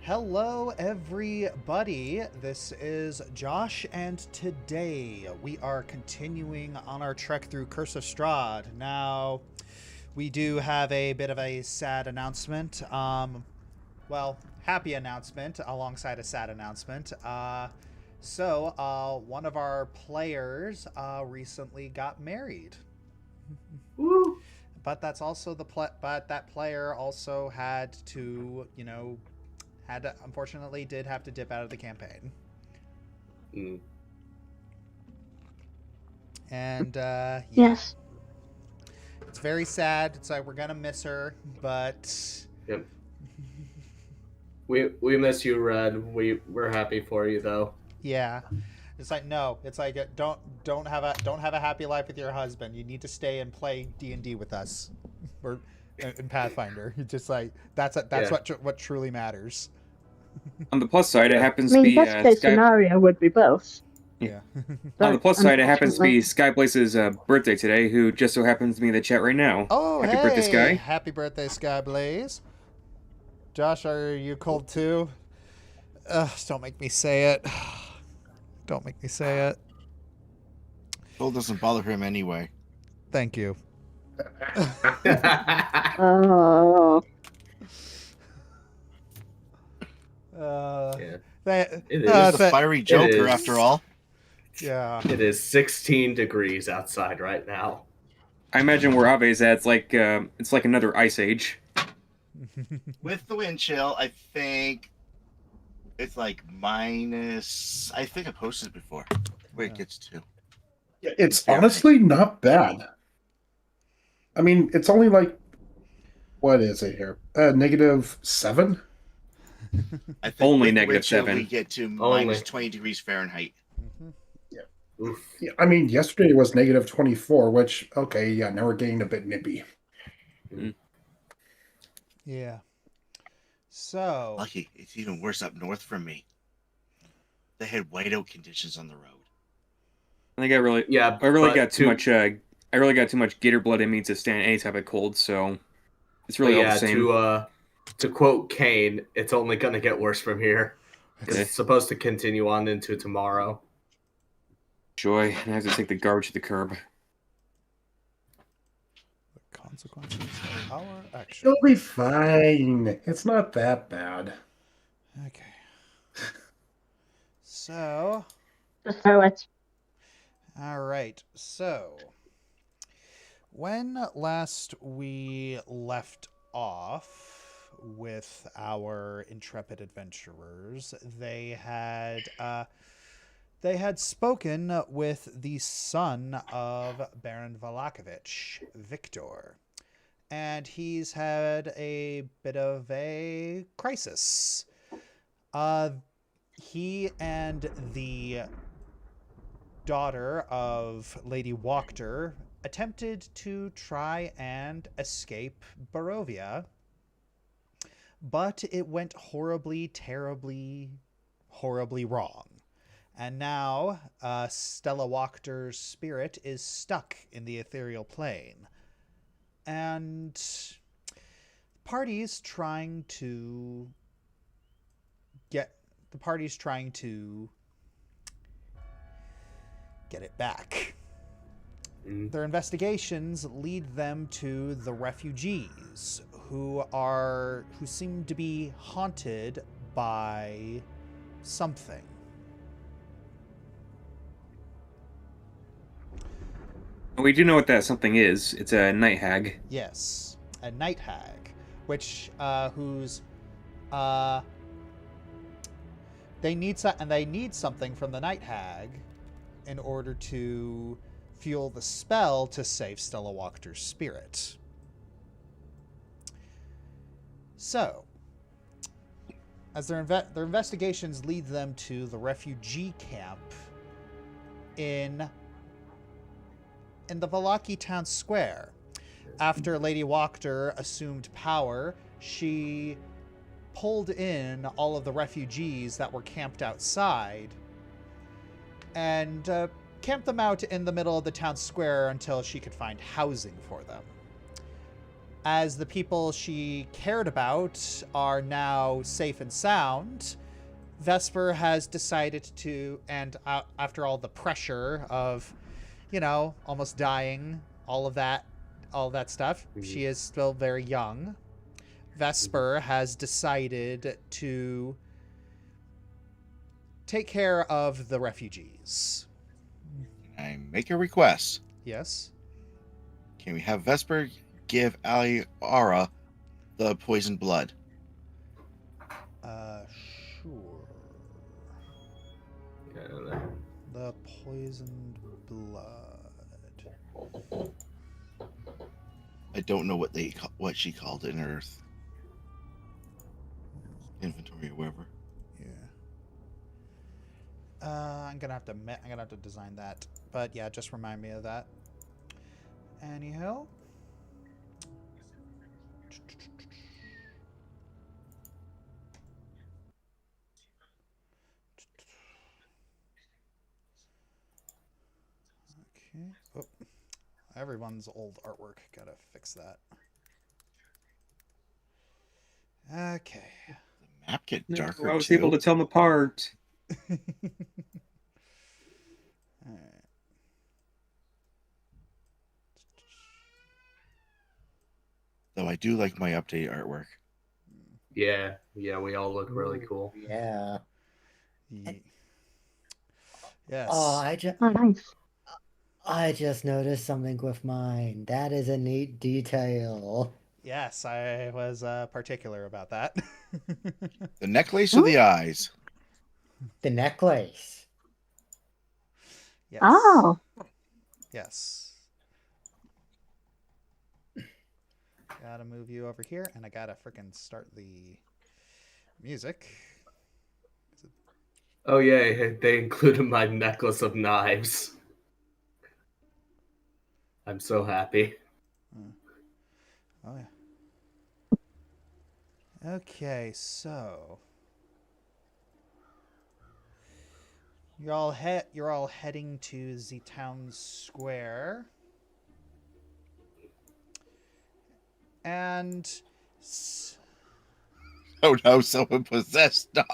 Hello, everybody. This is Josh, and today we are continuing on our trek through Curse of Strahd. Now, we do have a bit of a sad announcement. Happy announcement alongside a sad announcement. One of our players recently got married. Woo! But that's also but that player also had to, unfortunately did have to dip out of the campaign. Mm. And Yes. it's very sad. It's like we're gonna miss her, but Yep. We miss you, Red. We're happy for you though. yeah. It's like no. It's like don't have a happy life with your husband. You need to stay and play D&D with us, or in Pathfinder. Just like that's what truly matters. On the plus side, it happens I to mean, be best case scenario would be both. Yeah. on the plus side, it happens to be unfortunately. Skyblaze's birthday today, who just so happens to be in the chat right now. Oh, Happy hey! birthday, Sky! Happy birthday, Skyblaze. Josh, are you cold too? Don't make me say it. Don't make me say it. Cold doesn't bother him anyway. Thank you. Oh. Yeah. That, It He's is. a fiery Joker is. after all. Yeah. It is 16 degrees outside right now. I imagine where Ave's at, it's like another ice age. With the wind chill, I think it's like minus. I think I posted it before. Wait, it gets to. Yeah, it's honestly not bad. I mean, it's only like, what is it here? -7? I think Only with the negative wind chill, 7. We get to Only. minus 20 degrees Fahrenheit. Oof. Yeah, I mean, yesterday was -24, which, okay, yeah, now we're getting a bit nippy. Yeah. So. Lucky, it's even worse up north from me. They had whiteout conditions on the road. I think I really but got too much. I really got too much gator blood in me to stand any type of cold, so it's really all the same. To quote Kane, it's only gonna get worse from here. Okay. It's supposed to continue on into tomorrow. Joy, and I have to take the garbage to the curb. The consequences of our action. You'll be fine. It's not that bad. Okay. So. Just throw it. All right. So. When last we left off with our intrepid adventurers, they had spoken with the son of Baron Vallaki, Victor, and he's had a bit of a crisis. He and the daughter of Lady Wachter attempted to try and escape Barovia, but it went horribly, terribly, horribly wrong. And now Stella Wachter's spirit is stuck in the ethereal plane. And the party's trying to get it back. Their investigations lead them to the refugees, who seem to be haunted by something. We do know what that something is. It's a night hag. Yes, a night hag, which they need something from the night hag in order to fuel the spell to save Stella Wachter's spirit. So, as their investigations lead them to the refugee camp in the Vallaki town square. After Lady Wachter assumed power, she pulled in all of the refugees that were camped outside and camped them out in the middle of the town square until she could find housing for them. as the people she cared about are now safe and sound, Vesper has decided to, and after all the pressure of, almost dying, all of that stuff, she is still very young. Vesper has decided to take care of the refugees. I make a request. Yes. Can we have Vesper give Aliara the poisoned blood? Sure. Yeah. The poisoned blood. I don't know what she called it in her inventory or whatever. Yeah. I'm gonna have to design that, but yeah, just remind me of that. Anyhow. Okay. Oh, everyone's old artwork. Gotta fix that. Okay. The map get darker. I was too. able to tell them apart. All right. Though I do like my updated artwork. Yeah, we all look really cool. Yeah. Yes. Oh, Oh, nice. I just noticed something with mine. That is a neat detail. Yes, I was particular about that. The necklace or the eyes? The necklace. Yes. Oh, Yes. Gotta move you over here, and I gotta frickin' start the music. Oh yeah, they included my necklace of knives. I'm so happy. Oh yeah. Okay, so you're all heading to the town square, and Oh no, someone possessed Dara.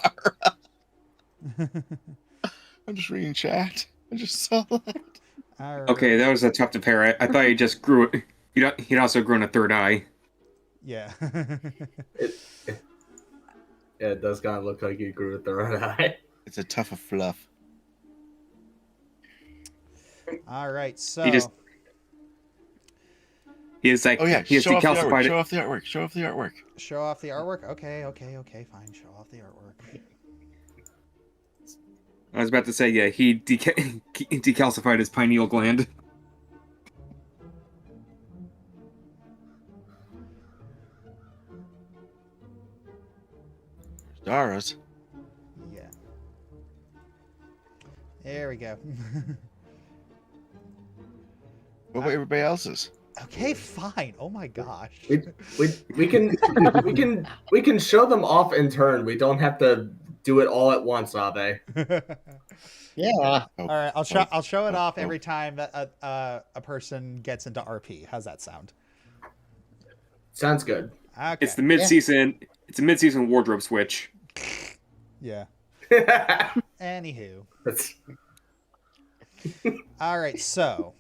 I'm just reading chat. I just saw that. Okay, that was a tough to pair. I thought he just grew. He'd also grown a third eye. Yeah. It does kind of look like you grew a third eye. It's a tough of fluff. All right, so He's like, Oh yeah, he has show off the artwork. decalcified Show it. off the artwork. Show off the artwork. show off the artwork. Okay, fine. Show off the artwork. I was about to say, yeah, he decalcified his pineal gland. Dara's. Yeah. There we go. What about everybody else's? Okay, fine. Oh my gosh. We can show them off in turn. We don't have to do it all at once, Abe. Yeah. Oh, All right, I'll show it off every time that a person gets into RP. How's that sound? Sounds good. Okay. It's the mid-season. It's a mid-season wardrobe switch. Yeah. That's Anywho. All right, so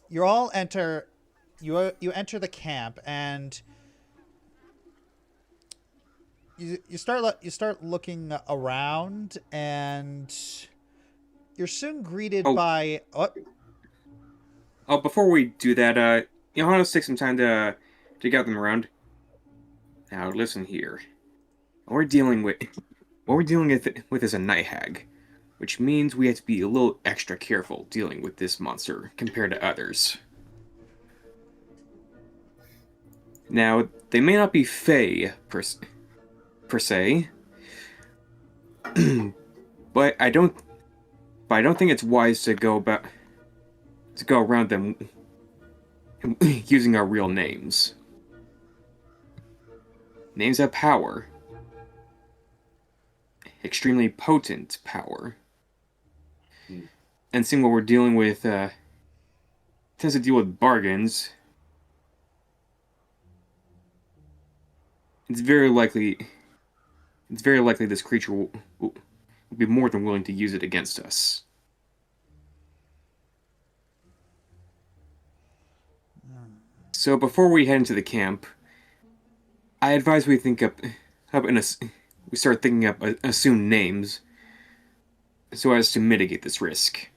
you all enter. You enter the camp, and you start looking around, and you're soon greeted by. Oh, before we do that, let's take some time to gather them around. Now, listen here. What we're dealing with is a night hag, which means we have to be a little extra careful dealing with this monster compared to others. Now, they may not be fae per se, but I don't think it's wise to go around them using our real names. Names have power. Extremely potent power. And seeing what we're dealing with tends to deal with bargains. it's very likely this creature will be more than willing to use it against us. So before we head into the camp, I advise we we start thinking up assumed names so as to mitigate this risk.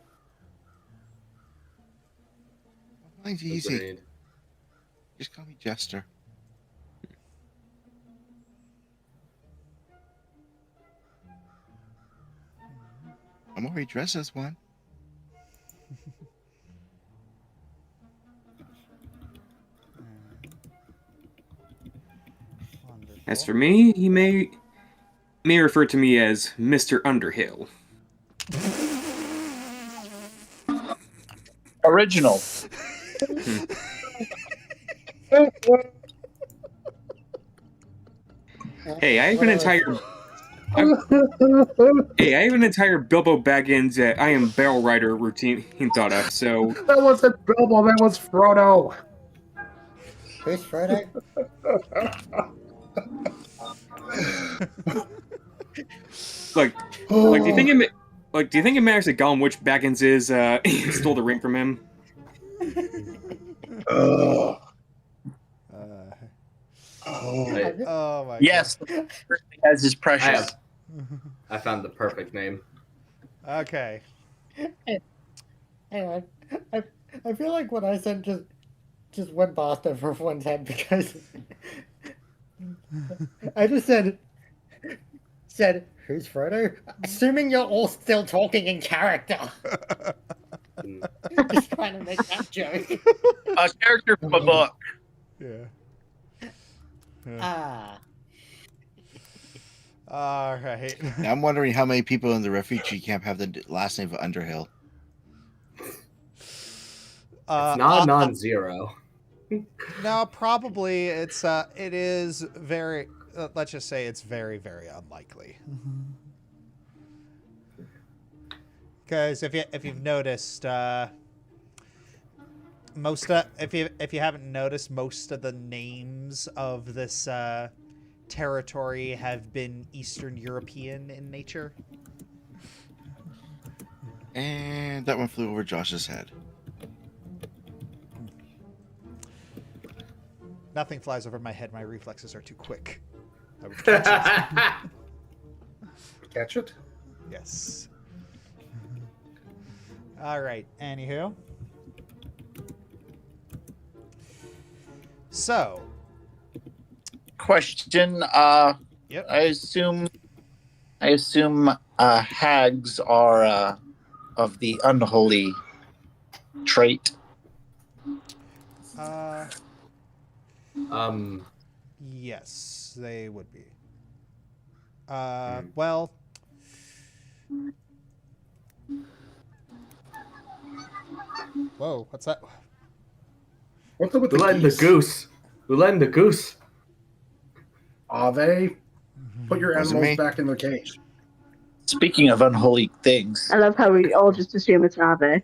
Mine's easy. Agreed. Just call me Jester. I'm already dressed as one. Wonderful. As for me, he may refer to me as Mr. Underhill. Original. Hey, I have an entire Bilbo Baggins I am barrel rider routine thought up, so That wasn't Bilbo, that was Frodo. Who's Frodo? do you think it matters that Gollum which Baggins is stole the ring from him? Ugh. Oh my Yes, as is precious. I found the perfect name. God. Okay. Hang on. I feel like what I said just went past everyone's head because I just said who's Frodo? Assuming you're all still talking in character. Just trying to make that joke. A character from a book. Yeah. Ah. All right. Now I'm wondering how many people in the refugee camp have the last name of Underhill. It's not non-zero. No, probably it is very. Let's just say it's very, very unlikely. Because if you've noticed, if you haven't noticed, most of the names of this territory have been Eastern European in nature. And that one flew over Josh's head. Nothing flies over my head. My reflexes are too quick. I would catch it. Catch it? Yes. All right. Anywho. So. Question. Yep. I assume hags are of the unholy trait. Yes, they would be. Well. Whoa, what's that? What's up with Who let in the geese? goose? Who let in the goose? Are they? Put your Wasn't animals me. back in the cage. Speaking of unholy things, I love how we all just assume it's Ave.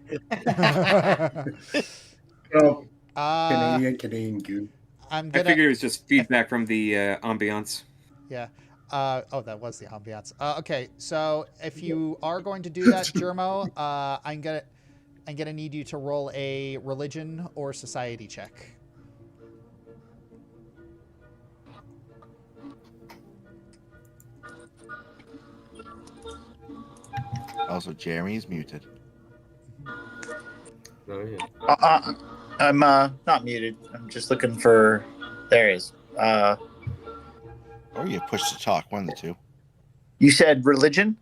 Oh, Uh, Canadian goose. I'm I gonna. figured it was just feedback from the ambiance. Yeah. Oh, that was the ambiance. Okay, so if you are going to do that, Germo, I'm gonna need you to roll a religion or society check. Also, Jeremy is muted. No, yeah. I'm not muted. I'm just looking for. There he is. Or you push to talk, one of the two. You said religion?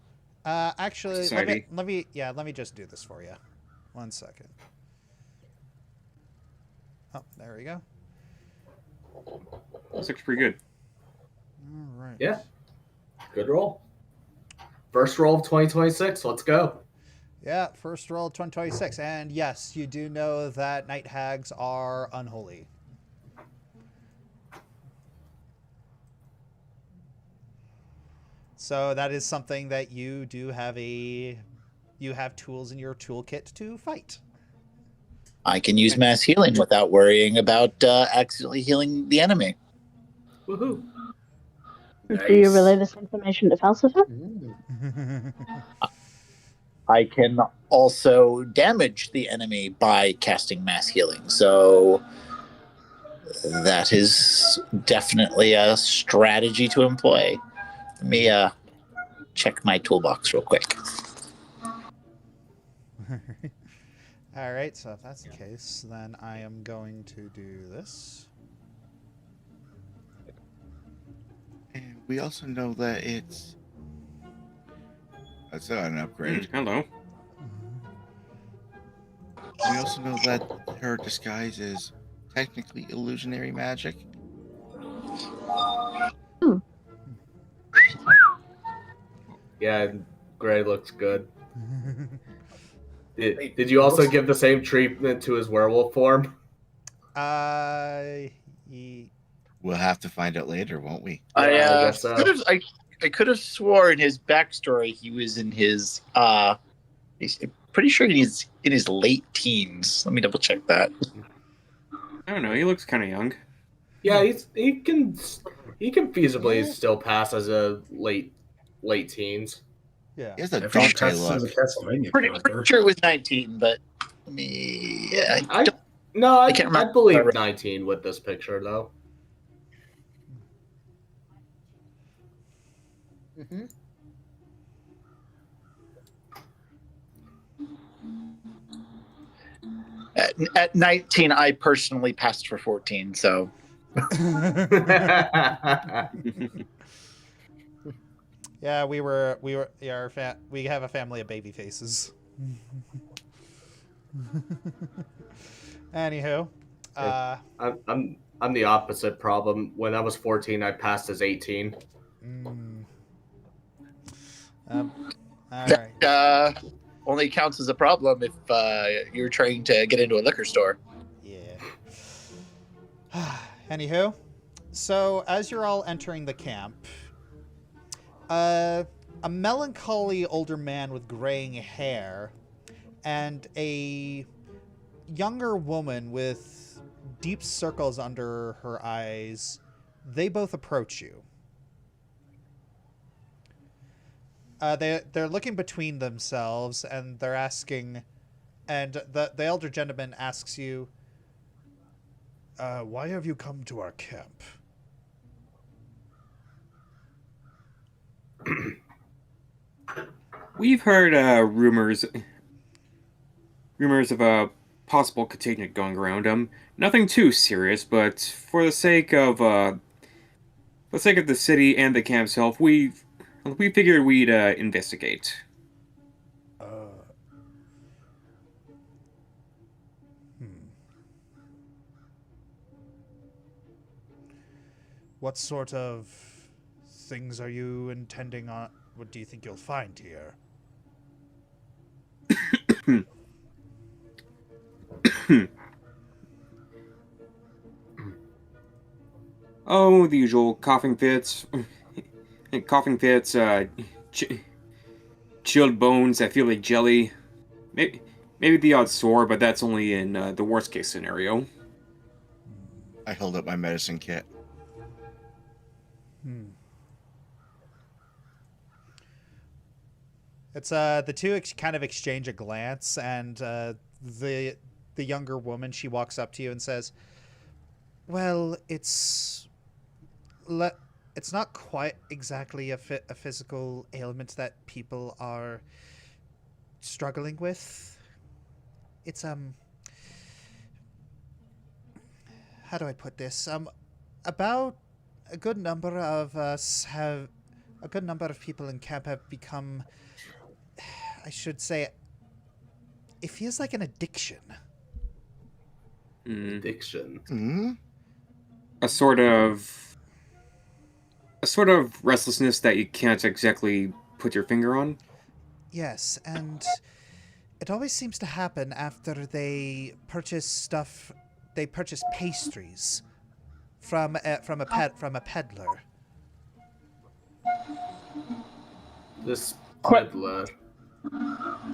Actually, Society. let me just do this for you. 1 second. Oh, there we go. This looks pretty good. All right. Yeah. Good roll. First roll of 2026. Let's go. Yeah, first roll 2026. And yes, you do know that night hags are unholy. So that is something that you do have you have tools in your toolkit to fight. I can use mass healing without worrying about accidentally healing the enemy. Woohoo. Do you relay this information to Falsifer? I can also damage the enemy by casting mass healing. So that is definitely a strategy to employ. Let me check my toolbox real quick. All right, so if that's the case, then I am going to do this. And we also know that it's that's not an upgrade. Hello. We also know that her disguise is technically illusionary magic. Yeah, Gray looks good. Did you also give the same treatment to his werewolf form? Ye- We'll have to find out later, won't we? Yeah, I guess so. I could have sworn his backstory he was in his he's pretty sure he's in his late teens. Let me double check that. I don't know. He looks kind of young. Yeah, he can feasibly still pass as a late teens. yeah. He has a I think Dante it passes as a look. Castlevania Pretty character. sure it was 19, but let me. Yeah, I can't I remember. believe 19 with this picture though. Mm-hmm. At 19, I personally passed for 14, so. Yeah, we have a family of baby faces. Anywho, I'm the opposite problem. When I was 14, I passed as 18. all right. Only counts as a problem if you're trying to get into a liquor store. Yeah. Anywho, so as you're all entering the camp, a melancholy older man with graying hair and a younger woman with deep circles under her eyes, they both approach you. They're looking between themselves and they're asking, and the elder gentleman asks you, why have you come to our camp? We've heard rumors of a possible contagion going around. Nothing too serious, but for the sake of the city and the camp's health, we figured we'd investigate. What sort of things are you intending on? What do you think you'll find here? Oh, the usual coughing fits, chilled bones that feel like jelly. Maybe the odd sore, but that's only in the worst case scenario. I hold up my medicine kit. It's the two kind of exchange a glance, and the younger woman, she walks up to you and says, "Well, it's not quite exactly a physical ailment that people are struggling with. It's how do I put this? About a good number of people in camp have become, I should say, it feels like an addiction." Addiction. Mm-hmm. A sort of restlessness that you can't exactly put your finger on. Yes, and it always seems to happen after they purchase stuff. They purchase pastries from a peddler. This peddler.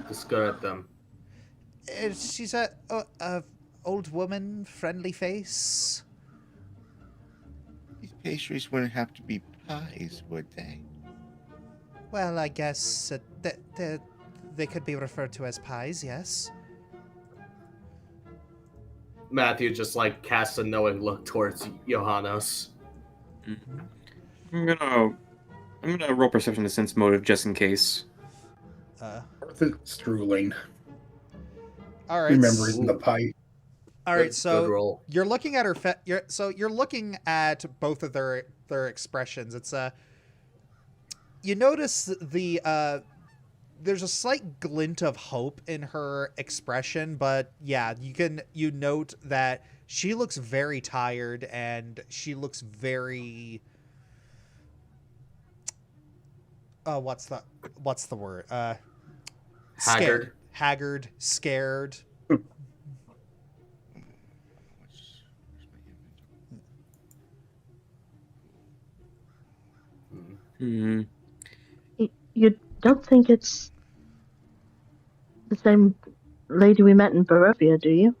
Describe them. She's a old woman, friendly face. These pastries wouldn't have to be pies, would they? Well, I guess they could be referred to as pies, yes. Matthew just like casts a knowing look towards Johannes. I'm gonna roll perception to sense motive just in case. Worth it, drooling. All right. Remembering the pie. All right, Good so roll. you're looking at her. You're looking at both of their expressions. It's you notice there's a slight glint of hope in her expression, but yeah, you note that she looks very tired and she looks very what's the word? Haggard. Haggard, scared. Hmm. You don't think it's the same lady we met in Barovia, do you?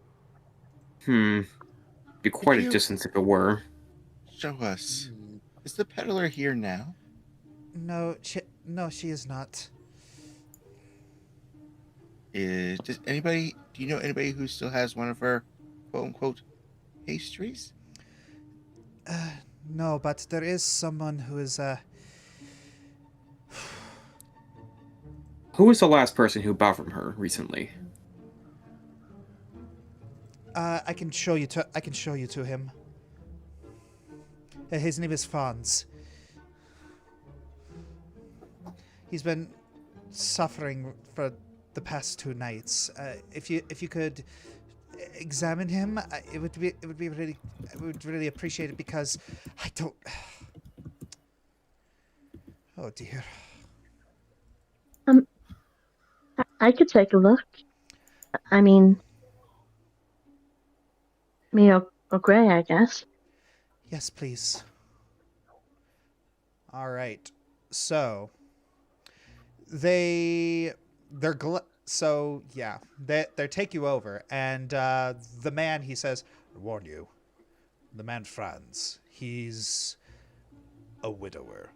Be quite Could a you- distance if it were. Show us. Is the peddler here now? No, she is not. Do you know anybody who still has one of her quote unquote pastries? No, but there is someone who is Who was the last person who bought from her recently? I can show you to him. His name is Franz. He's been suffering for the past 2 nights. If you could examine him, I would really appreciate it because I don't. Oh dear. I could take a look. I mean, me or Gray, I guess. Yes, please. All right. So they take you over, and the man, he says, I warn you, the man Franz, he's a widower.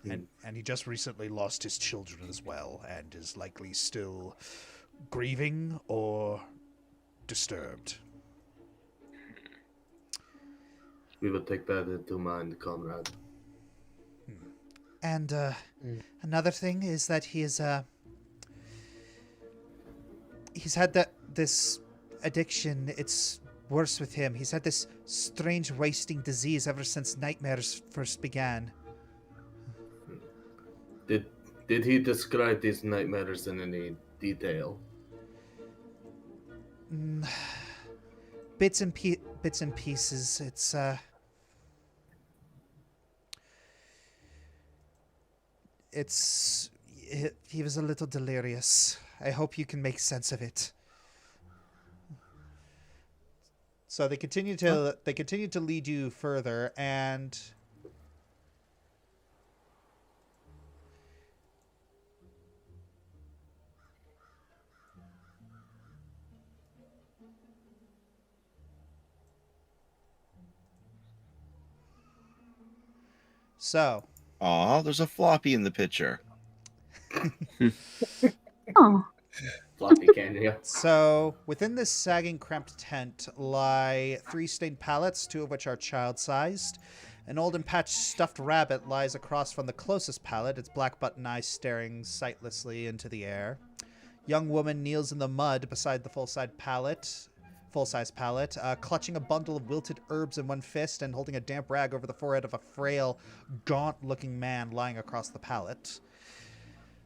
And he just recently lost his children as well, and is likely still grieving or disturbed. We will take that into mind, Conrad. And another thing is that he's had this addiction. It's worse with him. He's had this strange wasting disease ever since nightmares first began. Did he describe these nightmares in any detail? Bits and pieces. It's he was a little delirious. I hope you can make sense of it. So they continue to lead you further, and so Aw, there's a floppy in the picture. Oh, Floppy candy. So, within this sagging, cramped tent lie 3 stained pallets, 2 of which are child-sized. An old and patched stuffed rabbit lies across from the closest pallet, its black button eyes staring sightlessly into the air. Young woman kneels in the mud beside the full-size pallet, clutching a bundle of wilted herbs in one fist and holding a damp rag over the forehead of a frail, gaunt-looking man lying across the pallet.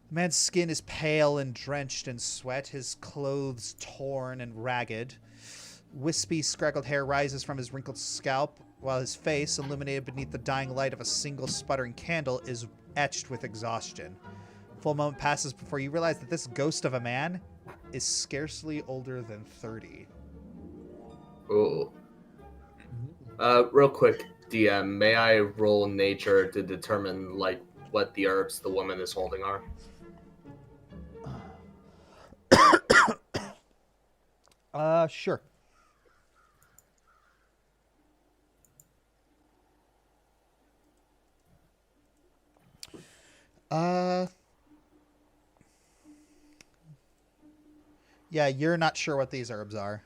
The man's skin is pale and drenched in sweat, his clothes torn and ragged. Wispy, scraggled hair rises from his wrinkled scalp, while his face, illuminated beneath the dying light of a single sputtering candle, is etched with exhaustion. A full moment passes before you realize that this ghost of a man is scarcely older than 30. Oh. Real quick, DM, may I roll nature to determine like what the herbs the woman is holding are? Sure. Uh. Yeah, you're not sure what these herbs are.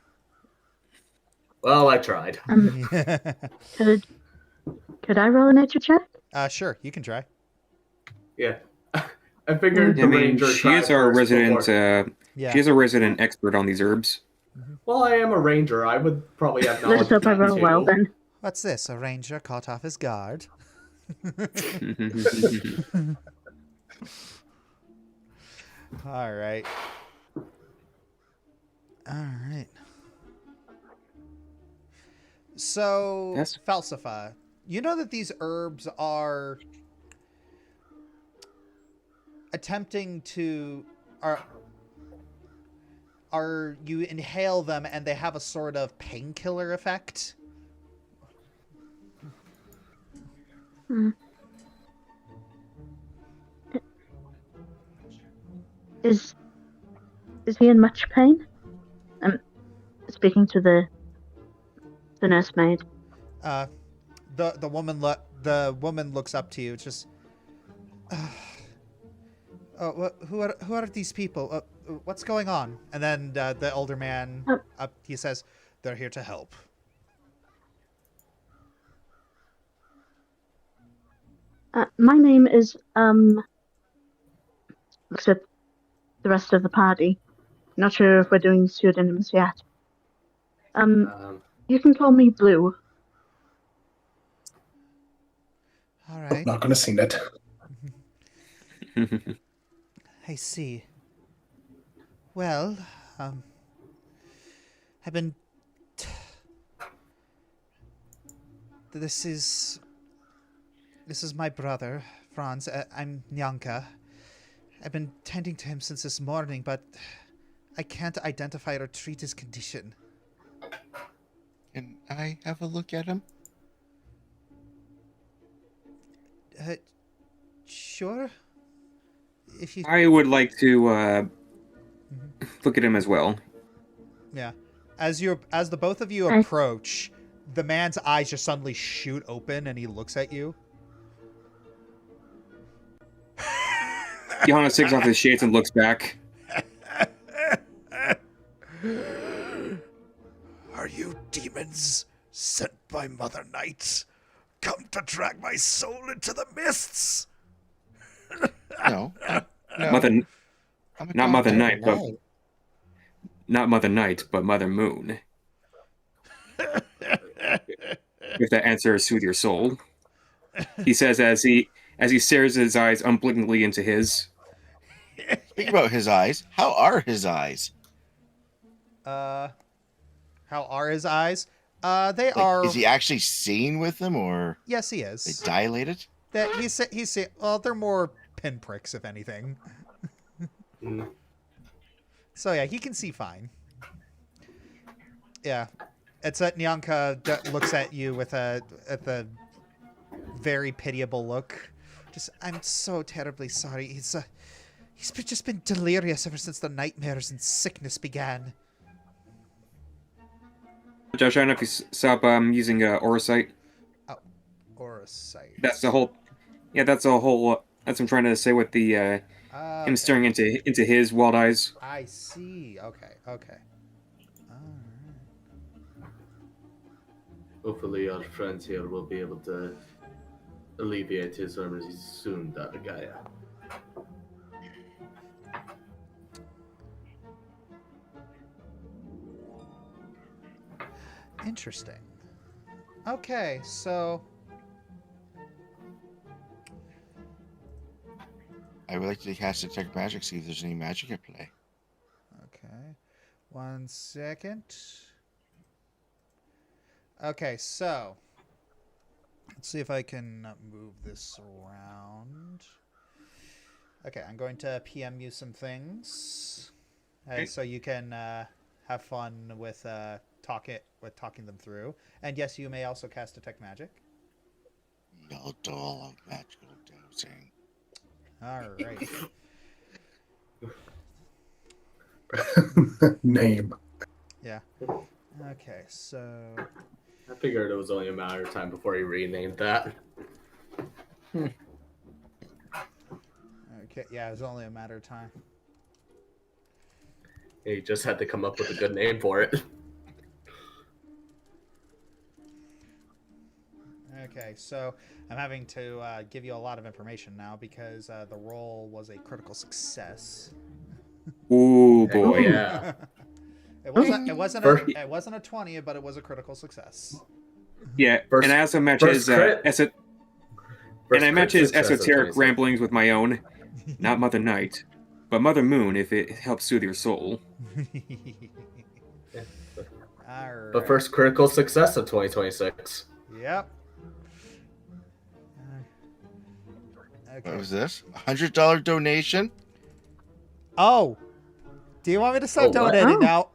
Well, I tried. Could I roll a nature check? Sure, you can try. Yeah. I figured I the mean, ranger she tried is our first resident. before- Yeah. She is a resident expert on these herbs. Well, I am a ranger. I would probably have knowledge Let's of hope I that roll too. well then. What's this? A ranger caught off his guard. All right. All right. So, Yes. Falsifa, you know that these herbs are attempting to are you inhale them and they have a sort of painkiller effect? Hmm. Is he in much pain? I'm speaking to the nursemaid. The woman looks up to you. It's just, oh, who are these people? What's going on? And then the older man, he says, they're here to help. My name is looks at the rest of the party. Not sure if we're doing pseudonyms yet. You can call me Blue. All right. Not gonna sing it. I see. Well, I've been. This is my brother, Franz. I'm Nyanka. I've been tending to him since this morning, but I can't identify or treat his condition. Can I have a look at him? Sure. If you. I would like to look at him as well. Yeah. As the both of you approach, the man's eyes just suddenly shoot open and he looks at you. Johannes takes off his shades and looks back. Are you demons sent by Mother Night? Come to drag my soul into the mists? No. No. Mother, I'm a not Mother god. Night, but not Mother Night, but Mother Moon. If that answers soothe your soul, he says as he stares his eyes unblinkingly into his. Think about his eyes. How are his eyes? How are his eyes? They Like, are. Is he actually seeing with them, or Yes, he they is. dilated? That he's. Well, they're more pinpricks, if anything. So yeah, he can see fine. Yeah, it's that Nyanka looks at you with a very pitiable look. Just, I'm so terribly sorry. He's just been delirious ever since the nightmares and sickness began. Josh, I don't know if you stop using aura sight. Oh, aura sight. That's the whole. Yeah, that's a whole. That's what I'm trying to say with the him staring into his wild eyes. I see. Okay. All right. Hopefully our friends here will be able to alleviate his memories soon, Dadagaya. Interesting. Okay, so I would like to cast Detect Magic, see if there's any magic at play. okay. 1 second. Okay, so let's see if I can move this around. Okay, I'm going to PM you some things, Okay. so you can have fun with talking them through. And yes, you may also cast Detect Magic. Y'all do all of magical dosing. All right. Name. Yeah. Okay, so I figured it was only a matter of time before he renamed that. Okay, yeah, it was only a matter of time. He just had to come up with a good name for it. Okay, so I'm having to give you a lot of information now because the roll was a critical success. Ooh Heck boy. yeah. It wasn't. It wasn't. First- It wasn't a 20, but it was a critical success. Yeah, First- and I also match first his crit. and I match his Success of esoteric 26. ramblings with my own. Not Mother Night, but Mother Moon if it helps soothe your soul. All right. The first critical success of 2026. Yep. What Okay. was this? $100 donation? Oh, do you want me to start Oh, what? donating Oh. now?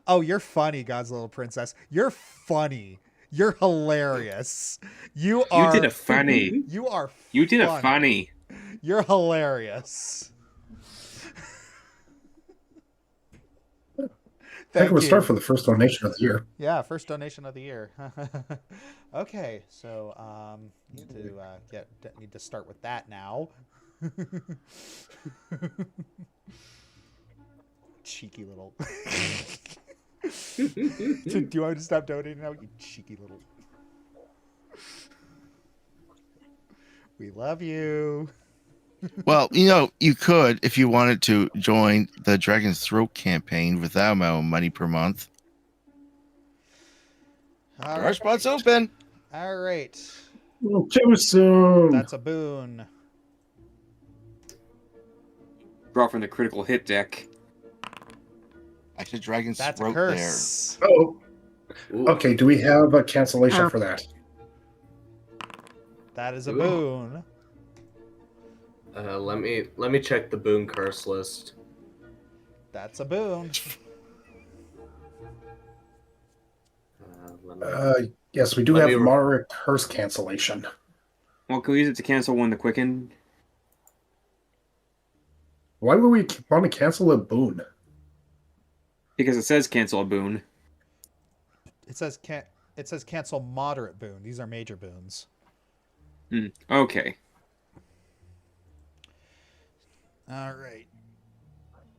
Oh, you're funny, God's little princess. You're funny. You're hilarious. You are. You did a funny. You are. You did a funny. You're hilarious. I think Thank we'll you. start for the first donation of the year. Yeah, first donation of the year. Okay, so need to start with that now. Cheeky little. Do you want me to stop donating now? You cheeky little. We love you. Well, you know, you could, if you wanted to, join the Dragon's Throat campaign with that amount of money per month. All Our right. spot's open. All right. Well, too soon. That's a boon. Draw from the critical hit deck. Actually, Dragon's That's a Throat curse. Oh, Ooh. okay. Do we have a cancellation Oh. for that? That is a Ooh. boon. Let me check the boon curse list. That's a boon. Let me- Yes, we do Let have me- moderate curse cancellation. Well, can we use it to cancel one the quicken? Why would we want to cancel a boon? Because it says cancel a boon. It says cancel moderate boon. These are major boons. Okay. All right.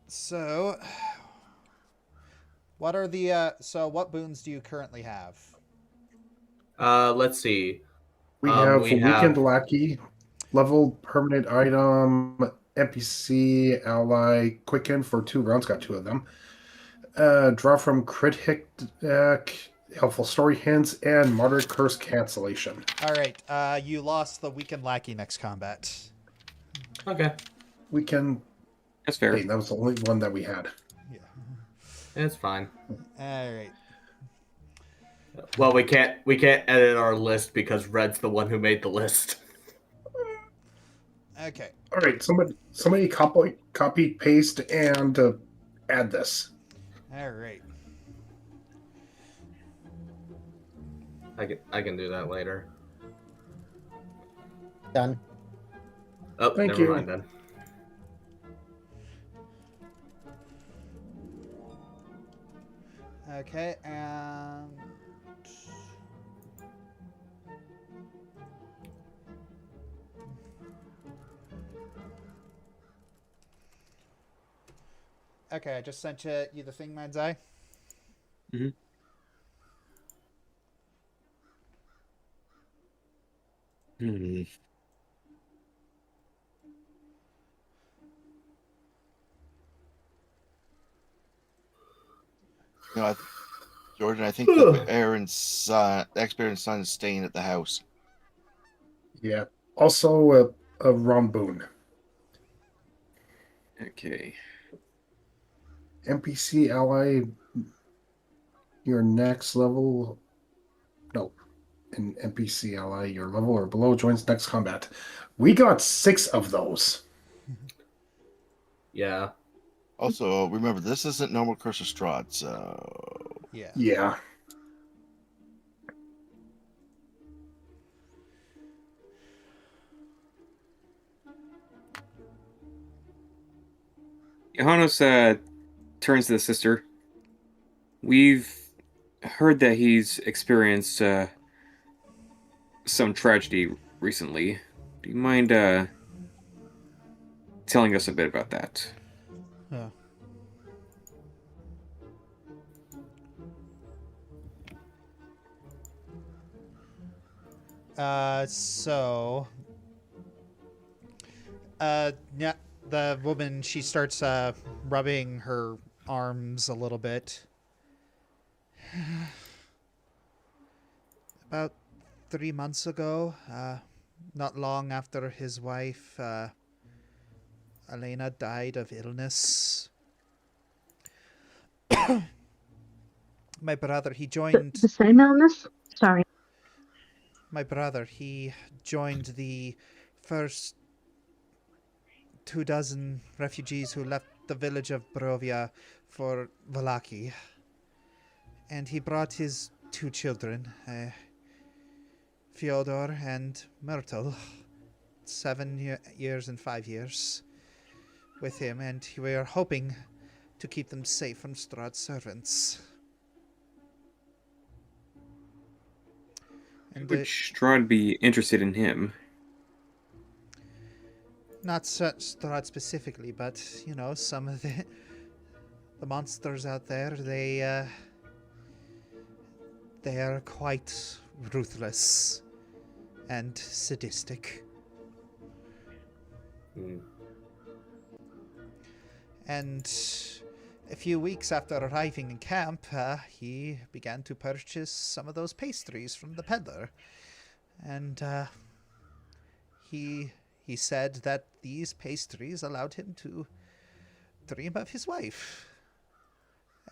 So, what are the what boons do you currently have? Let's see. We have we Weekend have- Lackey, level permanent item, NPC, ally, quicken for 2 rounds, got 2 of them. Draw from crit hit deck, helpful story hints, and moderate curse cancellation. All right. You lost the weakened lackey next combat. Okay, We can. That's fair. Hey, that was the only one that we had. Yeah. it's fine. All right. Well, we can't edit our list because Red's the one who made the list. Okay. All right, somebody copy paste and add this. All right. I can do that later. Done. Oh, Thank never you. mind then. Okay, and okay, I just sent you the thing, Madzai. Hmm. You know, Jordan, I think the Aaron's son, ex-Baron's son, is staying at the house. Yeah. Also, a rum boon. Okay. NPC ally, your next level. No. An NPC ally, your level or below, joins next combat. We got 6 of those. Yeah. Also, remember, this isn't normal Curse of Strahd, so... Yeah. Yeah. Johannes turns to the sister. We've heard that he's experienced some tragedy recently. Do you mind telling us a bit about that. Yeah. So, yeah, the woman, she starts rubbing her arms a little bit. About 3 months ago, not long after his wife, Elena, died of illness. My brother, he joined. The same illness? Sorry. My brother, he joined the first 24 refugees who left the village of Barovia for Vallaki. And he brought his 2 children, Fyodor and Myrtle, 7 years and 5 years, with him, and we are hoping to keep them safe from Strahd's servants. And Would Strahd be interested in him? not Strahd specifically, but, you know, some of the monsters out there, they are quite ruthless and sadistic. And a few weeks after arriving in camp, he began to purchase some of those pastries from the peddler. And he said that these pastries allowed him to dream of his wife.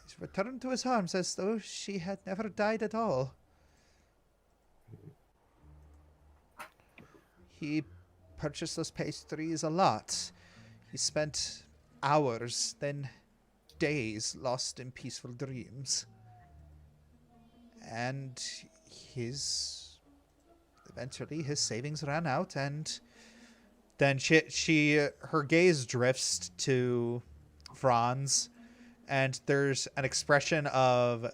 He returned to his arms as though she had never died at all. He purchased those pastries a lot. He spent hours, then days lost in peaceful dreams. And eventually his savings ran out, and then her gaze drifts to Franz, and there's an expression of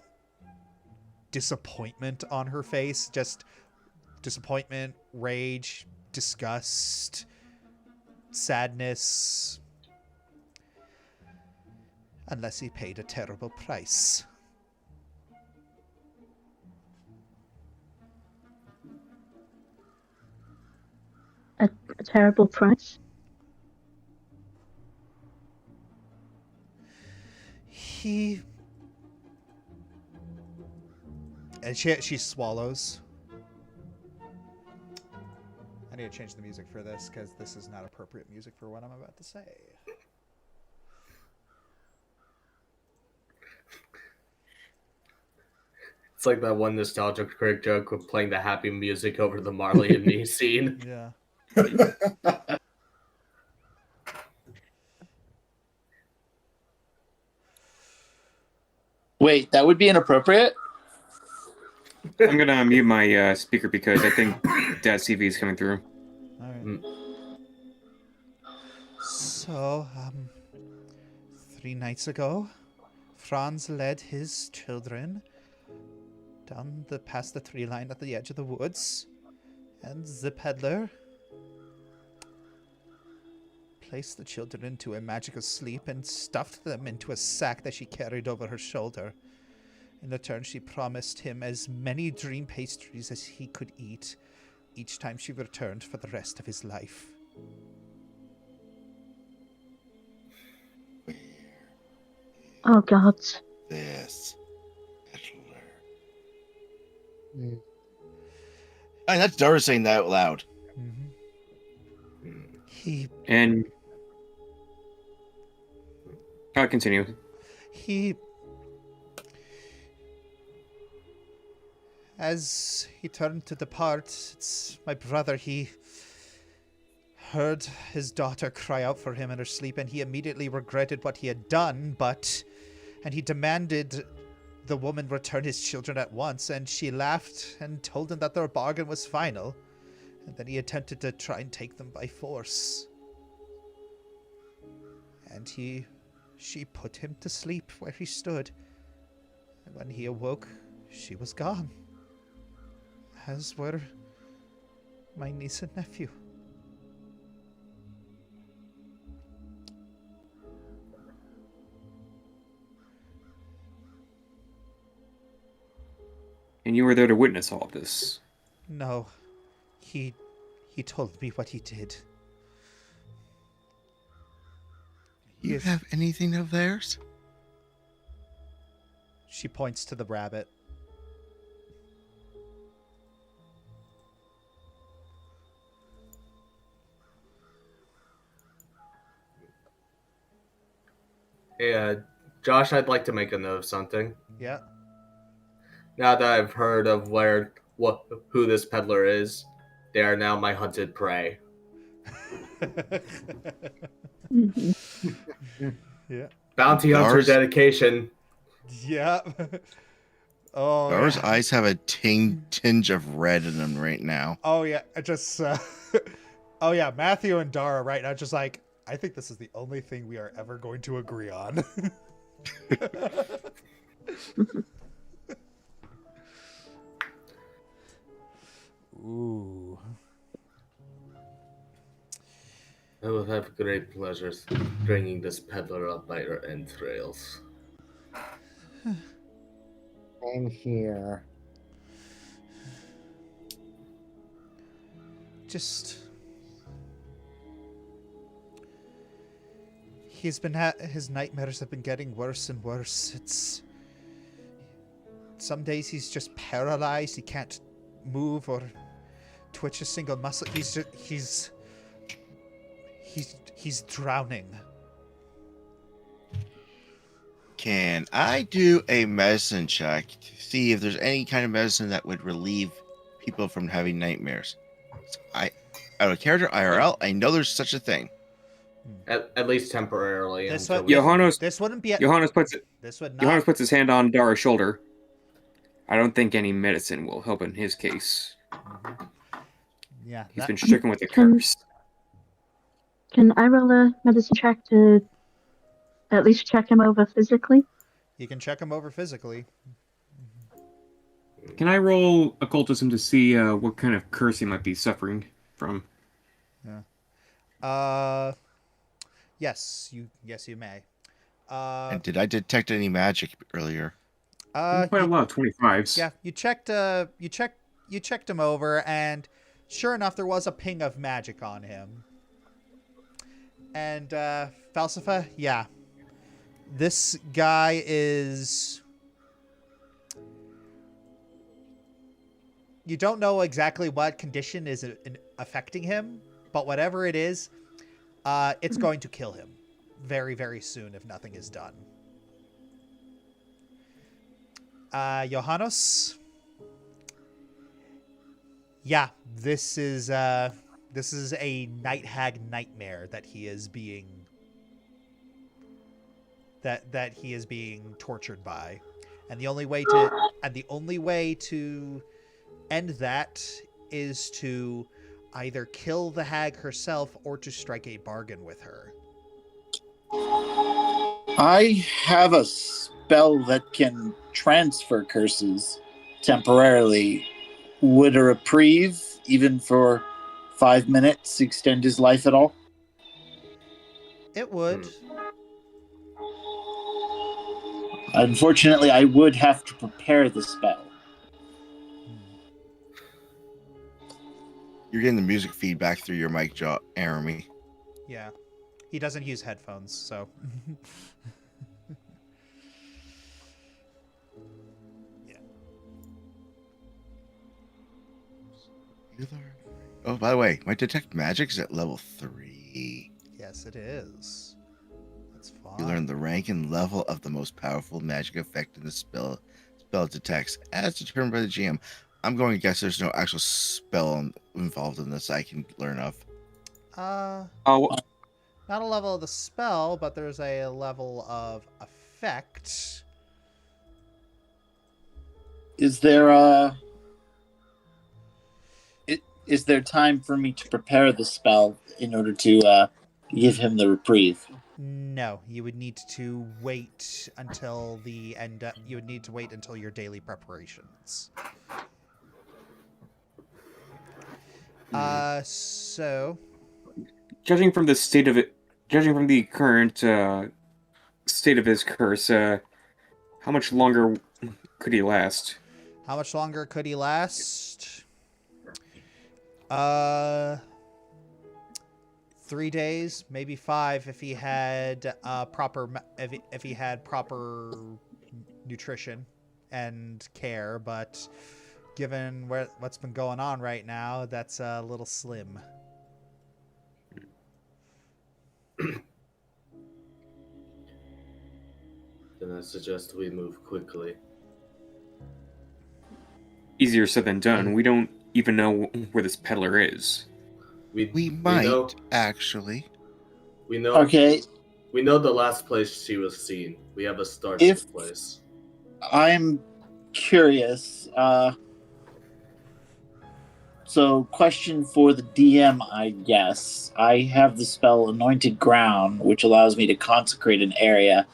disappointment on her face. Just disappointment, rage, disgust, sadness. Unless he paid a terrible price. A terrible price? And she swallows. I need to change the music for this, because this is not appropriate music for what I'm about to say. It's like that one Nostalgia Critic joke with playing the happy music over the Marley and me scene. Yeah. Wait, that would be inappropriate? I'm gonna mute my speaker because I think Dad's TV is coming through. All right. So, 3 nights ago, Franz led his children past the tree line at the edge of the woods, and the peddler placed the children into a magical sleep and stuffed them into a sack that she carried over her shoulder. In return, she promised him as many dream pastries as he could eat each time she returned for the rest of his life. Oh, God. This peddler. I mean, that's Doris saying that out loud. And I'll continue. As he turned to depart, my brother, he heard his daughter cry out for him in her sleep, and he immediately regretted what he had done, and he demanded the woman return his children at once, and she laughed and told him that their bargain was final, and then he attempted to try and take them by force. And she put him to sleep where he stood, and when he awoke, she was gone. As were my niece and nephew. And you were there to witness all of this. No. He told me what he did. You Yes. have anything of theirs? She points to the rabbit. Hey, Josh, I'd like to make a note of something. Yeah. Now that I've heard of who this peddler is, they are now my hunted prey. Yeah. Bounty hunter Ours- dedication. Yeah. Oh. Ours Yeah. eyes have a tinge of red in them right now. Oh yeah. I just. Oh yeah. Matthew and Dara right now just like. I think this is the only thing we are ever going to agree on. Ooh. I will have great pleasures bringing this peddler up by her entrails. I'm here. Just. His nightmares have been getting worse and worse. It's. Some days he's just paralyzed. He can't move or twitch a single muscle. He's drowning. Can I do a medicine check to see if there's any kind of medicine that would relieve people from having nightmares? Out of character IRL, I know there's such a thing. At least temporarily. This until one- we- Johannes This wouldn't be. Johannes puts This would Johannes not. puts his hand on Dara's shoulder. I don't think any medicine will help in his case. Yeah. He's that- been stricken with a curse. Can I roll a medicine check to at least check him over physically? You can check him over physically. Can I roll occultism to see what kind of curse he might be suffering from? Yes, you may. And did I detect any magic earlier? Quite a lot of 25s. Yeah, you checked him over, and sure enough, there was a ping of magic on him. And Falsafa, yeah, this guy is. You don't know exactly what condition is affecting him, but whatever it is, it's going to kill him very, very soon if nothing is done. Johannes? Yeah, this is a night hag nightmare that he is being that he is being tortured by. And the only way to end that is to either kill the hag herself or to strike a bargain with her. I have a spell that can transfer curses temporarily. Would a reprieve, even for 5 minutes, extend his life at all? It would. Unfortunately, I would have to prepare the spell. You're getting the music feedback through your mic, Jeremy. Yeah. He doesn't use headphones, so. Yeah. Oh, by the way, my detect magic is at level 3. Yes, it is. That's fine. You learn the rank and level of the most powerful magic effect in the spell detects, as determined by the GM. I'm going to guess there's no actual spell involved in this I can learn of. Not a level of the spell, but there's a level of effect. Is there time for me to prepare the spell in order to give him the reprieve? No, you would need to wait until the end. You would need to wait until your daily preparations. So. Judging from the current state of his curse, how much longer could he last? How much longer could he last? 3 days, maybe 5 if he had if he had proper nutrition and care, but given what's been going on right now, that's a little slim. Then I suggest we move quickly. Easier said than done. We don't even know where this peddler is. We might actually. We know. Okay, We know the last place she was seen. We have a start If- to the place. I'm curious. So, question for the DM, I guess. I have the spell Anointed Ground, which allows me to consecrate an area.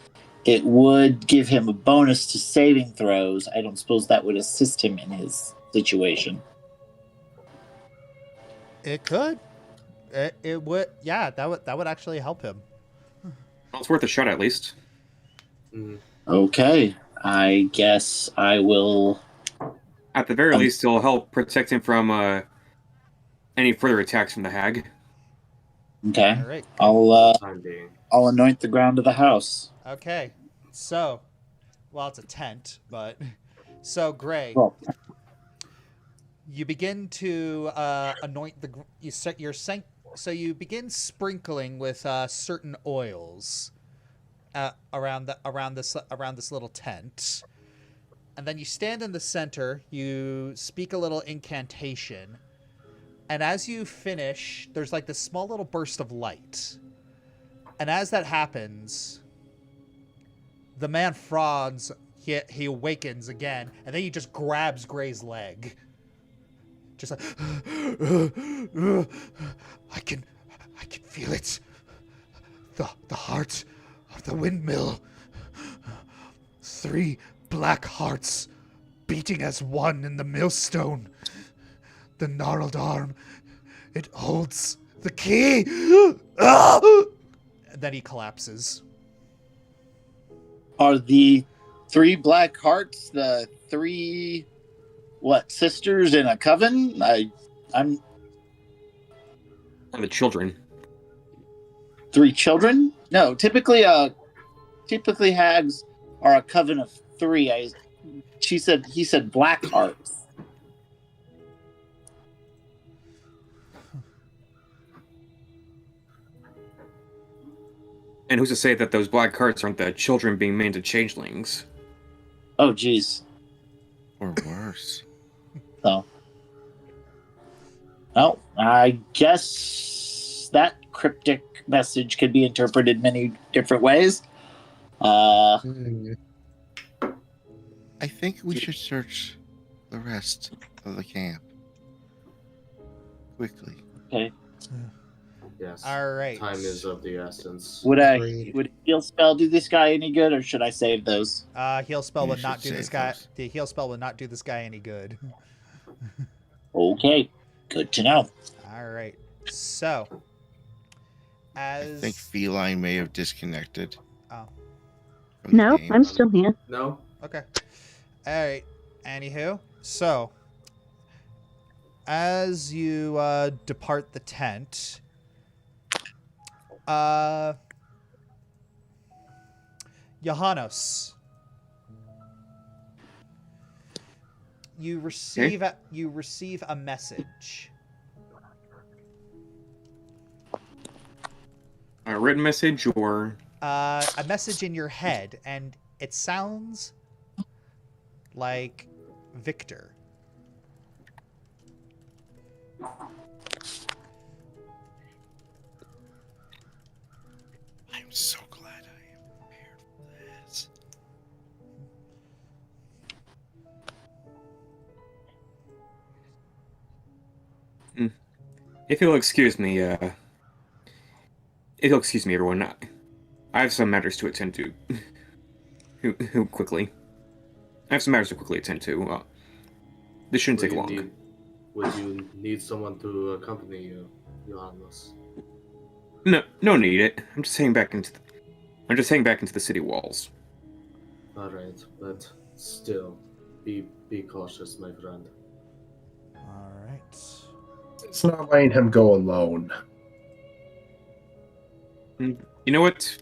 It would give him a bonus to saving throws. I don't suppose that would assist him in his situation. It could. It would. Yeah, that would actually help him. Well, it's worth a shot at least. Mm. Okay, I guess I will. At the very least, it'll help protect him from any further attacks from the hag. Okay, All right. Time being. I'll anoint the ground of the house. Okay. So, well, it's a tent, but so Gray, Well, you begin to anoint the. You set your So you begin sprinkling with certain oils around this little tent, and then you stand in the center. You speak a little incantation, and as you finish, there's like this small little burst of light, and as that happens, the man frogs. He awakens again, and then he just grabs Gray's leg. Just like, I can feel it. The heart of the windmill. 3 black hearts beating as one in the millstone. The gnarled arm, it holds the key. And then he collapses. are the 3 black hearts the 3 sisters in a coven? I'm And the children. 3 children? No, typically hags are a coven of 3. He said black hearts. And who's to say that those black hearts aren't the children being made into changelings? Oh, jeez. Or worse. So, well, I guess that cryptic message could be interpreted many different ways. I think we should search the rest of the camp quickly. Okay. Yes. All right. Time is of the essence. Would Agreed. a heal spell do this guy any good, or should I save those? Heal spell You would not should do this save guy. those. The heal spell would not do this guy any good. Okay, good to know. All right. So, I as think Feline may have disconnected. Oh. from the No, game. I'm still here. No? Okay. All right. Anywho, so as you depart the tent, Johannes, you receive a message. A written message or... A message in your head, and it sounds like Victor. I'm so glad I am prepared for this. If you'll excuse me, everyone, I have some matters to attend to. Quickly. I have some matters to quickly attend to. This shouldn't take long. Would you need someone to accompany you, Johannes? No need it. I'm just heading back into the city walls. Alright, but still, Be cautious, my friend. All right. It's not letting him go alone. You know what?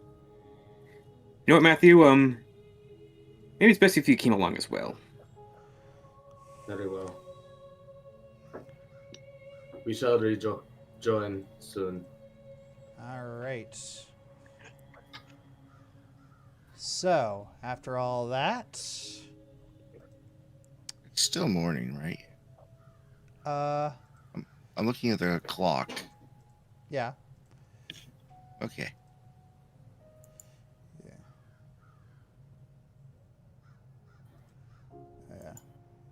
You know what, Matthew? Maybe it's best if you came along as well. Very well. We shall rejoin soon. All right. So, after all that, It's still morning, right? I'm looking at the clock. yeah. Okay. Yeah.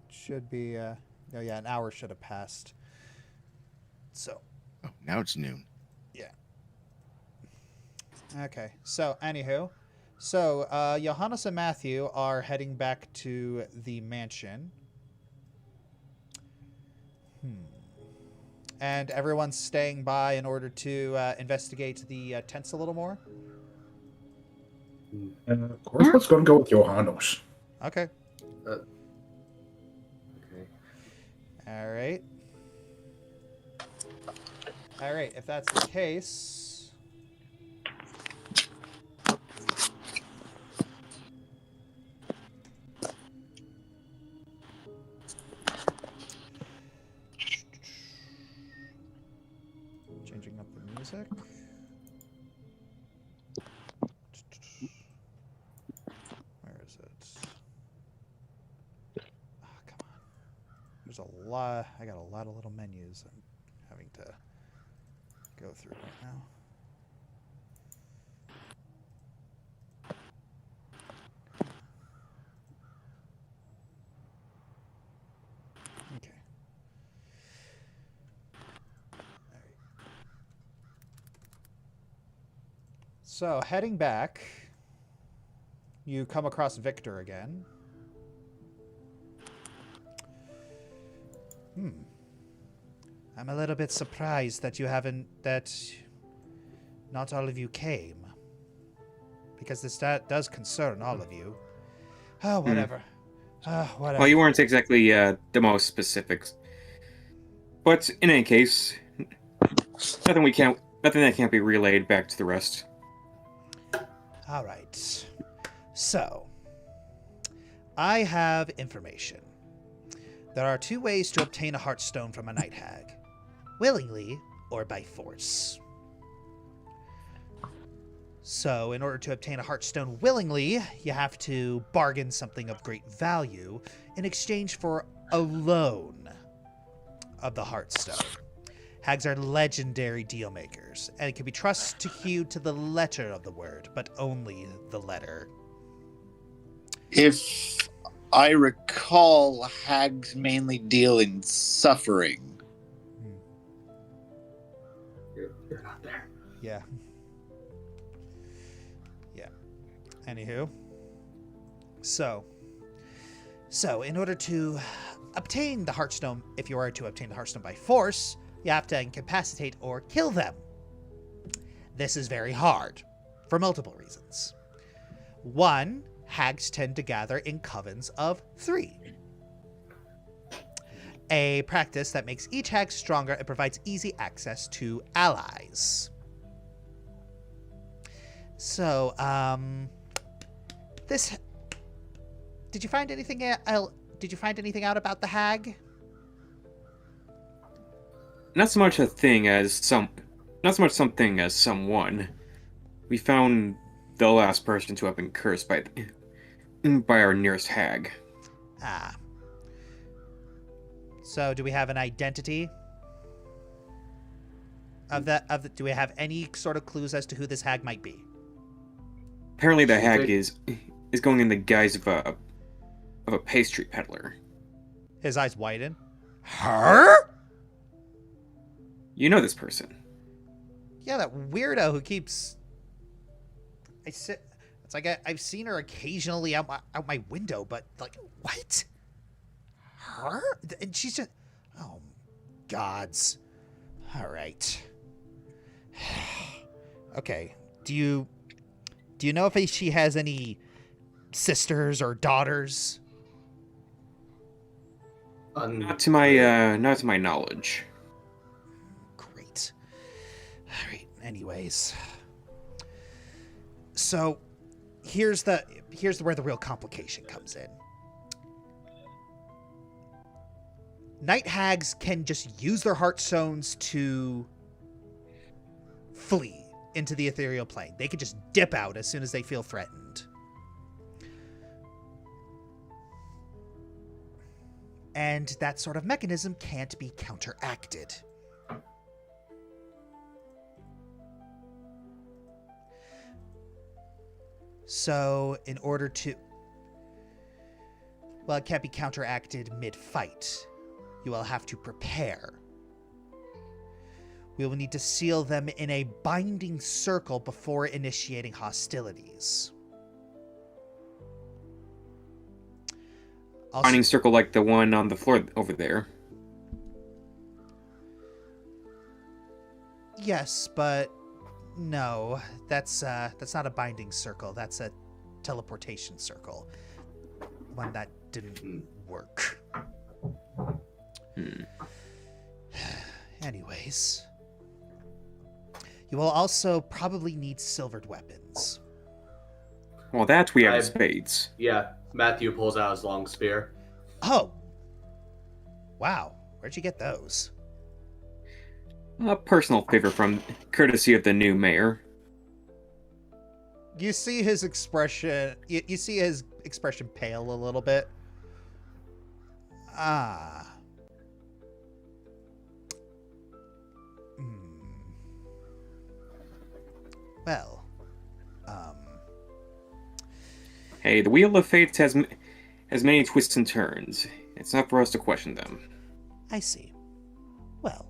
Should be, no, yeah, an hour should have passed. So, Oh, now it's noon. yeah. Okay. So, anywho. So, Johannes and Matthew are heading back to the mansion. And everyone's staying by in order to investigate the tents a little more. Of course, let's go and go with Johannes. Okay. Okay. All right. All right. If that's the case, changing up the music. Where is it? Oh, come on. There's a lot. I got a lot of little menus I'm having to go through right now. Okay. All right. So, heading back, you come across Victor again. I'm a little bit surprised that not all of you came. Because this does concern all of you. Oh, whatever. Whatever. Well, you weren't exactly the most specifics. But in any case, nothing that can't be relayed back to the rest. All right. So, I have information. There are 2 ways to obtain a Heartstone from a Night Hag. Willingly or by force. So, in order to obtain a Heartstone willingly, you have to bargain something of great value in exchange for a loan of the Heartstone. Hags are legendary deal makers, and can be trusted to the letter of the word, but only the letter. If I recall, hags mainly deal in suffering. You're not there. Yeah. Yeah. Anywho. So, in order to obtain the Heartstone, if you are to obtain the Heartstone by force, you have to incapacitate or kill them. This is very hard, for multiple reasons. 1, hags tend to gather in covens of 3. A practice that makes each hag stronger and provides easy access to allies. So, this... Did you find anything out about the hag? Not so much something as someone. We found the last person to have been cursed by our nearest hag. Ah. So, do we have an identity do we have any sort of clues as to who this hag might be? Apparently, the hag is going in the guise of a pastry peddler. His eyes widen. Her? You know this person. Yeah, that weirdo who keeps... It's like I've seen her occasionally out my window, but like, what? Her? And she's just... Oh, gods. All right. Okay. Do you know if she has any sisters or daughters? Not to my knowledge. Great. All right. Anyways, so here's where the real complication comes in. Night hags can just use their heartstones to flee into the ethereal plane. They can just dip out as soon as they feel threatened. And that sort of mechanism can't be counteracted. So, in order to... Well, it can't be counteracted mid-fight. You will have to prepare. We will need to seal them in a binding circle before initiating hostilities. Also, Binding circle like the one on the floor over there. yes, but no, that's not a binding circle. That's a teleportation circle. One that didn't work. Anyways, you will also probably need silvered weapons. Well, that we have in spades. Yeah, Matthew pulls out his long spear. Oh, wow! Where'd you get those? A personal favor from courtesy of the new mayor. You see his expression. You see his expression pale a little bit. Ah. Well, Hey, the Wheel of Fate has many twists and turns. It's not for us to question them. I see. Well,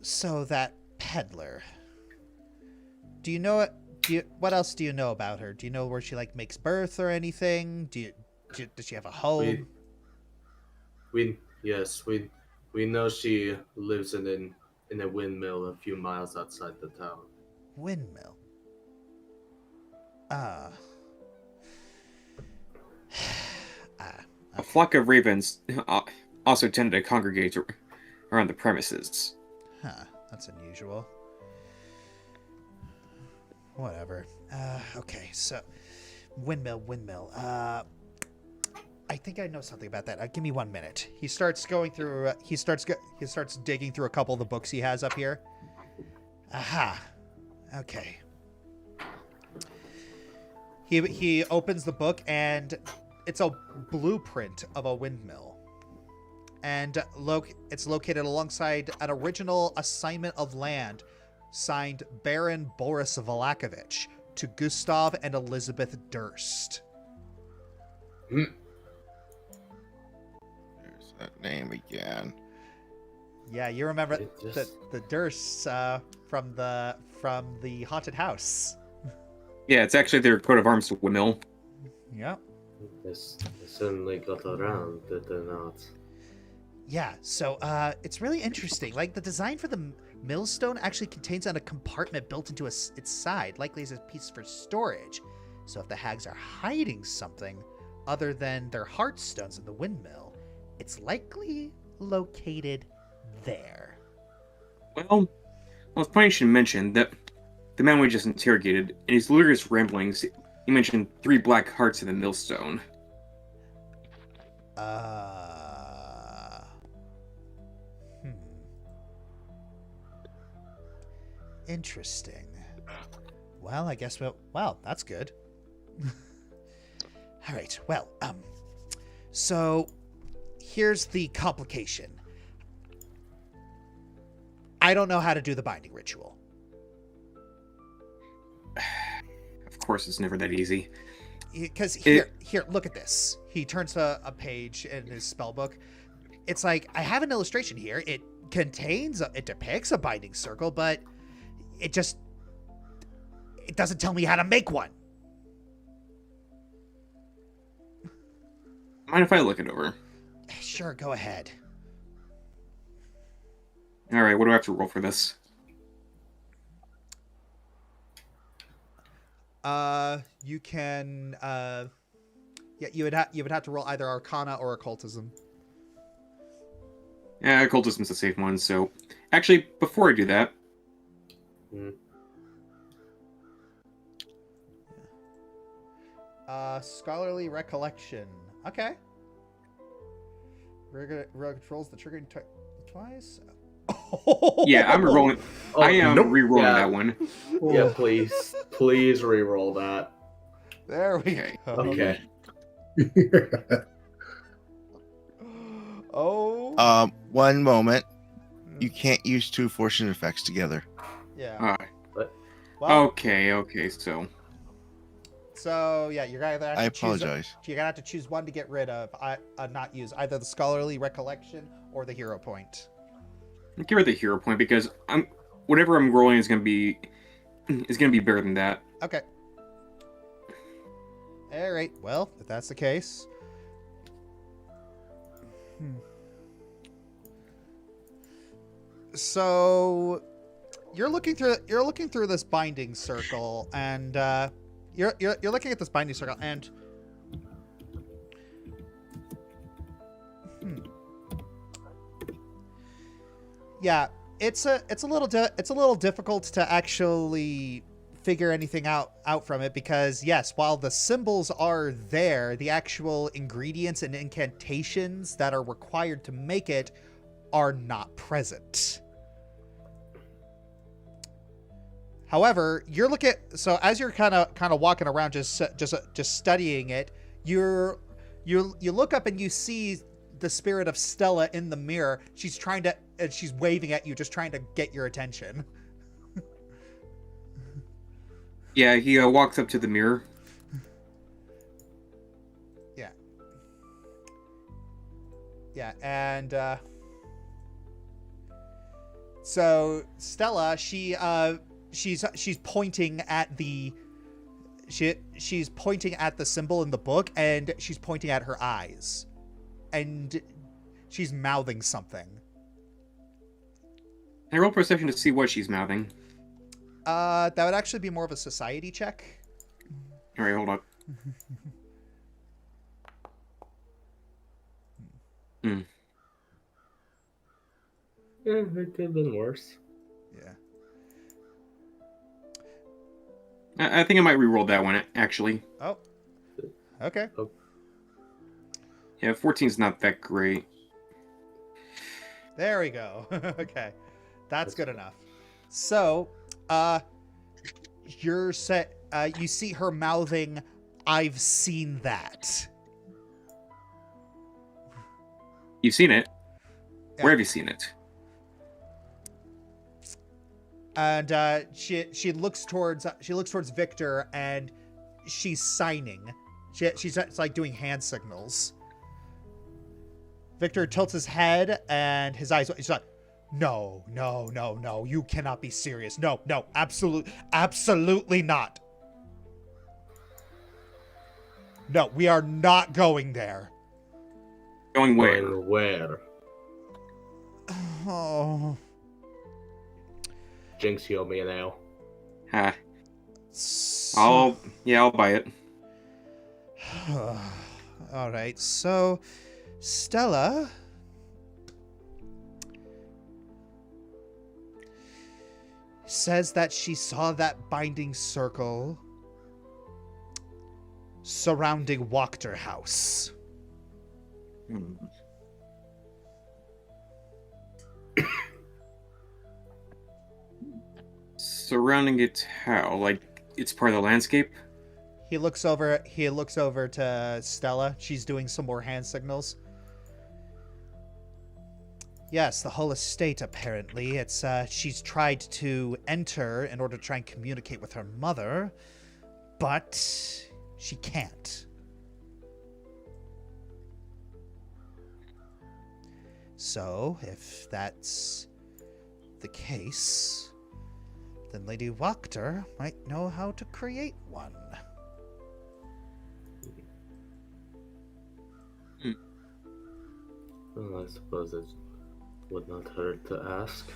so that peddler. Do you know it? What else do you know about her? Do you know where she makes birth or anything? Does she have a home? We know she lives in a windmill a few miles outside the town. Windmill. A flock of ravens also tended to congregate around the premises. Huh, that's unusual. Whatever. Okay, so windmill. I think I know something about that. Give me 1 minute. He starts going through. He starts digging through a couple of the books he has up here. Aha. Okay. He opens the book and it's a blueprint of a windmill. And it's located alongside an original assignment of land signed Baron Boris Valakovich to Gustav and Elizabeth Durst. There's that name again. Yeah, you remember the Dursts from the haunted house. Yeah, it's actually their coat of arms windmill. Yep. They certainly got around, did they not? Yeah, so it's really interesting. The design for the millstone actually contains on a compartment built into its side, likely as a piece for storage. So if the hags are hiding something other than their heartstones in the windmill, it's likely located there. Well, it's funny you should mention that the man we just interrogated, in his ludicrous ramblings, he mentioned 3 black hearts in the millstone. Interesting. Well, I guess that's good. All right. Well, so here's the complication. I don't know how to do the binding ritual. Of course, it's never that easy. Because here, look at this. He turns to a page in his spell book. It's I have an illustration here. It depicts a binding circle, but it doesn't tell me how to make one. Mind if I look it over? Sure, go ahead. All right, what do I have to roll for this? You can Yeah, you would have to roll either Arcana or Occultism. Yeah, occultism's a safe one. So, actually, before I do that, Scholarly Recollection. Okay. Rolls the trigger twice. yeah, I'm re-rolling. Oh, I am nope. re-rolling Yeah. that one. Yeah, please re-roll that. There we Okay. go. Okay. Oh. One moment. You can't use two fortune effects together. Yeah. But Well, Okay. so yeah, you're gonna have to I choose. apologize. You're gonna have to choose one to get rid of. Not use either the Scholarly Recollection or the Hero Point. Give her the hero point because whatever I'm rolling is gonna be better than that. Okay. All right. Well, if that's the case. So you're looking through this binding circle, and you're looking at this binding circle, and yeah, it's a little difficult to actually figure anything out from it, because yes, while the symbols are there, the actual ingredients and incantations that are required to make it are not present. However, as you're kind of walking around just studying it, you look up and you see the spirit of Stella in the mirror. She's waving at you, just trying to get your attention. Yeah, he walks up to the mirror. Yeah, and so Stella, she's pointing at she's pointing at the symbol in the book, and she's pointing at her eyes, and she's mouthing something. I roll perception to see what she's mouthing. That would actually be more of a society check. All right, hold up. yeah, it could have been worse. Yeah. I think I might re-roll that one actually. Oh. Okay. Yeah, 14's not that great. There we go. Okay. That's good enough. So, you're set. You see her mouthing, "I've seen that." You've seen it? Yeah. Where have you seen it? And she looks towards Victor, and she's signing. She's like doing hand signals. Victor tilts his head, and his eyes. He's like, No, you cannot be serious. No, absolutely not. No, we are not going there. Going where? Going where? Oh. Jinx, you owe me an ale. So... I'll buy it. All right, so Stella says that she saw that binding circle surrounding Wachter House. Surrounding it how? Like it's part of the landscape? He looks over to Stella. She's doing some more hand signals. Yes, the whole estate, apparently. It's, she's tried to enter in order to try and communicate with her mother, but she can't. So, if that's the case, then Lady Wachter might know how to create one. Well, I suppose it would not hurt to ask.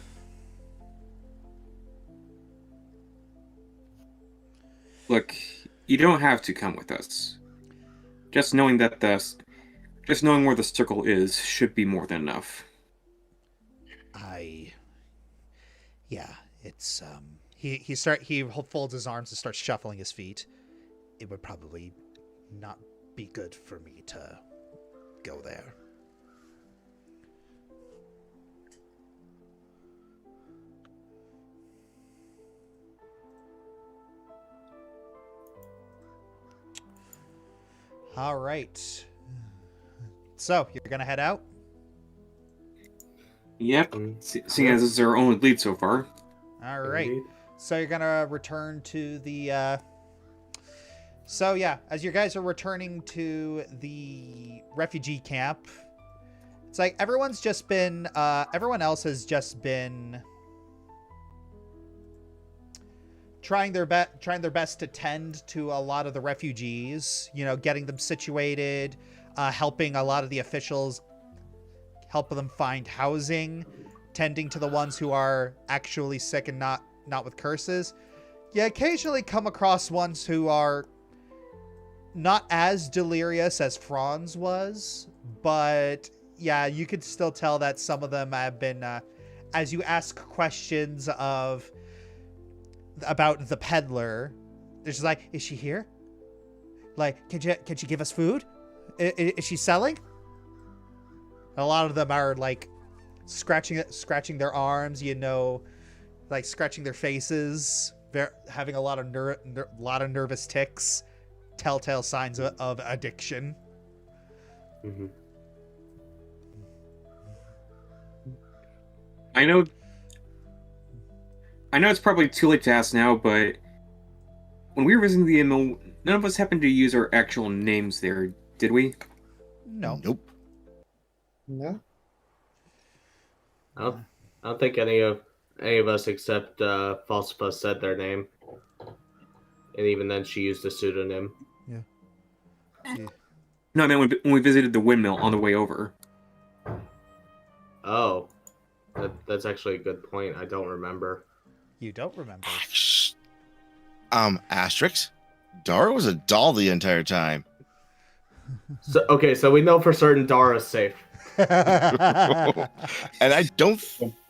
Look, you don't have to come with us. just knowing that just knowing where the circle is should be more than enough. Yeah, it's he folds his arms and starts shuffling his feet. It would probably not be good for me to go there. All right. So, you're going to head out? Yep. Seeing as this is our only lead so far. All right. Indeed. So, you're going to return to the... So, yeah, as you guys are returning to the refugee camp, it's like everyone's just been... everyone else has just been... trying their best to tend to a lot of the refugees, you know, getting them situated, helping a lot of the officials, helping them find housing, tending to the ones who are actually sick and not with curses. You occasionally come across ones who are not as delirious as Franz was, but yeah, you could still tell that some of them have been, as you ask questions about the peddler, they're just like, is she here? Like, can she give us food? Is she selling? A lot of them are like scratching their arms, you know, like scratching their faces, having a lot of nervous tics, telltale signs of addiction. Mm-hmm. I know it's probably too late to ask now, but when we were visiting the MO, none of us happened to use our actual names there, did we? No. Nope. No. I don't think any of us except Falsifa said their name, and even then she used a pseudonym. Yeah. No, I mean when we visited the windmill on the way over. Oh, that's actually a good point. I don't remember. You don't remember. Asterisk. Dara was a doll the entire time. So okay, so we know for certain Dara's safe. And I don't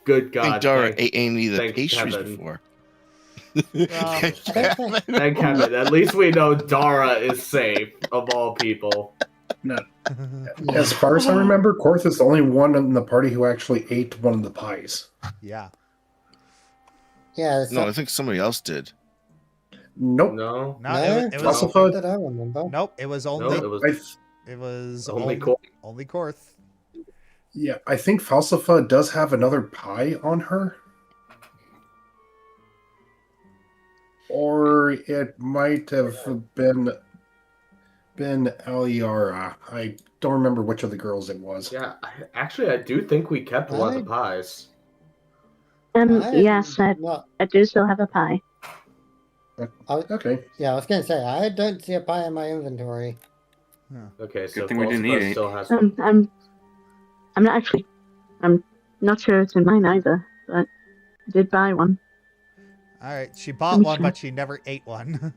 Good think God, Dara ate any of the thank pastries Kevin. before. And Kevin, at least we know Dara is safe of all people. No. As far as I remember, Korth is the only one in the party who actually ate one of the pies. Yeah. Yeah. No, I think somebody else did. Nope. No, No, it was Falsifa- that I remember. nope. It was no, only it was it was only Cor- only Korth. Yeah, I think Falsifa does have another pie on her. Or it might have been Aliara. I don't remember which of the girls it was. Yeah, I do think we kept one of the pies. Yes, I Well, do still have a pie. Okay. yeah, I was gonna say I don't see a pie in my inventory. Okay, so thing we didn't Falsifa eat it. still has. I'm not sure it's in mine either, but I did buy one. All right, she bought one, but she never ate one.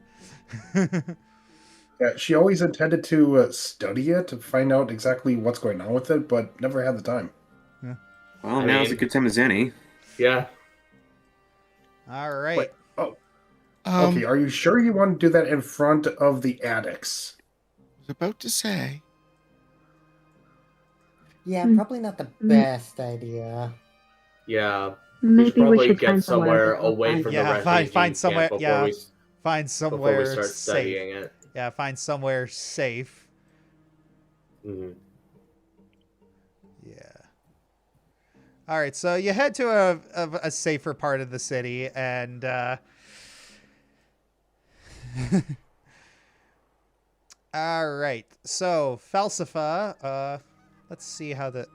Yeah, she always intended to study it to find out exactly what's going on with it, but never had the time. Well, I now's a mean- good time as any. Yeah. All right. Wait, okay, are you sure you want to do that in front of the addicts? I was about to say. Yeah, Hmm. probably not the best idea. Yeah. Maybe we probably should get find somewhere a little away pie. from Yeah, the refugee find camp somewhere- before yeah. we Find before somewhere we start safe. studying it. Yeah, find somewhere safe. Mhm. Yeah. All right, so you head to a safer part of the city, and all right. So Falsifa, let's see how the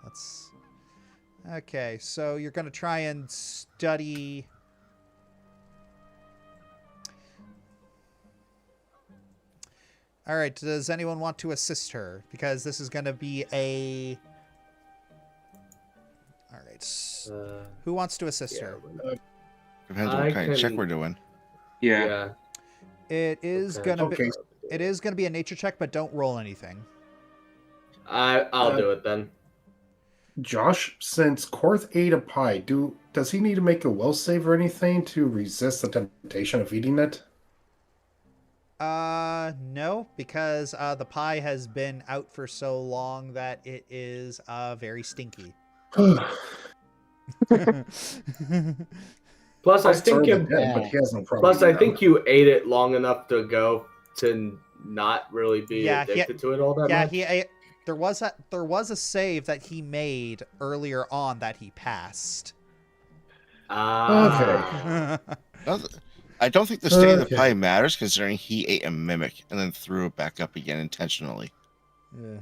that's okay. So you're gonna try and study. All right. Does anyone want to assist her? Because this is gonna be a. All right. Who wants to assist her? Depends on I what kind of check can- we're doing. Yeah. It is Okay. gonna be. Okay. It is going to be a nature check, but don't roll anything. I'll do it then. Josh, since Korth ate a pie, does he need to make a will save or anything to resist the temptation of eating it? No, because the pie has been out for so long that it is very stinky. Plus, I think but he has no problem. Plus, I think you ate it long enough to go to not really be addicted to it all that much. Yeah, he ate. There was a save that he made earlier on that he passed. Okay. I don't think the state of the pie matters, considering he ate a mimic and then threw it back up again intentionally. Yeah.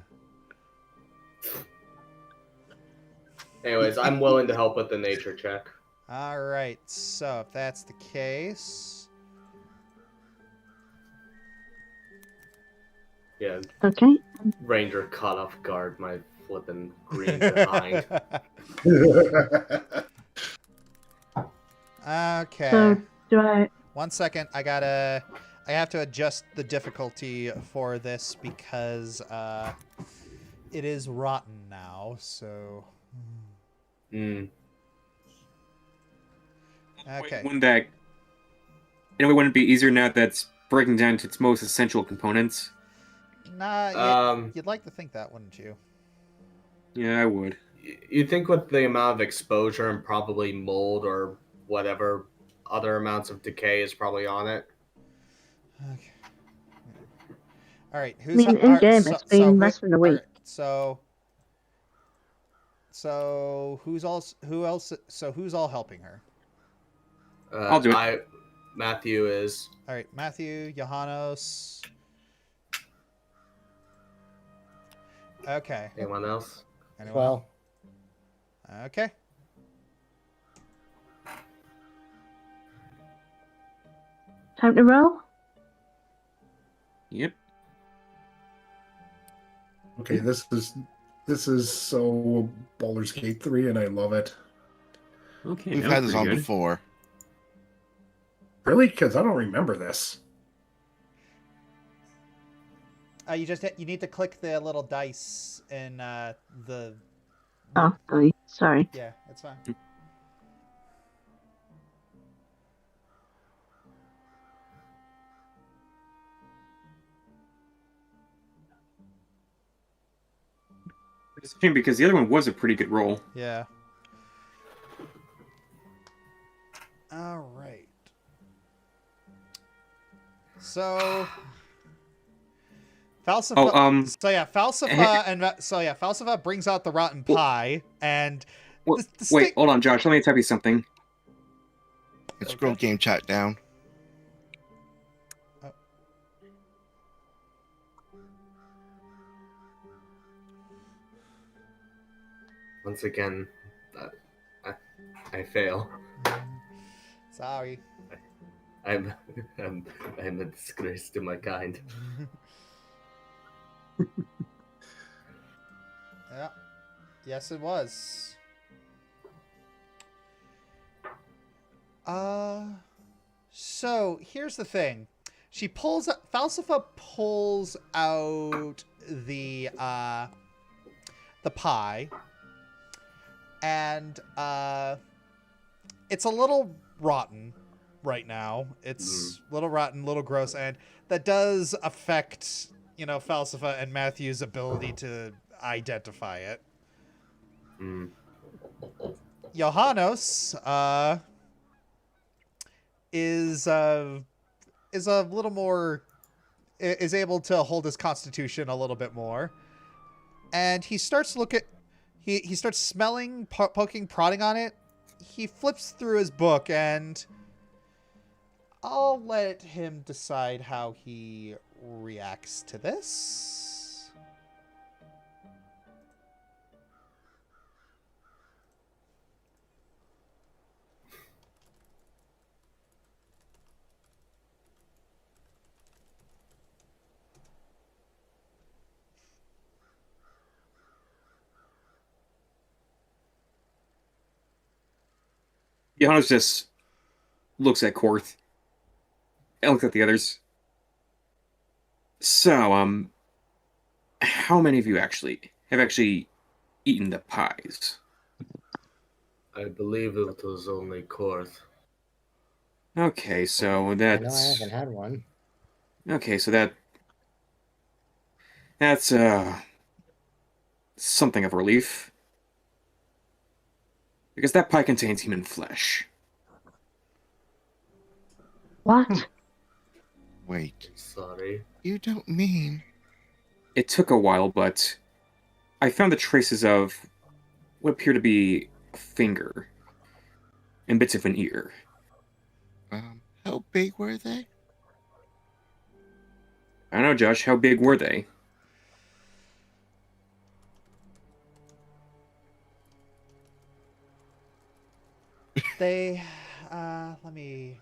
Anyways, I'm willing to help with the nature check. All right, so if that's the case, yeah. Okay. Ranger caught off guard. My flippin' green behind. Okay. So do I? 1 second. I have to adjust the difficulty for this because it is rotten now. So. Hmm. Okay. Wouldn't that, wouldn't it be easier now that it's breaking down to its most essential components? Nah, you'd like to think that, wouldn't you? Yeah, I would. You think with the amount of exposure and probably mold or whatever other amounts of decay is probably on it? Okay. All right. I mean, in game, it's been less than a week. Right, so who's all helping her? I'll do it. Matthew is. All right, Matthew, Johannes. Okay. Anyone else? Well. Okay. Time to roll? Yep. Okay, this is so Baldur's Gate 3, and I love it. Okay, We've had this on before. Really? Because I don't remember this. You need to click the little dice in the. Oh, sorry. Yeah, that's fine. It's a shame because the other one was a pretty good roll. Yeah. All right. So Falsafa. Falsafa brings out the rotten pie and. Wait, hold on, Josh. Let me tell you something. Let's scroll game chat down. Oh. Once again, I fail. Sorry. I'm a disgrace to my kind. Yeah. Yes, it was. So here's the thing. Falsafa pulls out the pie, and it's a little rotten right now. It's a little rotten, a little gross, and that does affect, Falsafa and Matthew's ability to identify it. Johannes is a little more, is able to hold his constitution a little bit more, and he starts he starts smelling, poking, prodding on it. He flips through his book, and I'll let him decide how he reacts to this. Johannes just looks at Korth and looks at the others. So, how many of you have actually eaten the pies? I believe it was only Korth. Okay, so I that's know I haven't had one. okay. So that's something of a relief because that pie contains human flesh. What? Wait, Sorry. you don't mean? It took a while, but I found the traces of what appear to be a finger and bits of an ear. How big were they? I don't know, Josh. How big were they? They, let me.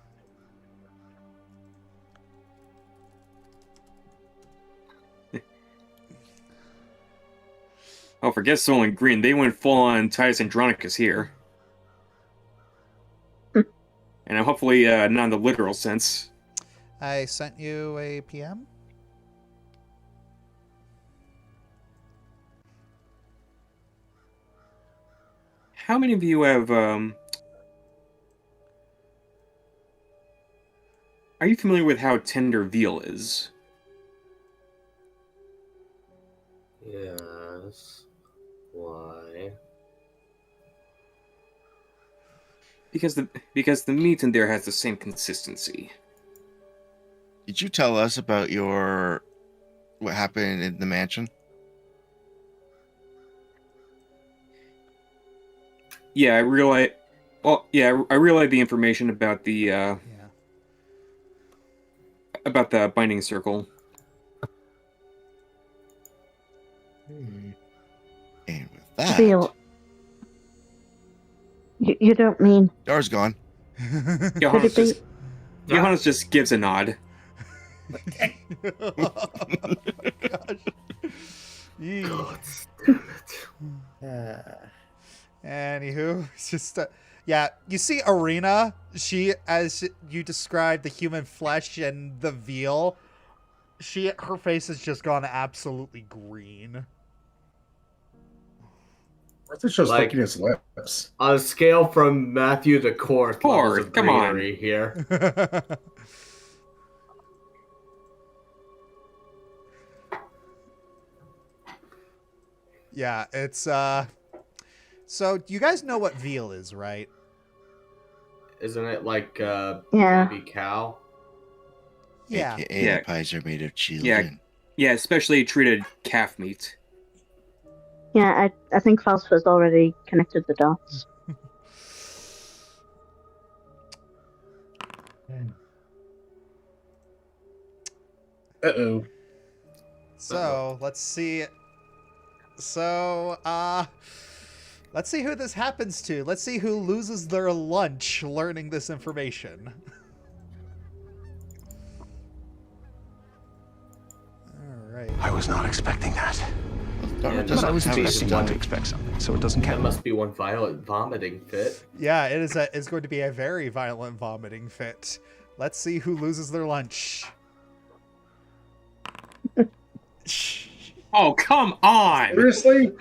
Oh, forget Soul and Green. They went full on Titus Andronicus here. And hopefully not in the literal sense. I sent you a PM. How many of you have, are you familiar with how tender veal is? Yes. Why? Because the meat in there has the same consistency. Did you tell us about what happened in the mansion? Yeah, I realize. Well, yeah, I realized the information about the Yeah. about the binding circle. Hmm. And with that, Veal. You don't mean... Dar's gone. Could it be... Johannes just gives a nod. Oh my gosh. Yee. God damn it. Anywho, it's just yeah. You see, Arena. She, as you described, the human flesh and the veal. Her face has just gone absolutely green. Arthur's just Like- licking his lips. On a scale from Matthew to Korth, levels of Korth, come on. greenery here. Yeah, it's So you guys know what veal is, right? Isn't it like Yeah. baby cow? Yeah. AKA Yeah. the pies are made of children. Yeah, especially treated calf meat. Yeah, I think Falspa's already connected the dots. Uh-oh. So let's see. So let's see who this happens to. Let's see who loses their lunch learning this information. All right. I was not expecting that. Dar Yeah, doesn't I was have a expecting one to stomach. expect something, so it doesn't That count. must be one violent vomiting fit. Yeah, it is. It's going to be a very violent vomiting fit. Let's see who loses their lunch. Oh, come on! Seriously?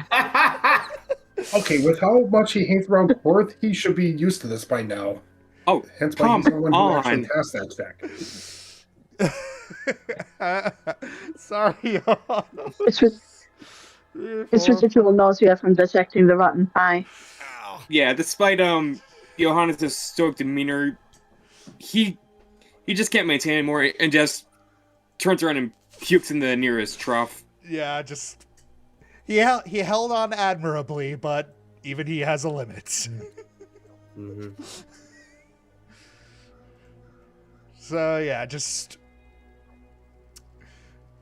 Okay, with how much he hates around Korth, he should be used to this by now. Oh, Hence why come he's the one who actually on! passed that check. Sorry. It's residual nausea from dissecting the rotten pie. Yeah, despite Johannes' stoic demeanor, he just can't maintain anymore and just turns around and pukes in the nearest trough. Yeah, just he held on admirably, but even he has a limit. Mm-hmm. So yeah, just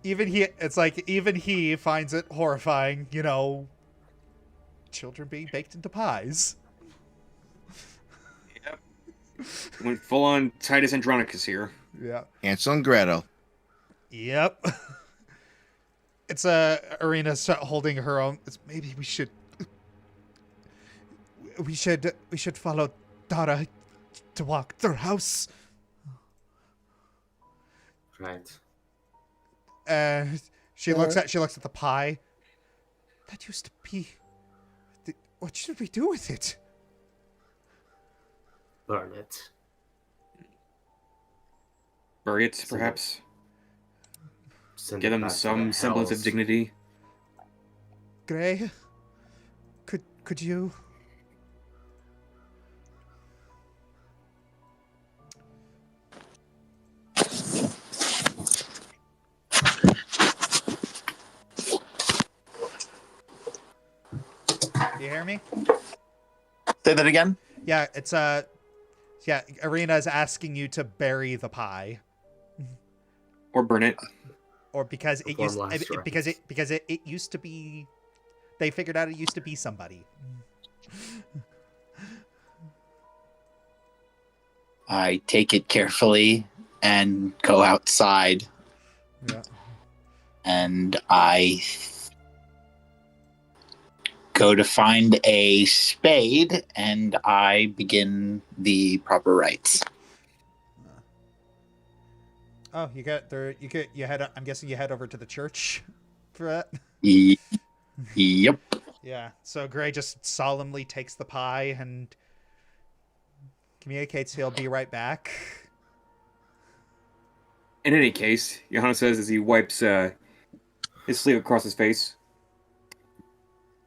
even he finds it horrifying, you know, children being baked into pies. Yep. Went full on Titus Andronicus here. Yeah. Hansel and Gretel. Yep. It's Arena holding her own. Maybe we should follow Dara to walk their house. Right. She looks at the pie. That used to be. What should we do with it? Burn it. Bury it, perhaps. Send Give it them back to some the semblance of hells. dignity. Gray, could you? Do you hear me? Say that again. Yeah, it's yeah, Arena is asking you to bury the pie. Or burn it. Or because it Perform used last rites. because it used to be, they figured out it used to be somebody. I take it carefully and go outside, Yeah. and I go to find a spade, and I begin the proper rites. Oh, you head. I'm guessing you head over to the church for that. Yep. Yeah. So Gray just solemnly takes the pie and communicates he'll be right back. In any case, Johanna says as he wipes his sleeve across his face.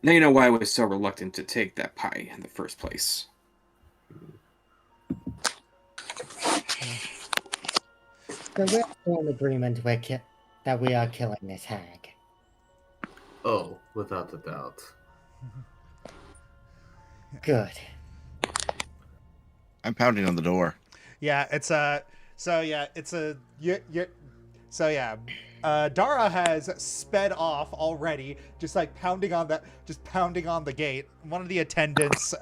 Now you know why I was so reluctant to take that pie in the first place. So we're in agreement that we are killing this hag. Oh, without a doubt. Good. I'm pounding on the door. Yeah, it's a. So yeah, it's a. So yeah, Dara has sped off already, just like pounding on the gate. One of the attendants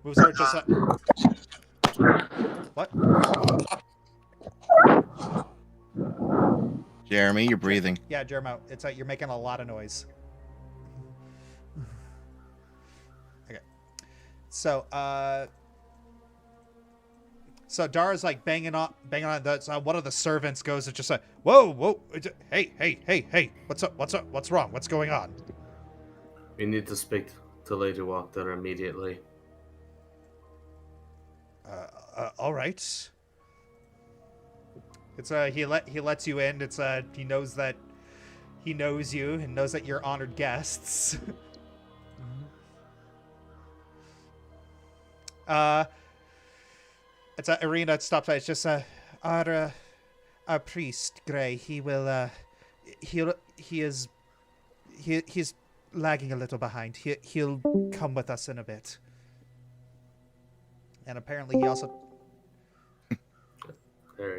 moves over, just like, what? Jeremy, you're breathing. Yeah, Jermo, it's you're making a lot of noise. Okay, so so Dara's like banging on the. So one of the servants goes and just like, whoa, hey, what's up, what's wrong, what's going on? We need to speak to Lady Walker immediately. All right. It's he lets you in. It's he knows you and knows that you're honored guests. It's Arena stops by. It's just our priest Gray. He's lagging a little behind. He'll come with us in a bit. And apparently he also.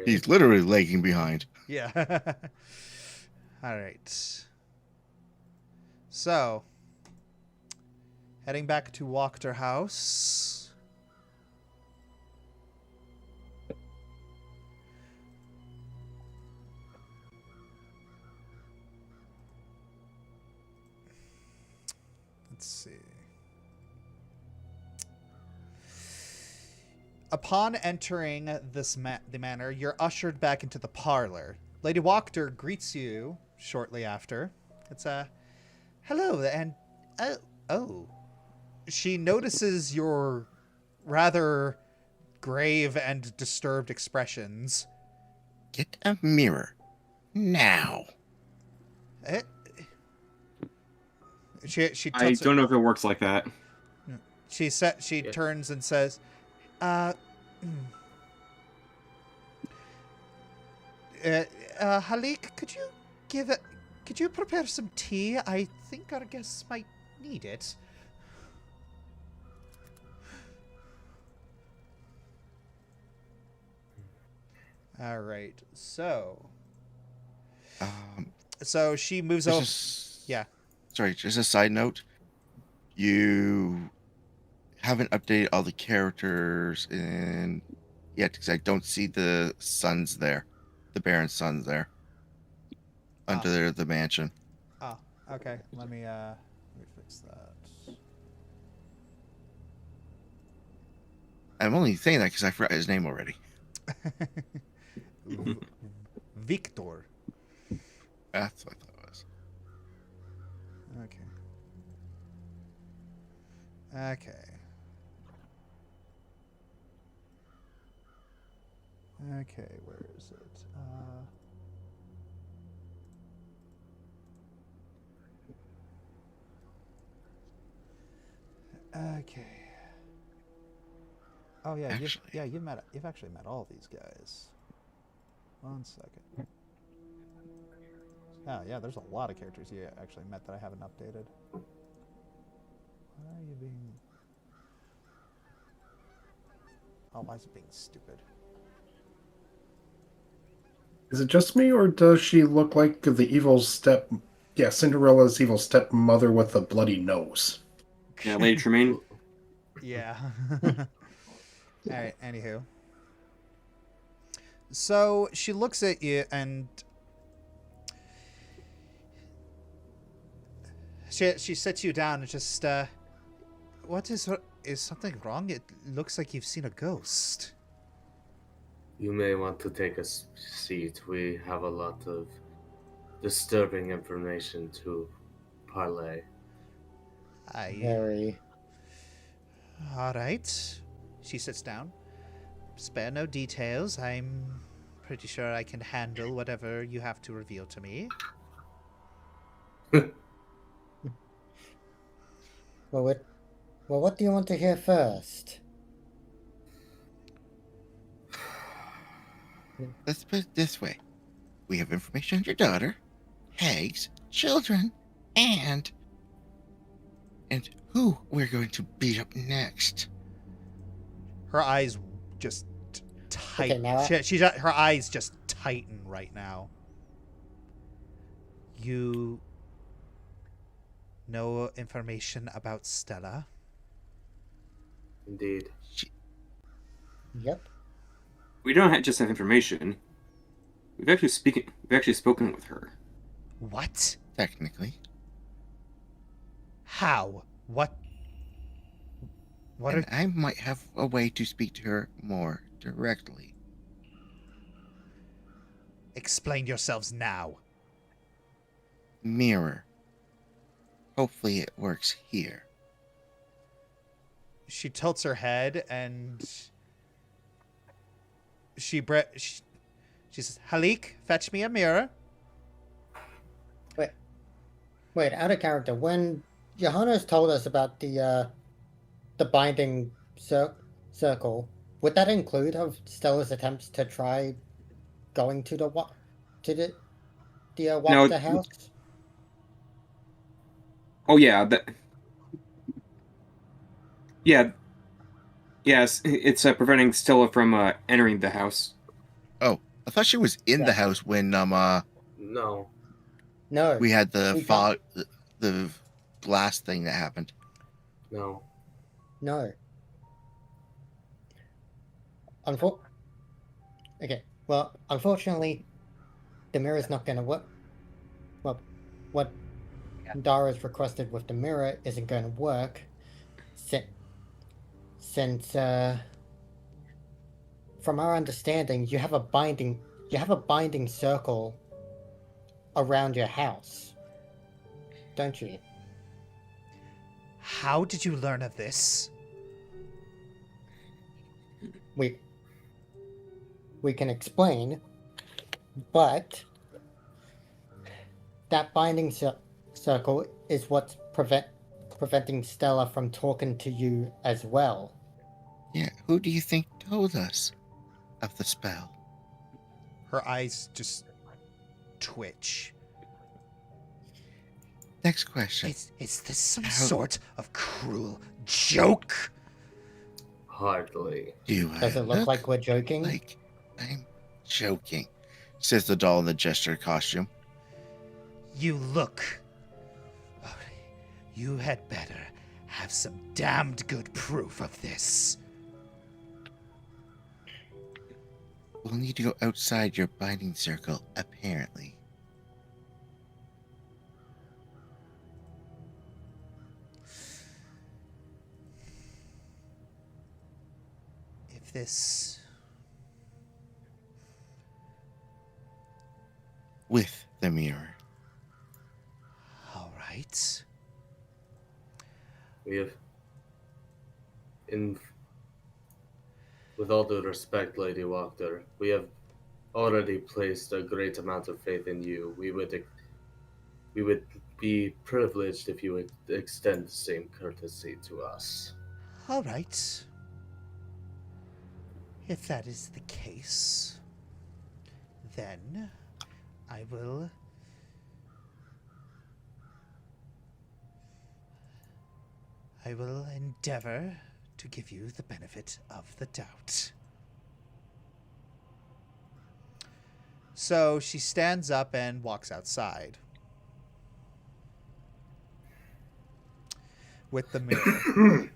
He's literally lagging behind. Yeah. All right. So, heading back to Wachter House. Let's see. Upon entering the manor, you're ushered back into the parlor. Lady Wachter greets you shortly after. It's hello, and oh. She notices your rather grave and disturbed expressions. Get a mirror now. She I don't know if it works like that. She turns and says, Halik, could you prepare some tea? I think our guests might need it. All right, so she moves over. Yeah. Sorry, just a side note. You haven't updated all the characters yet because I don't see the sons there, the Baron's sons there, under the mansion. Oh, okay. Let me fix that. I'm only saying that because I forgot his name already. Victor. That's what that was. Okay. Okay. Okay, where is it? Okay. Oh yeah, Actually. you've actually met all these guys. 1 second. Oh yeah, there's a lot of characters you actually met that I haven't updated. Why are you being? Oh, why is it being stupid? Is it just me, or does she look like the evil step? Yeah, Cinderella's evil stepmother with the bloody nose. Yeah, Lady Tremaine. Yeah. Alright, anywho. So she looks at you and she sits you down and just what is something wrong? It looks like you've seen a ghost. You may want to take a seat. We have a lot of disturbing information to parlay. Very. Alright. She sits down. Spare no details. I'm pretty sure I can handle whatever you have to reveal to me. Well, what do you want to hear first? Let's put it this way. We have information on your daughter, hags, children, and who we're going to beat up next. Her eyes just tight. Okay, now Her eyes just tighten right now. You know information about Stella? Indeed. Yep. We don't just have information. We've actually spoken with her. What? Technically. How? What? What And are... I might have a way to speak to her more directly. Explain yourselves now. Mirror. Hopefully it works here. She tilts her head and she says, Halik, fetch me a mirror. Wait, out of character. When Johannes told us about the binding circle, would that include of Stella's attempts to try going to the Wapta house? Oh yeah, yes, it's preventing Stella from entering the house. Oh, I thought she was in the house when No. No. we had the fog, the glass thing that happened. No. No. Okay. Well, unfortunately, the mirror's not going to work. Well, what Dara's requested with the mirror isn't going to work, since from our understanding, you have a binding circle around your house, don't you? How did you learn of this? We can explain, but that binding circle is what's preventing Stella from talking to you as well. Yeah, who do you think told us of the spell? Her eyes just twitch. Next question. Is this some sort of cruel joke? Hardly. Does it look like we're joking? Like I'm joking, says the doll in the jester costume. You look. Oh, you had better have some damned good proof of this. We'll need to go outside your binding circle, apparently. If this... With the mirror. right. We have, with all due respect, Lady Wachter, we have already placed a great amount of faith in you. We would be privileged if you would extend the same courtesy to us. All right. If that is the case, then I will endeavor to give you the benefit of the doubt. So she stands up and walks outside with the mirror.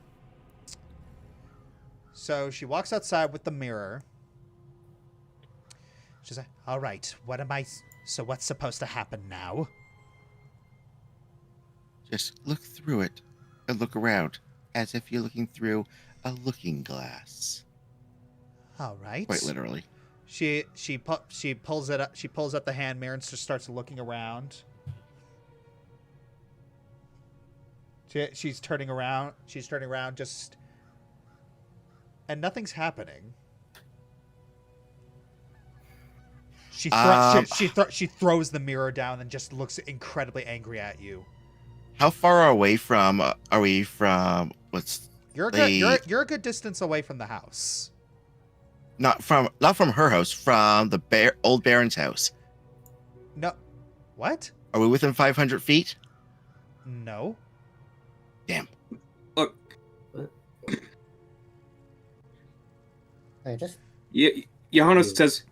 So she walks outside with the mirror. She's like, all right, so what's supposed to happen now? Just look through it and look around as if you're looking through a looking glass. All right. Quite literally. She pulls it up. She pulls up the hand mirror and just starts looking around. She's turning around. She's turning around just, and nothing's happening. She throws the mirror down and just looks incredibly angry at you. How far away from are we from what's You're a good distance away from the house. not from her house, from the old Baron's house? No. What? Are we within 500 feet? No. Damn. Look. I just Johannes says,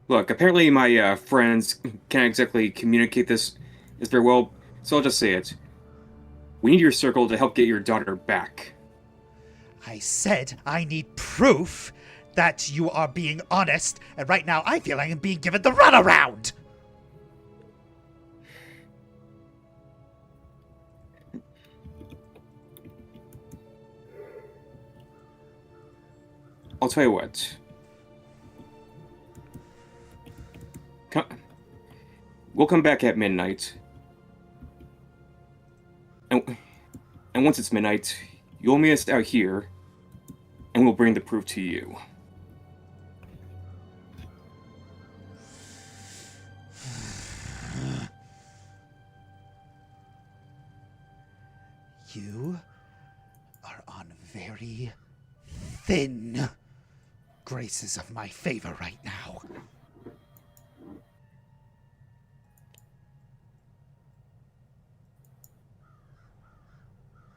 look, apparently my friends can't exactly communicate this very well, so I'll just say it. We need your circle to help get your daughter back. I said I need proof that you are being honest, and right now I feel like I'm being given the runaround. I'll tell you what. We'll come back at midnight. And once it's midnight, you'll meet us out here, and we'll bring the proof to you. You are on very thin graces of my favor right now.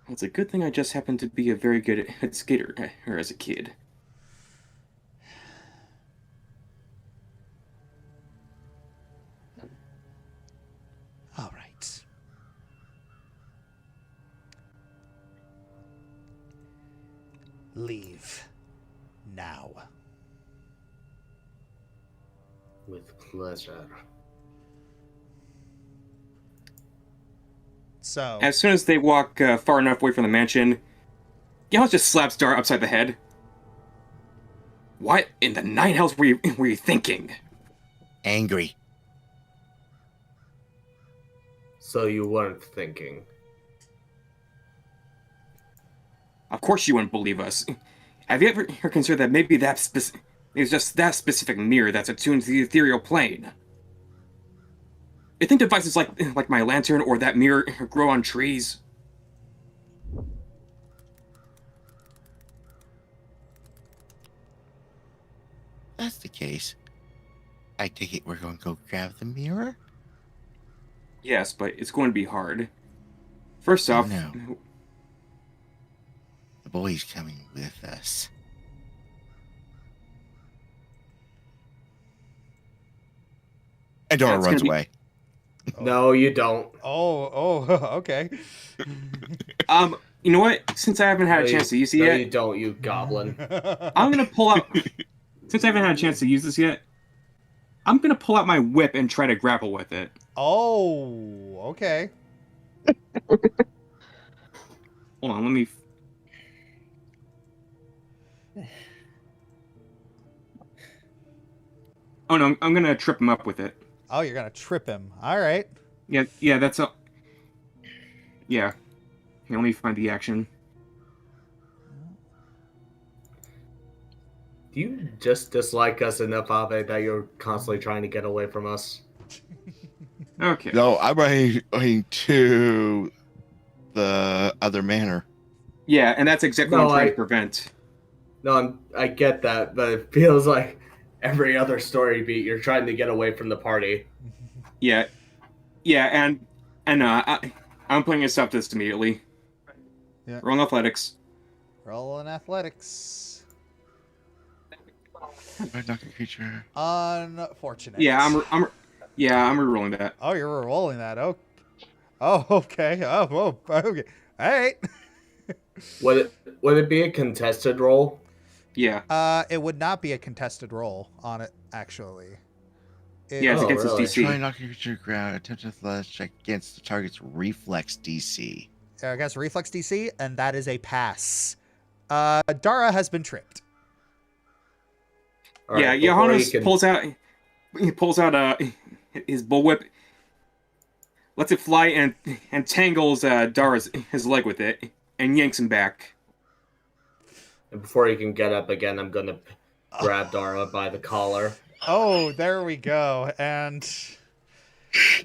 It's a good thing I just happened to be a very good skater as a kid. All right. Leave now. With pleasure. So, as soon as they walk far enough away from the mansion, Giles just slaps Dara upside the head. What in the nine hells were you thinking? Angry. So you weren't thinking. Of course you wouldn't believe us. Have you ever considered that maybe it's just that specific mirror that's attuned to the ethereal plane? You think devices like my lantern or that mirror grow on trees? That's the case. I take it we're going to go grab the mirror? Yes, but it's going to be hard. First off... No. The boy's coming with us. And Dora runs away. No, you don't. Oh, okay. You know what? Since I haven't had a chance to use it yet... No, you don't, you goblin. I'm gonna pull out... Since I haven't had a chance to use this yet, I'm gonna pull out my whip and try to grapple with it. Oh, okay. Hold on, let me... Oh no, I'm gonna trip him up with it. Oh, you're gonna trip him. All right. Yeah, that's all. Yeah. Here, let me find the action. Do you just dislike us enough, Ave, that you're constantly trying to get away from us? Okay. No, I'm running to the other manor. Yeah, and that's exactly what I'm trying to prevent. No, I get that, but it feels like every other story beat, you're trying to get away from the party. Yeah, and I'm playing a stop this immediately. Yeah. Roll athletics. Roll in athletics. Knock a creature. Unfortunate. Yeah, I'm rerolling that. Oh, you're rolling that. Oh, okay. Oh, okay. All right. Would it be a contested roll? Yeah. It would not be a contested roll on it, actually. Yeah, it's against really? its DC. Try knocking a creature to the ground. Attempt to athletics check against the target's reflex DC. Against reflex DC, and that is a pass. Dara has been tripped. All right, Johannes pulls out his bullwhip, lets it fly, and tangles Dara's his leg with it, and yanks him back. And before he can get up again, I'm gonna grab Dara by the collar. Oh, there we go. And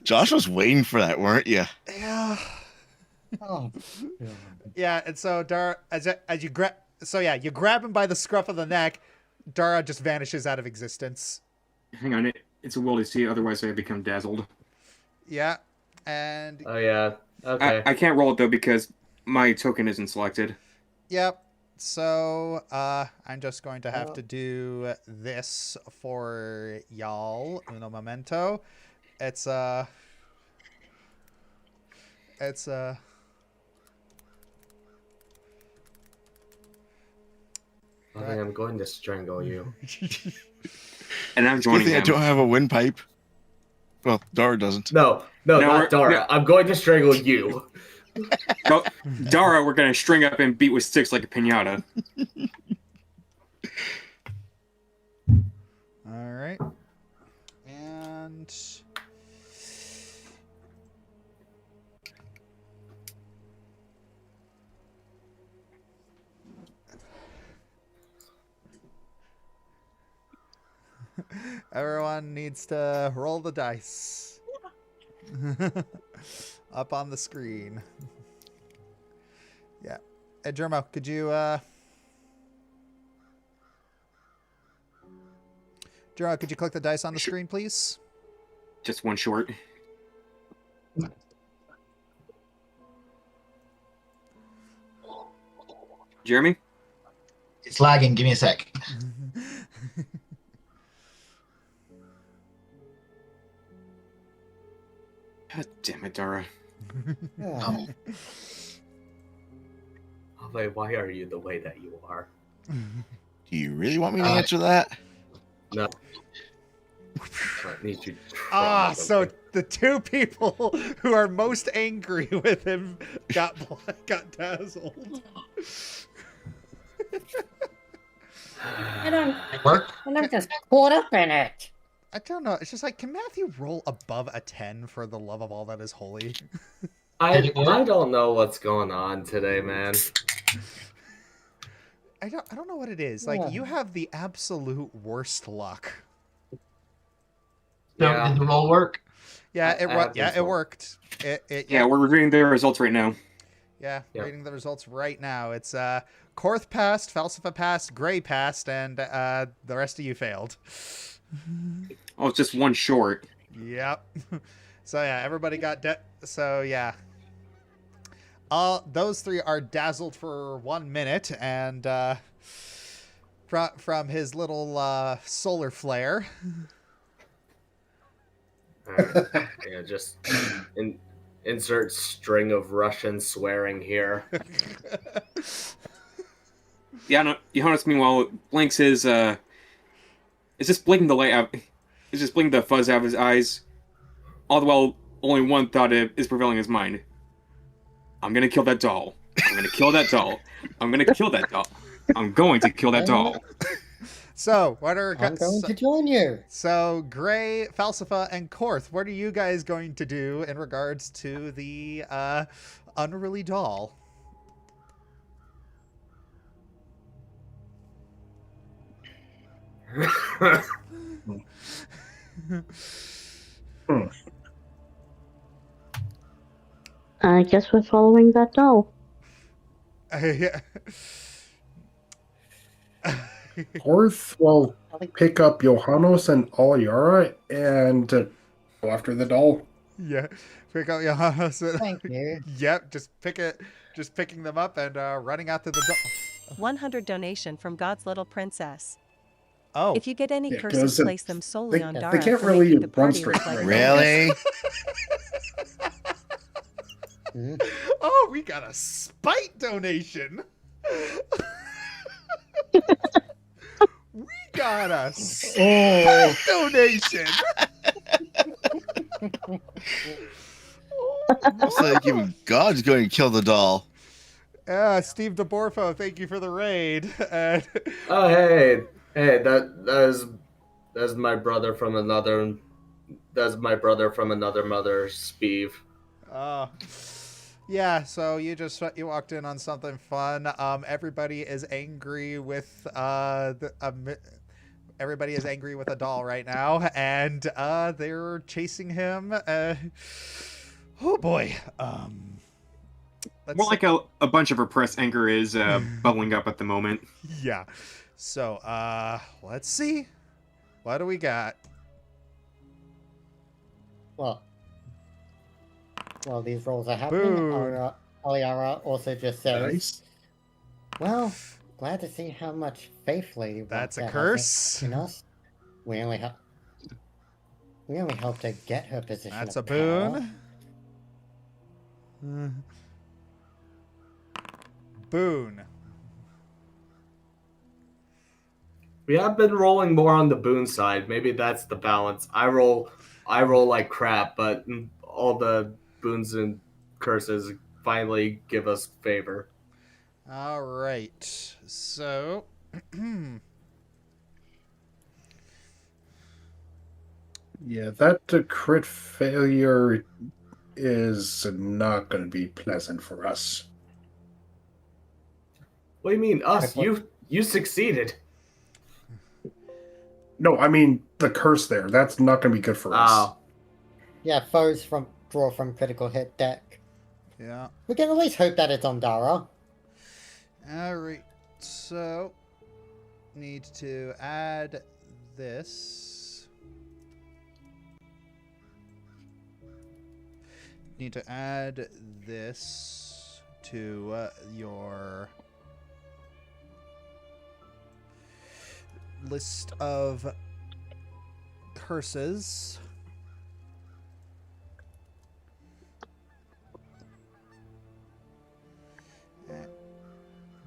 Josh was waiting for that, weren't you? yeah, Oh. yeah. And so Dara, as you grab, you grab him by the scruff of the neck. Dara just vanishes out of existence. Hang on, it's a will to see, otherwise I become dazzled. Yeah, and Oh yeah. Okay. I can't roll it though because my token isn't selected. yep. So I'm just going to have to do this for y'all. Uno momento. It's I think I'm going to strangle you. And I'm Good joining thing I them. don't have a windpipe. Well, Dara doesn't. No, not Dara. no. I'm going to strangle you. Well, Dara, we're gonna string up and beat with sticks like a piñata. all right. And everyone needs to roll the dice. Up on the screen. Yeah. Hey, Jermo, could you click the dice on the screen, please? Just one short. Jeremy? It's lagging. Give me a sec. God damn it, Dara. Oh. Oh, wait, why are you the way that you are? Do you really want me to answer that? No. I need you to try So something. the two people who are most angry with him got dazzled. And I'm Work. just caught up in it. I don't know. It's just like, can Matthew roll above a 10 for the love of all that is holy? I don't know what's going on today, man. I don't know what it is. Like, you have the absolute worst luck. So Yeah. did the roll work? Yeah, think it so. worked. Yeah, we're reviewing the results right now. Yeah, Yep. reading the results right now. It's Korth passed, Falsifa passed, Gray passed, and the rest of you failed. Oh, it's just one short. Yep. So yeah, everybody got so yeah. Those three are dazzled for 1 minute, and from his little solar flare. Yeah, just insert string of Russian swearing here. Yeah, no, Johannes, meanwhile, blinks his, it's just blinking the light out. It's just blinking the fuzz out of his eyes. All the while, only one thought is prevailing in his mind. I'm gonna kill that doll. I'm gonna kill that doll. I'm gonna kill that doll. I'm going to kill that doll. So, what are I'm going to join you. So, Gray, Falsifa, and Korth, what are you guys going to do in regards to the unruly doll? Hmm. I guess we're following that doll. Yeah. Korth will pick up Johannes and Aliara and go after the doll. Yeah, pick up your house. Thank you. Yep, just picking them up and running after the doll. 100 donation from God's Little Princess. Oh, If you get any Yeah, curses, 'cause place them solely they- on they Dara can't for really making the run party straight look like right a now. Really? oh, we got a spite donation. We got a spite donation. It's like even God's going to kill the doll. Steve DeBorfo, thank you for the raid. And Oh, hey, that's my brother from another. That's my brother from another mother, Speeve. yeah, so you walked in on something fun. Everybody is angry with everybody is angry with a doll right now, and they're chasing him. Oh boy. More like a bunch of repressed anger is bubbling up at the moment. Yeah. So, let's see. What do we got? Well, while these rolls are happening, Boon. Aliara also just says, Nice. well, glad to see how much faith Lady That's a Wonka has curse. in us. We only helped her get her position That's of a power. boon. Boon. We have been rolling more on the Boon side. Maybe that's the balance. I roll like crap, but all the boons and curses finally give us favor. All right. So, Yeah, that crit failure is not going to be pleasant for us. What do you mean us? You succeeded. No, I mean the curse there. That's not going to be good for us. Oh, Yeah, foes draw from critical hit deck. yeah. We can at least hope that it's on Dara. All right. So, need to add this. Need to add this to your list of curses.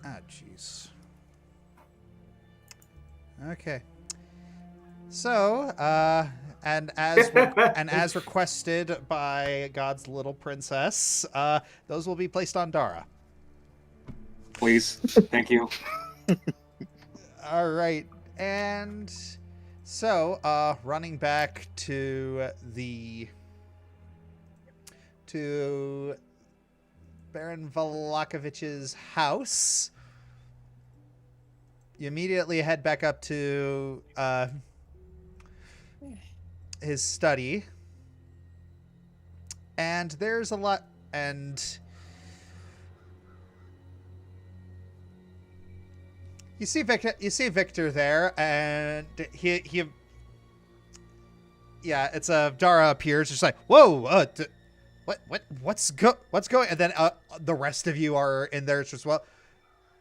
Ah, jeez. Okay. So, and as requested by God's Little Princess, those will be placed on Dara. Please. Thank you. All right. And so, running back to Baron Valakovich's house, you immediately head back up to his study, and there's a lot, and you see Victor there, and he yeah, it's Dara appears, just like, whoa, what's going, and then the rest of you are in there as well.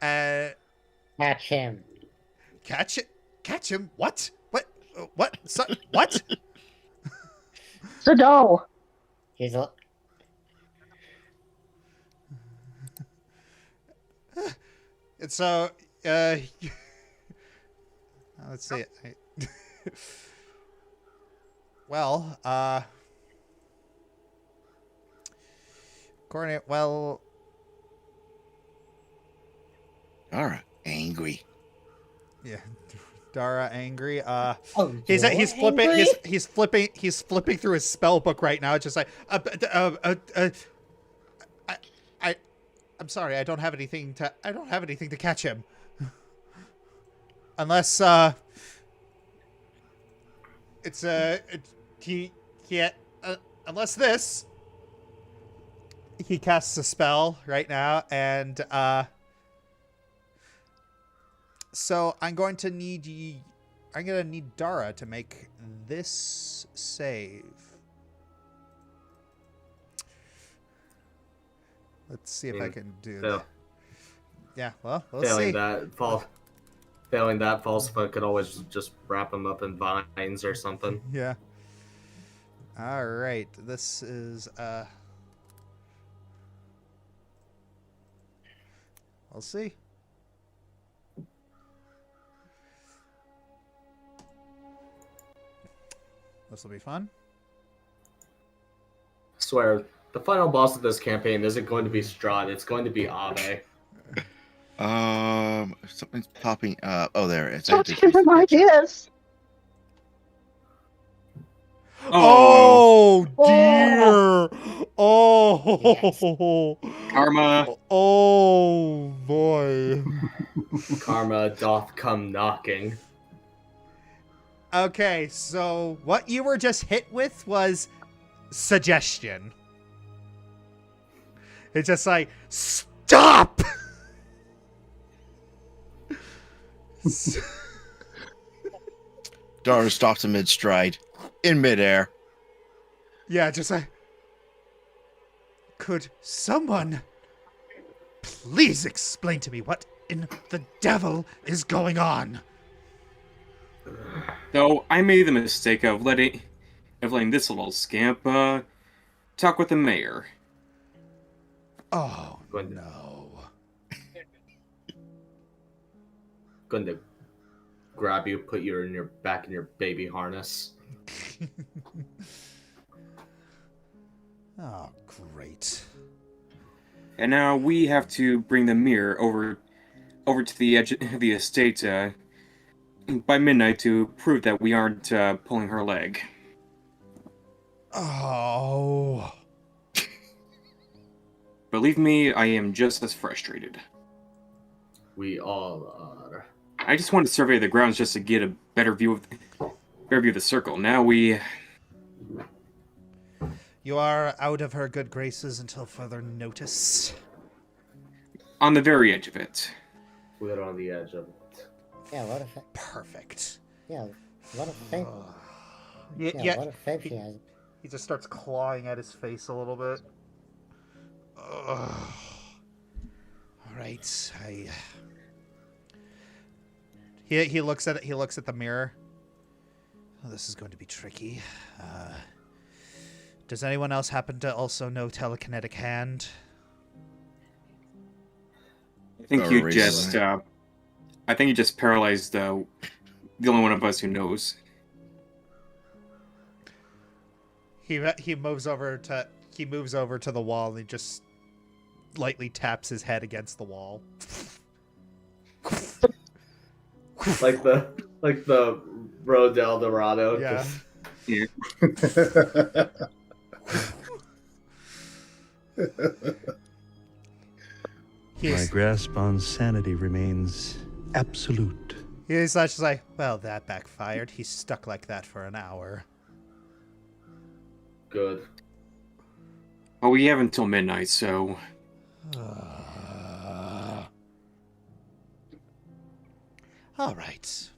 Catch him. Catch him? What? What? So, what? It's a doll. He's a... It's let's see. Well, coordinate. Well, All right, angry. yeah. Dara angry. Oh, He's you're flipping angry? he's flipping through his spell book right now. It's just like I'm sorry, I don't have anything to catch him. Unless unless this. He casts a spell right now, and so I'm going to need Dara to make this save. Let's see if I can do that. Yeah, well, we'll see. Failing that, Falsified could always just wrap him up in vines or something. Yeah. All right. This is I'll see. This will be fun. I swear, the final boss of this campaign isn't going to be Strahd, it's going to be Ave. Something's popping up. Oh, there it is. Don't give him ideas. Oh dear! Oh, Karma. Oh boy! Karma doth come knocking. Okay, so what you were just hit with was suggestion. It's just like, stop! Dara stops in mid-stride, in midair. Yeah, just like, could someone please explain to me what in the devil is going on? Though I made the mistake of letting this little scamp talk with the mayor. Oh no! Going to grab you, put you in your back in your baby harness. Oh, great! And now we have to bring the mirror over to the edge of the estate by midnight to prove that we aren't pulling her leg. Oh. Believe me, I am just as frustrated. We all are. I just want to survey the grounds just to get a better view of the circle. Now we... You are out of her good graces until further notice. On the very edge of it. We're on the edge of it. Yeah, what if... Perfect. Yeah, what if faith... Yeah, what if faith he has... He just starts clawing at his face a little bit. All right, He looks at it. He looks at the mirror. Oh, this is going to be tricky. Does anyone else happen to also know telekinetic hand? I think you just. I think you just paralyzed the only one of us who knows. He moves over to the wall and he just lightly taps his head against the wall. like the Road to El Dorado. Yeah. Yeah. My grasp on sanity remains absolute. He's just like, well, that backfired. He's stuck like that for an hour. Good. Well, we have until midnight, so... All right.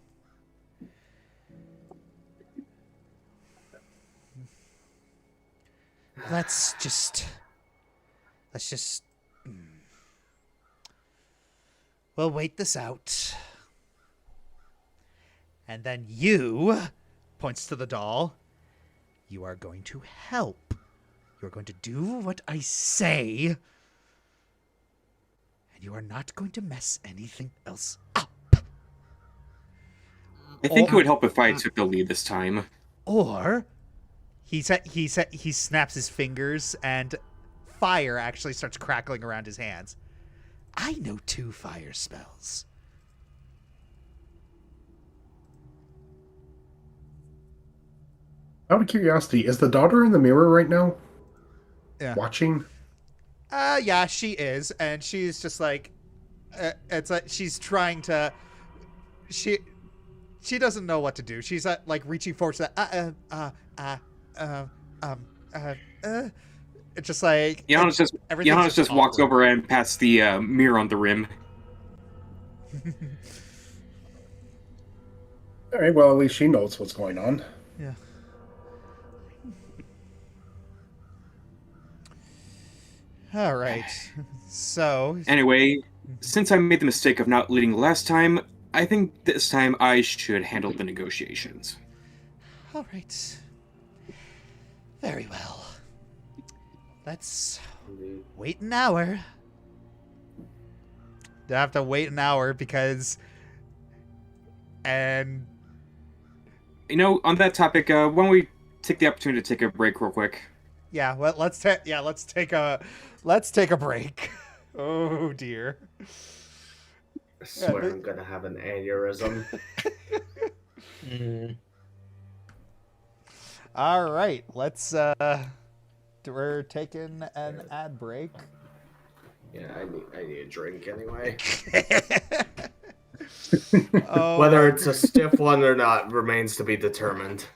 Let's just... We'll wait this out. And then you, points to the doll, you are going to help. You're going to do what I say. And you are not going to mess anything else up. I think it would help if I took the lead this time. Or he snaps his fingers and fire actually starts crackling around his hands. I know 2 fire spells. Out of curiosity, is the daughter in the mirror right now? Yeah. Watching? Yeah, she is, and she's just like, it's like she's trying to, she doesn't know what to do. She's like reaching forward to that, uh, uh, uh. It's just like everything's Johannes just walks awkward. over and pats the mirror on the rim. All right, well, at least she knows what's going on. Yeah. All right. So Anyway, since I made the mistake of not leading last time, I think this time I should handle the negotiations. all right. Very well. Let's wait an hour. I have to wait an hour because, and You know, on that topic, why don't we take the opportunity to take a break real quick? yeah, well, let's take a break. Oh dear. I swear I'm gonna have an aneurysm. All right, let's we're taking an ad break. Yeah, I need a drink anyway. Oh, Whether it's a stiff one or not remains to be determined.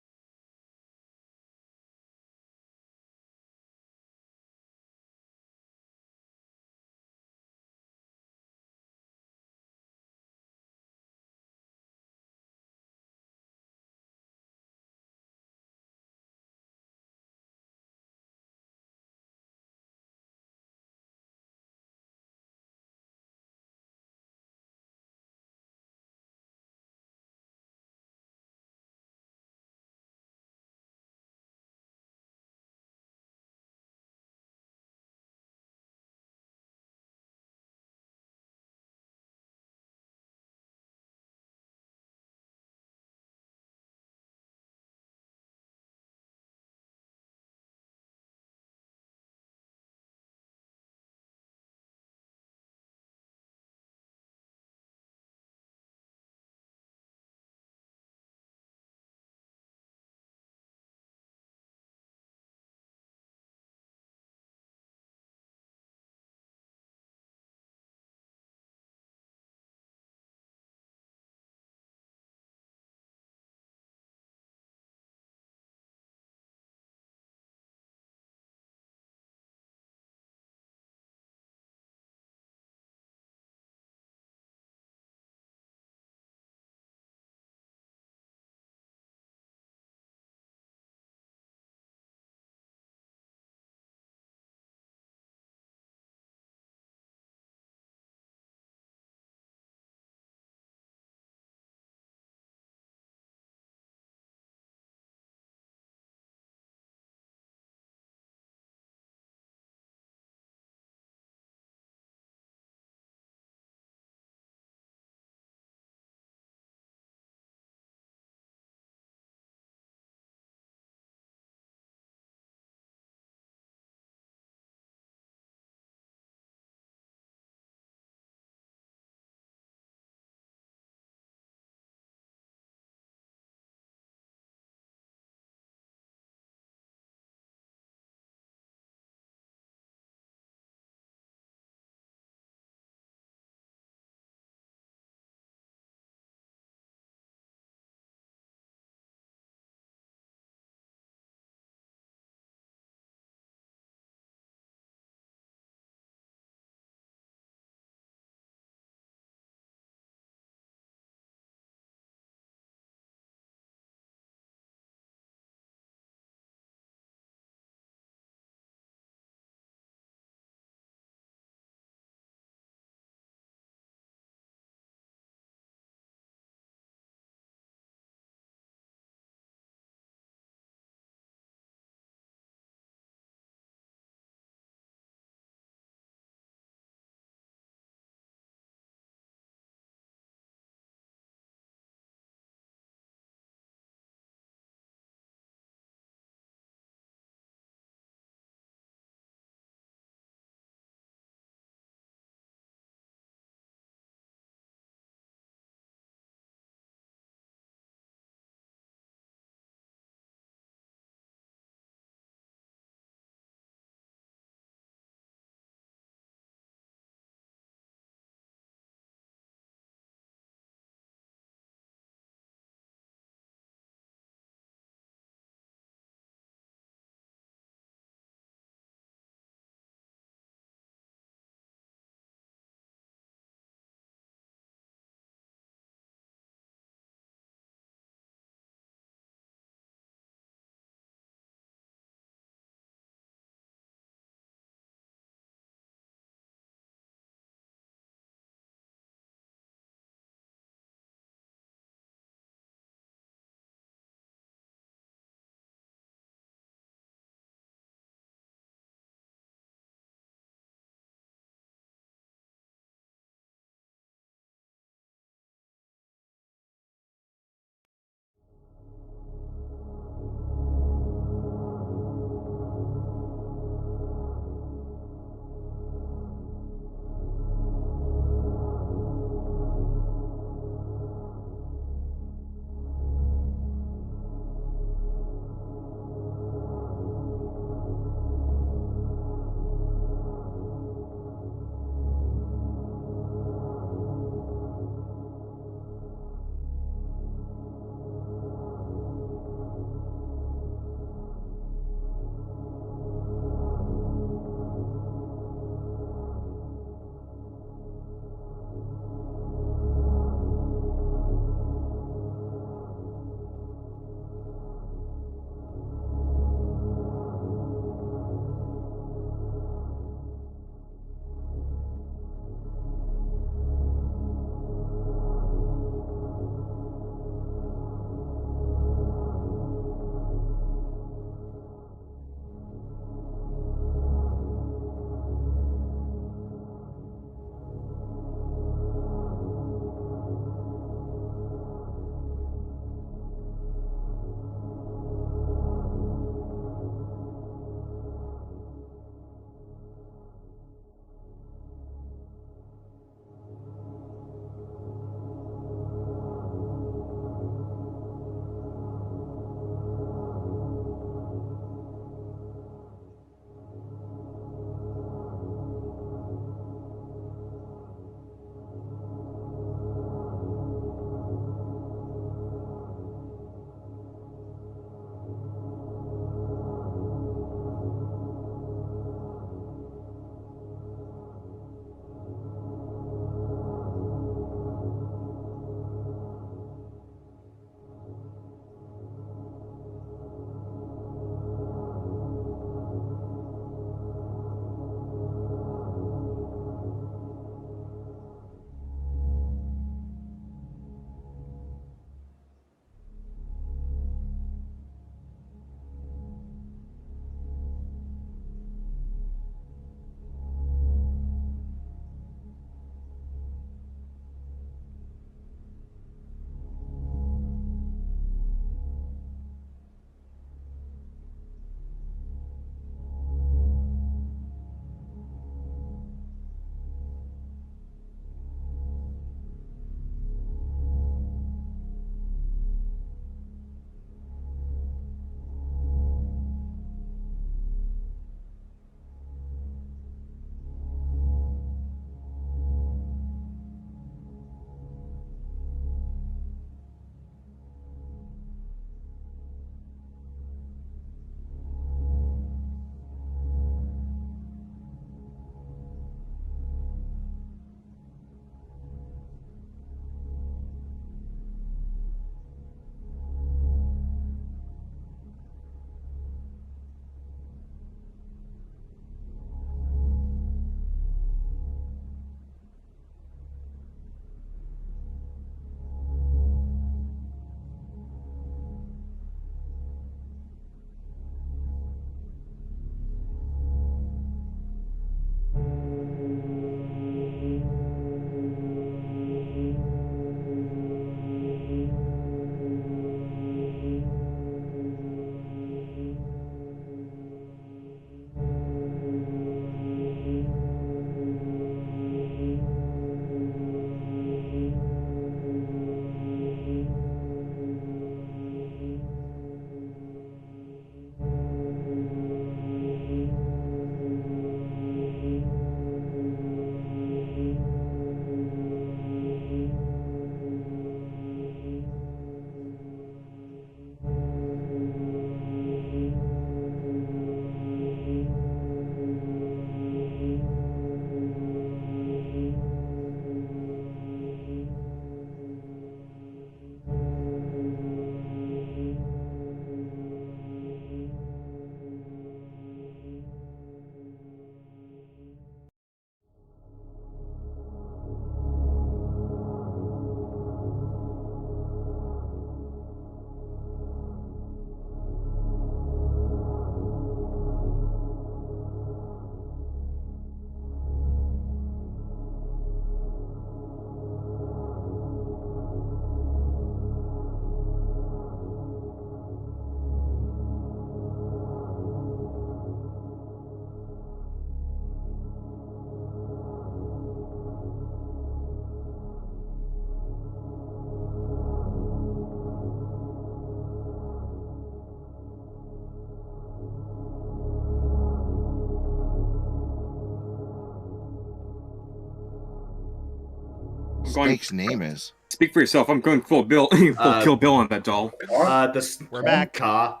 snake's name is. Speak for yourself. I'm going full Bill, full Kill Bill on that doll. We're back. Ka.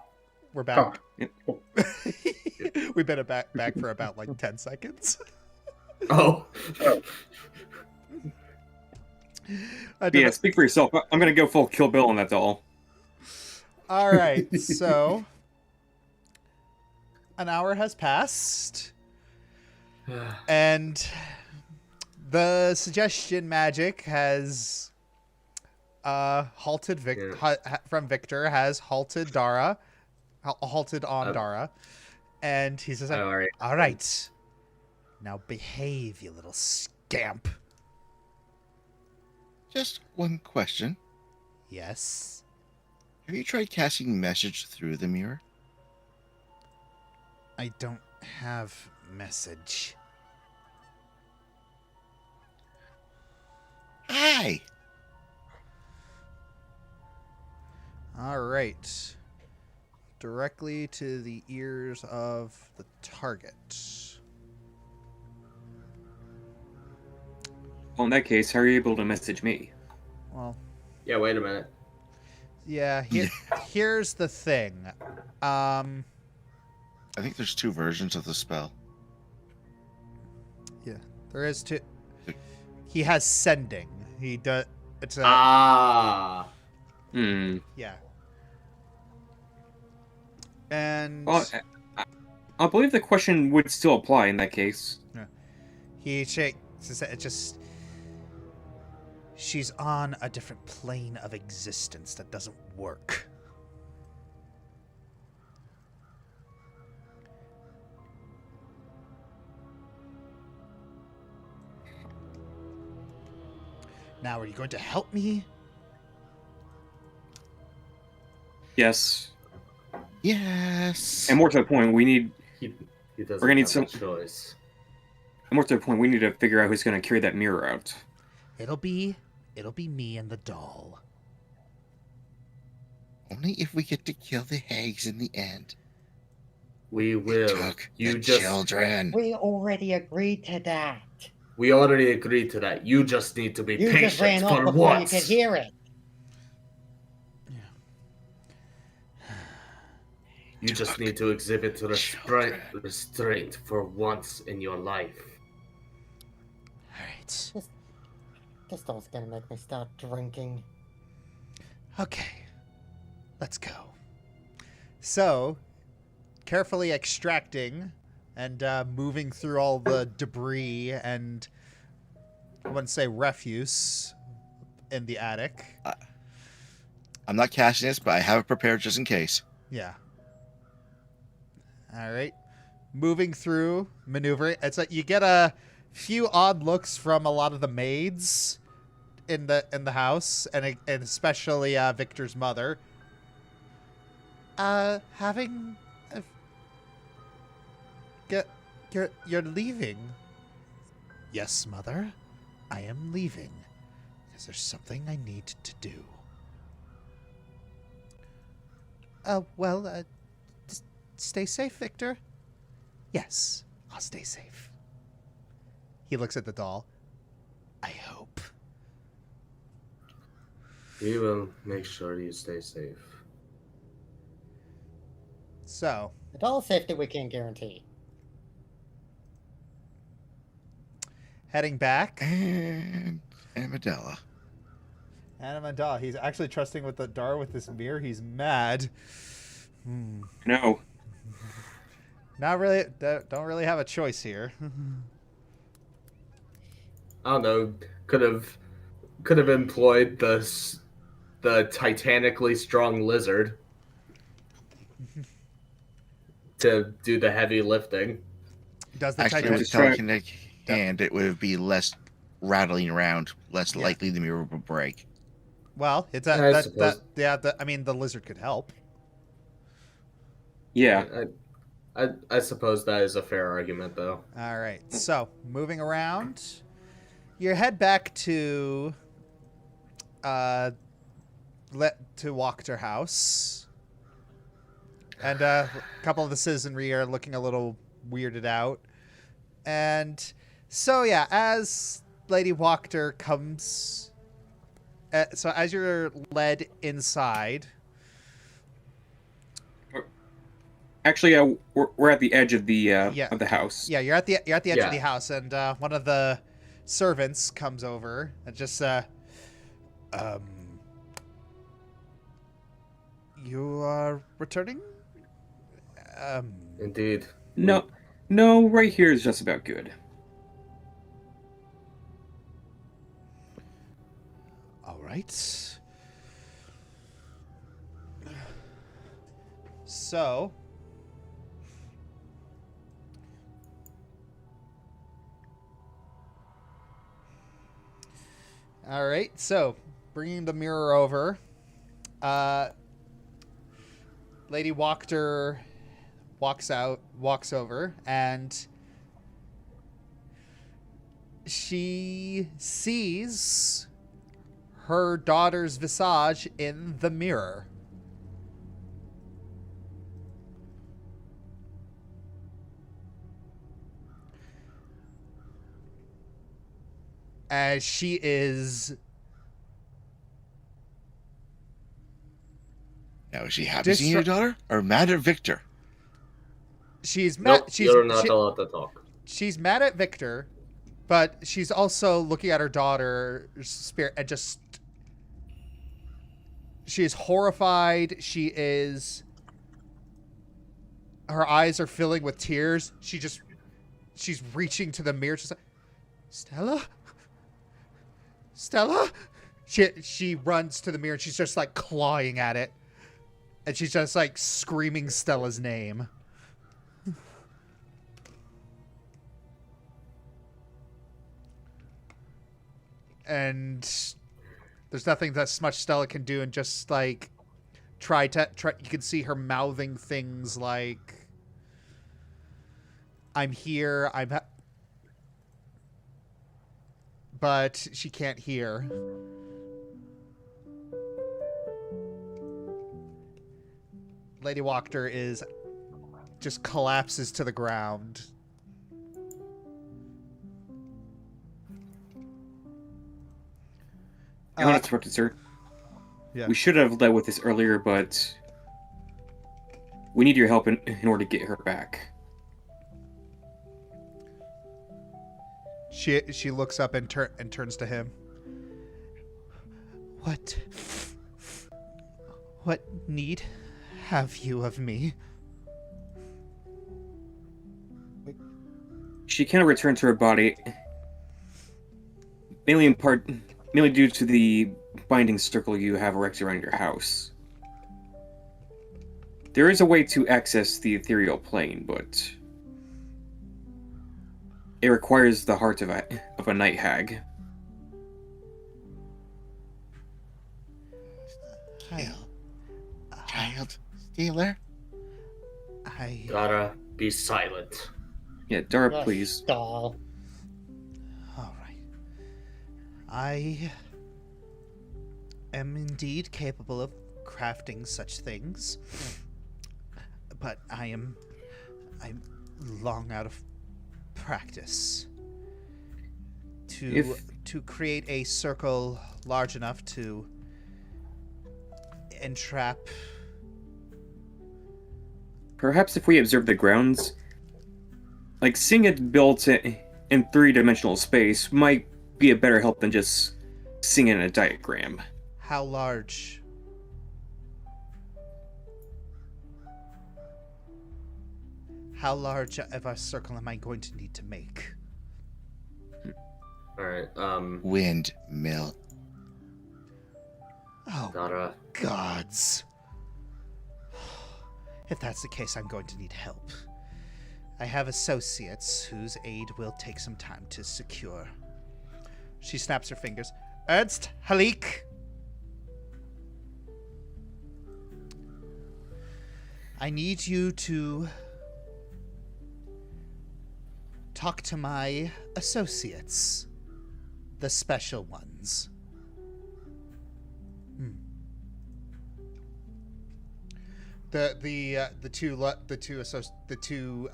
We're back. Huh. We've been back for about like 10 seconds. Oh. Yeah, speak for yourself. I'm gonna go full Kill Bill on that doll. All right, so an hour has passed, and the suggestion magic has halted from Victor has halted Dara, halted on Dara, and he says, "All right, now behave, you little scamp." Just one question. Yes. Have you tried casting message through the mirror? I don't have message. Hi. All right. Directly to the ears of the target. Well, in that case, how are you able to message me? Well, Yeah, wait a minute. yeah, here's the thing. I think there's 2 versions of the spell. Yeah, there is two. He has sending. He does. It's a. Yeah. And. Well, I believe the question would still apply in that case. Yeah. He shakes. It just. She's on a different plane of existence that doesn't work. Now, are you going to help me? Yes. Yes. And more to the point, we need. He doesn't We're gonna need have some a choice. And more to the point, we need to figure out who's going to carry that mirror out. It'll be me and the doll. Only if we get to kill the hags in the end. We will. Took You the just. children. We already agreed to that. We already agreed to that. You just need to be You patient just ran off for before once. you could hear it. You just need to exhibit restraint for once in your life. Alright. This doll's gonna make me start drinking. Okay. Let's go. So, carefully extracting and moving through all the debris and, I wouldn't say refuse, in the attic. I'm not casting this, but I have it prepared just in case. Yeah. All right. Moving through, maneuvering. It's like you get a few odd looks from a lot of the maids in the house, and especially Victor's mother. You're leaving. Yes, mother. I am leaving because there's something I need to do. Stay safe, Victor. Yes, I'll stay safe. He looks at the doll. I hope. We will make sure you stay safe. So. The doll's safety we can't guarantee. Heading back. And Amidala. Amidala. He's actually trusting with the Dar with this mirror. He's mad. No. Not really. Don't really have a choice here. I don't know. Could have employed the titanically strong lizard to do the heavy lifting. Does the Actually, with telekinetic hand, it would be less rattling around, less likely the mirror would break. Well, it's I mean, the lizard could help. Yeah. I suppose that is a fair argument, though. All right. So, moving around, you head back to Wachter House. And a couple of the citizenry are looking a little weirded out. And so, yeah, as Lady Wachter comes... so as you're led inside... Actually, we're at the edge of the house. Yeah, you're at the edge Yeah. of the house, and one of the servants comes over and just you are returning? Indeed. No, right here is just about good. All right. So, all right. So, bringing the mirror over, Lady Wachter walks over, and she sees her daughter's visage in the mirror. As she is... Now, is she happy seeing her daughter or mad at Victor? She's mad. Nope, you're not allowed to talk. She's mad at Victor, but she's also looking at her daughter's spirit and just... She is horrified. She is... Her eyes are filling with tears. She's reaching to the mirror. She's like, Stella? Stella? She runs to the mirror and she's just like clawing at it. And she's just like screaming Stella's name. And there's nothing that much Stella can do, and just like try. You can see her mouthing things like, "I'm here. But she can't hear. Lady Wachter just collapses to the ground. Uninterrupted, sir. Yeah. We should have led with this earlier, but we need your help in order to get her back. She looks up and turns to him. What need have you of me? She cannot return to her body, mainly due to the binding circle you have erected around your house. There is a way to access the ethereal plane, but it requires the heart of a night hag. Child stealer? Gotta be silent. Yeah, Dara, please. Doll. All right. I am indeed capable of crafting such things, but I'm long out of practice. To create a circle large enough to entrap. Perhaps if we observe the grounds, like seeing it built in three-dimensional space might be a better help than just seeing it in a diagram. How large? How large of a circle am I going to need to make? Alright, Windmill. Oh, Gotta... gods. If that's the case, I'm going to need help. I have associates whose aid will take some time to secure. She snaps her fingers. Ernst, Halik! I need you to talk to my associates. The special ones. The two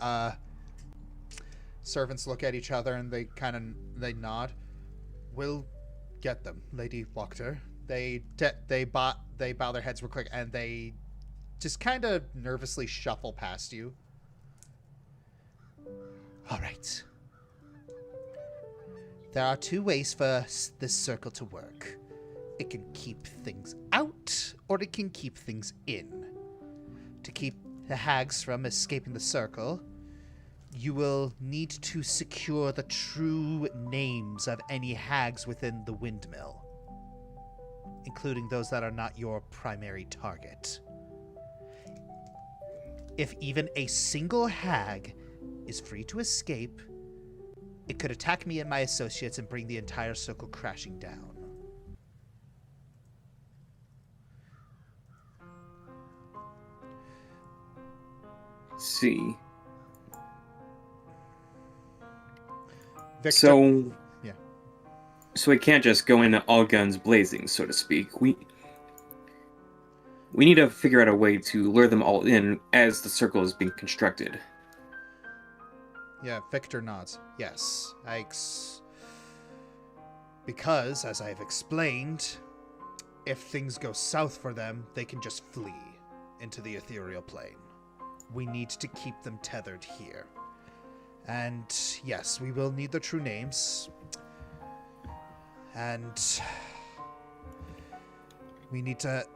servants look at each other and they nod. We'll get them, Lady Wachter. They bow their heads real quick, and they just kind of nervously shuffle past you. All right. There are two ways for this circle to work. It can keep things out, or it can keep things in. To keep the hags from escaping the circle, you will need to secure the true names of any hags within the windmill, including those that are not your primary target. If even a single hag is free to escape, it could attack me and my associates and bring the entire circle crashing down. See. Victor, So, yeah. So we can't just go in all guns blazing, so to speak. We need to figure out a way to lure them all in as the circle is being constructed. Yeah, Victor nods. Yes, because, as I've explained, if things go south for them, they can just flee into the ethereal plane. We need to keep them tethered here. And yes, we will need the true names. And we need to...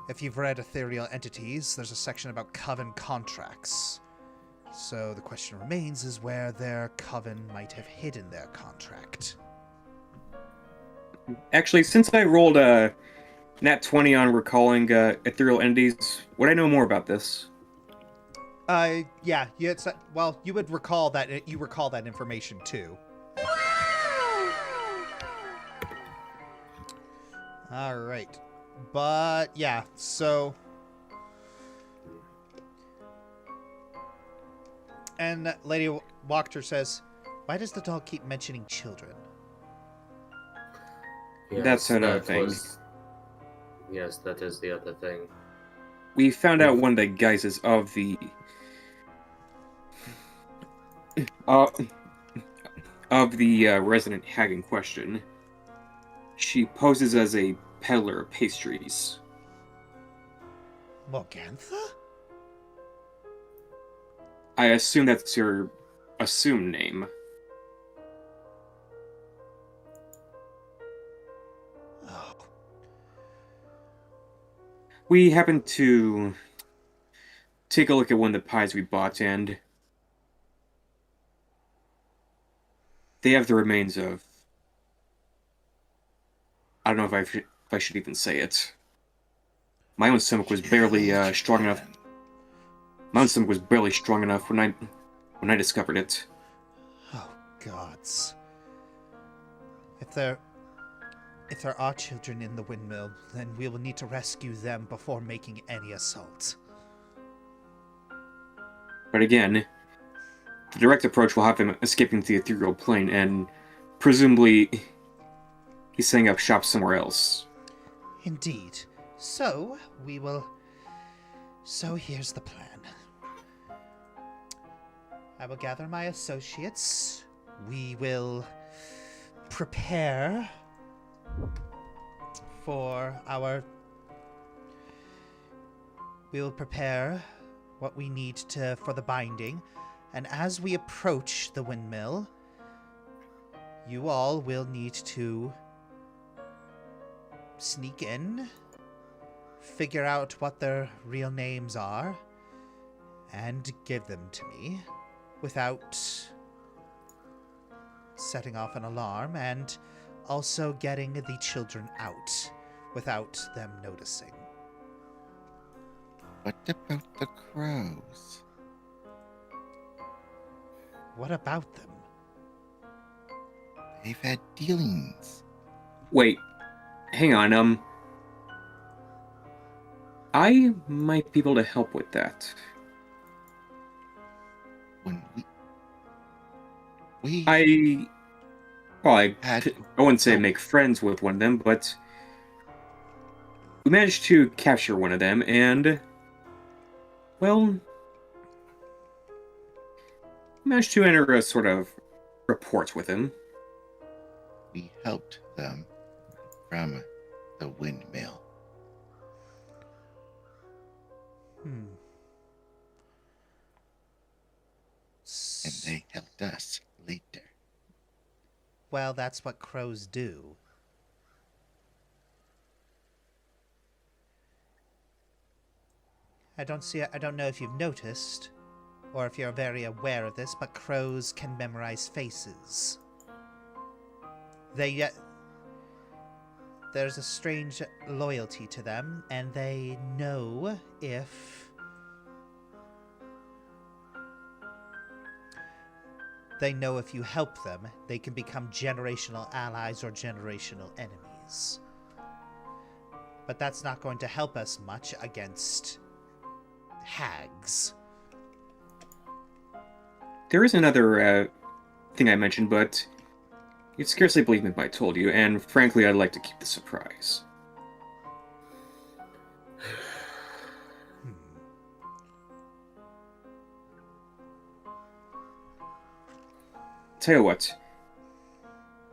If you've read Ethereal Entities, there's a section about coven contracts. So the question remains is where their coven might have hidden their contract. Actually, since I rolled a nat 20 on recalling ethereal entities, would I know more about this? Yeah, you would recall that, you recall that information too. Alright. But, yeah, so... And Lady Wachter says, why does the dog keep mentioning children? Yes, That's another thing. Yes, that is the other thing. We found out one of the guises of the... resident hag in question. She poses as a peddler of pastries. Morgantha? I assume that's your assumed name. Oh. We happened to take a look at one of the pies we bought, and they have the remains of... I don't know if I should even say it. My own stomach was barely strong enough. My own stomach was barely strong enough when I discovered it. Oh, gods. If there are children in the windmill, then we will need to rescue them before making any assault. But again, the direct approach will have him escaping to the ethereal plane, and presumably he's setting up shop somewhere else. Indeed. So here's the plan. I will gather my associates. We will prepare what we need for the binding, and as we approach the windmill, you all will need to sneak in, figure out what their real names are, and give them to me without setting off an alarm, and also getting the children out without them noticing. What about the crows? What about them? They've had dealings. Wait, hang on, I might be able to help with that. When I wouldn't say make friends with one of them, but we managed to capture one of them, and, well, managed to enter a sort of report with him. we helped them from the windmill. Hmm. And they helped us later. Well, that's what crows do. I don't know if you've noticed, or if you're very aware of this, but crows can memorize faces. There's a strange loyalty to them, and they know if you help them, they can become generational allies or generational enemies. But that's not going to help us much against hags. There is another thing I mentioned, but you'd scarcely believe me if I told you, and frankly, I'd like to keep the surprise. Tell you what.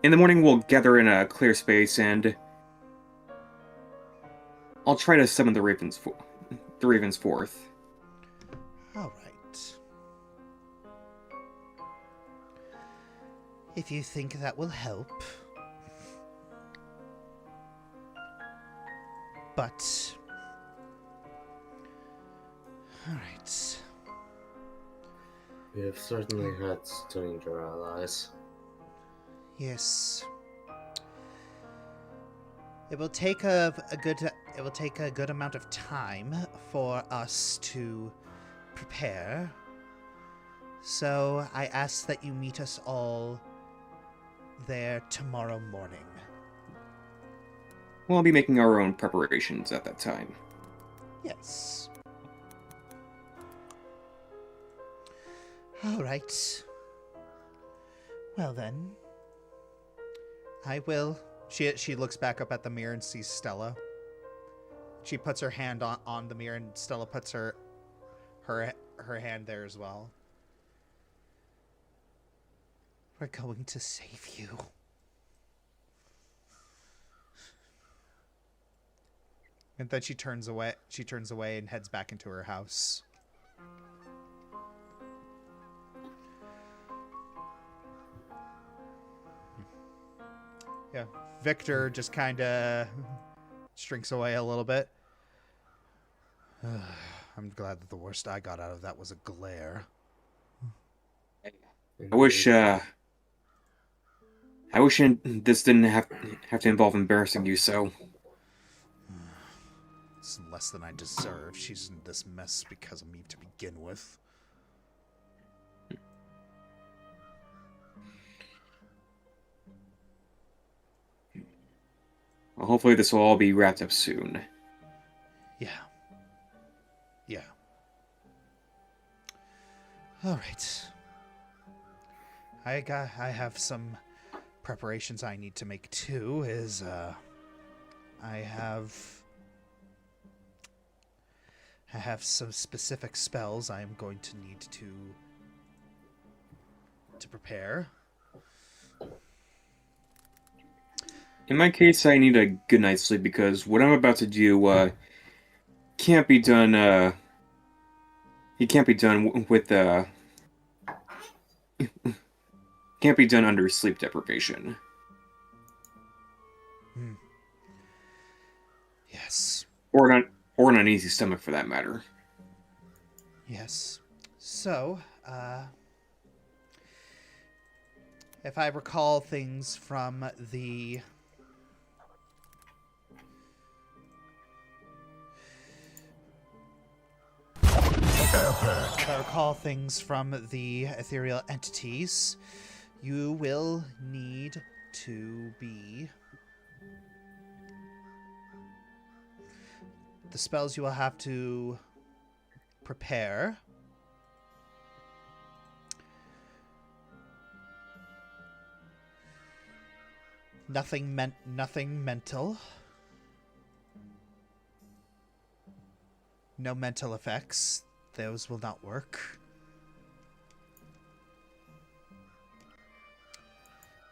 In the morning, we'll gather in a clear space, and I'll try to summon the ravens forth. All right. If you think that will help. But... Alright. We have certainly had stranger allies. Yes. It will take a good amount of time for us to prepare. So I ask that you meet us all there tomorrow morning. We'll be making our own preparations at that time. Yes. All right. Well then, I will. She looks back up at the mirror and sees Stella. She puts her hand on the mirror, and Stella puts her hand there as well. We're going to save you. And then she turns away. She turns away and heads back into her house. Yeah, Victor just kind of shrinks away a little bit. I'm glad that the worst I got out of that was a glare. I wish this didn't have to involve embarrassing you so. It's less than I deserve. She's in this mess because of me to begin with. Well, hopefully this will all be wrapped up soon. Yeah. Yeah. All right. I have some preparations I need to make too. I have some specific spells I am going to need to prepare. In my case, I need a good night's sleep because what I'm about to do can't be done. It can't be done with can't be done under sleep deprivation. Yes. Or an uneasy stomach, for that matter. Yes. So, if I recall things from the... If I recall things from the ethereal entities, you will need to be... The spells you will have to prepare. Nothing mental. No mental effects. Those will not work.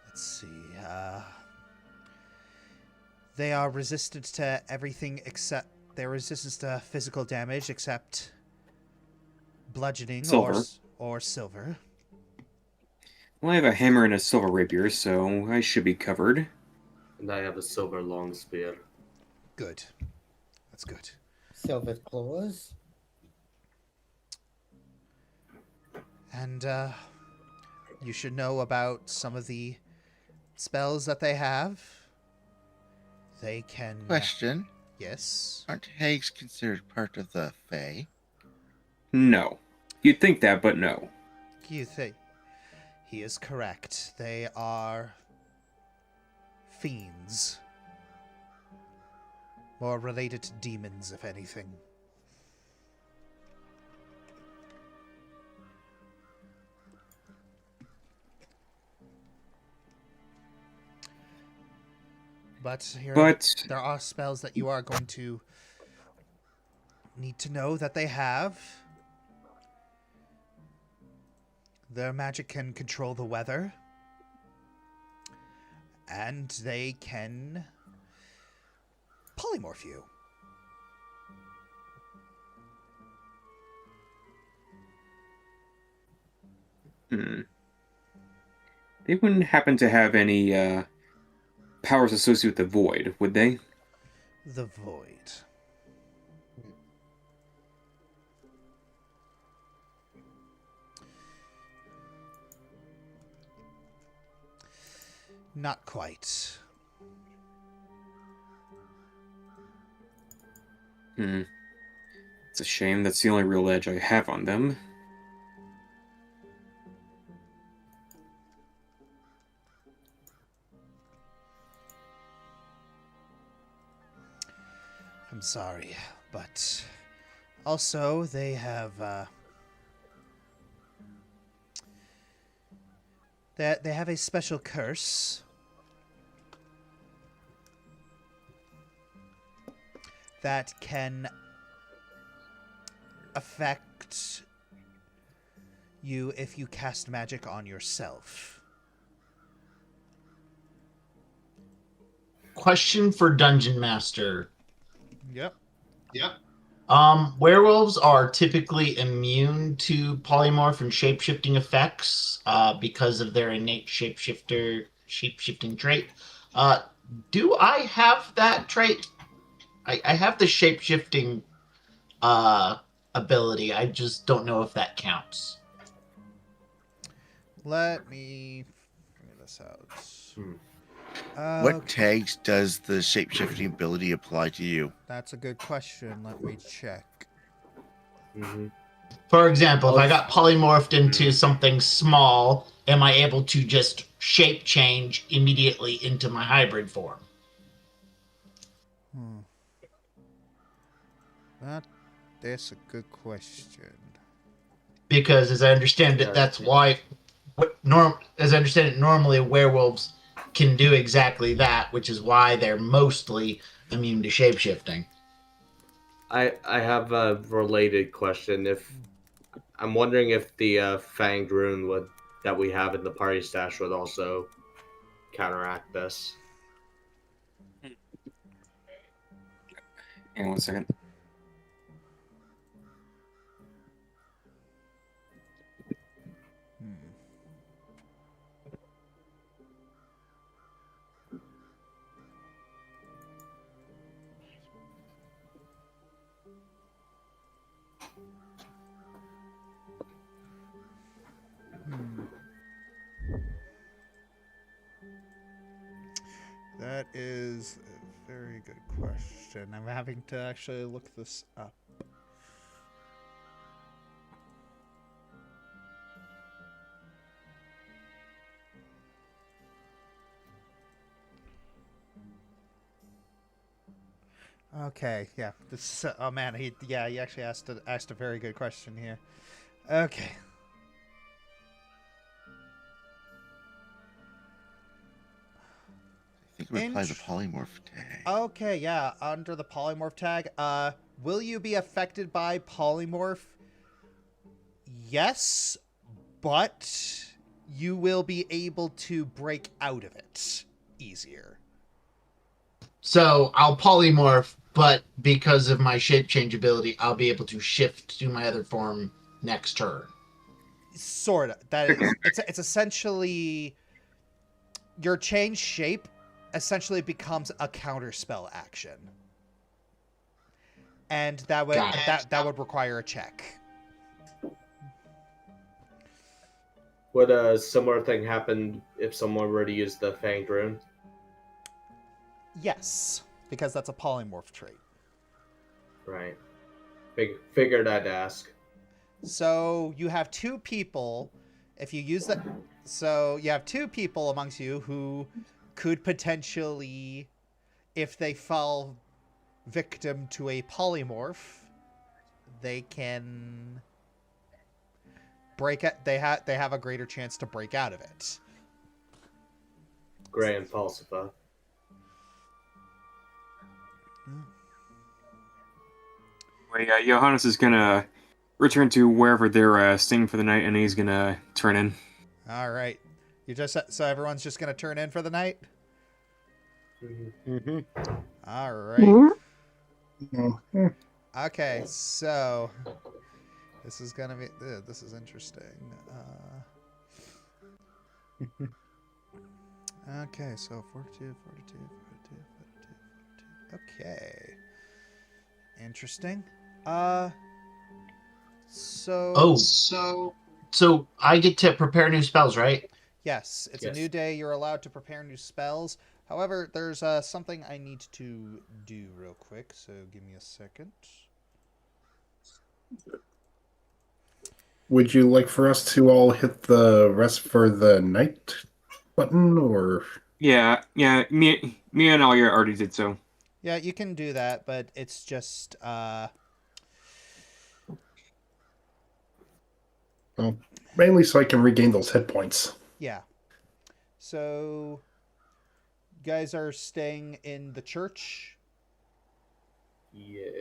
Let's see. They are resistant to everything except... They're resistant to physical damage except bludgeoning Silver. or silver. Well, I have a hammer and a silver rapier, so I should be covered. And I have a silver long spear. Good. That's good. Silver claws. And you should know about some of the spells that they have. They can... Question. Yes? Aren't hags considered part of the Fae? No. You'd think that, but no. You think... He is correct. They are... fiends. More related to demons, if anything. But there are spells that you are going to need to know that they have. Their magic can control the weather. And they can polymorph you. They wouldn't happen to have any powers associated with the void, would they? The void. Not quite. It's a shame. That's the only real edge I have on them. I'm sorry, but also they have they have a special curse that can affect you if you cast magic on yourself. Question for Dungeon Master. Yep. Werewolves are typically immune to polymorph and shapeshifting effects because of their innate shapeshifting trait. Do I have that trait? I have the shapeshifting ability. I just don't know if that counts. Let me figure this out. What tags does the shapeshifting ability apply to you? That's a good question. Let me check. For example, if I got polymorphed into something small, am I able to just shape change immediately into my hybrid form? That's a good question. Because as I understand it, that's why, as I understand it, normally werewolves can do exactly that, which is why they're mostly immune to shapeshifting. I have a related question. I'm wondering if the fanged rune that we have in the party stash would also counteract this. Hang on 1 second. That is a very good question. I'm having to actually look this up. Okay, yeah. This oh man, he actually asked a very good question here. Okay. I think we apply the polymorph tag. Okay, yeah, under the polymorph tag, will you be affected by polymorph? Yes, but you will be able to break out of it easier. So I'll polymorph, but because of my shape change ability, I'll be able to shift to my other form next turn. Sort of. That is, it's essentially your change shape essentially becomes a counter spell action, and that would require a check. Would a similar thing happen if someone were to use the Fanged Rune? Yes, because that's a polymorph trait. Right. Figured I'd ask. So you have two people. If you use that, so you have two people amongst you who could potentially, if they fall victim to a polymorph, they can break it. They have a greater chance to break out of it. Gray and Pulsifa. Well, yeah, Johannes is gonna return to wherever they're staying for the night, and he's gonna turn in. All right. So everyone's just gonna turn in for the night. Mm-hmm. All right. Mm-hmm. Okay, so this is gonna be this is interesting. Okay, so 42. Okay, interesting. So I get to prepare new spells, right? Yes, it's a new day. You're allowed to prepare new spells. However, there's something I need to do real quick, so give me a second. Would you like for us to all hit the rest for the night button, or? Yeah. Me and Alia already did so. Yeah, you can do that, but it's just Well, mainly so I can regain those hit points. Yeah. So, you guys are staying in the church? Yes.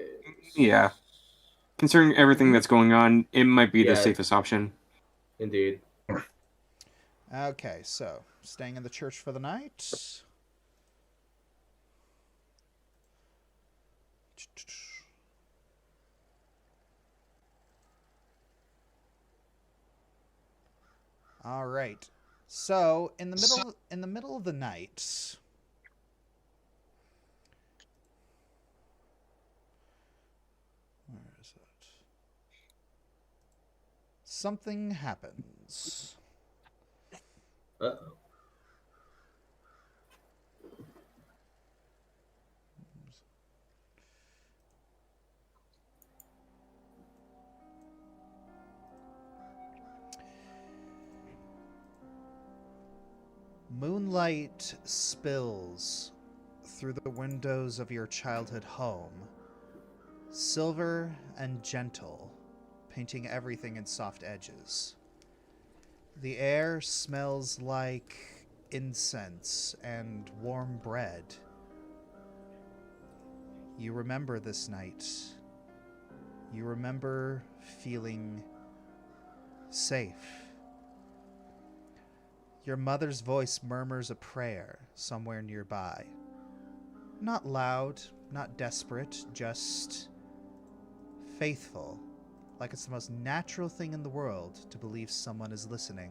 Yeah. Considering everything that's going on, it might be the safest option. Indeed. Okay, so staying in the church for the night. All right. So in the middle of the night, where is it? Something happens. Uh-oh. Moonlight spills through the windows of your childhood home, silver and gentle, painting everything in soft edges. The air smells like incense and warm bread. You remember this night. You remember feeling safe. Your mother's voice murmurs a prayer somewhere nearby. Not loud, not desperate, just faithful, like it's the most natural thing in the world to believe someone is listening.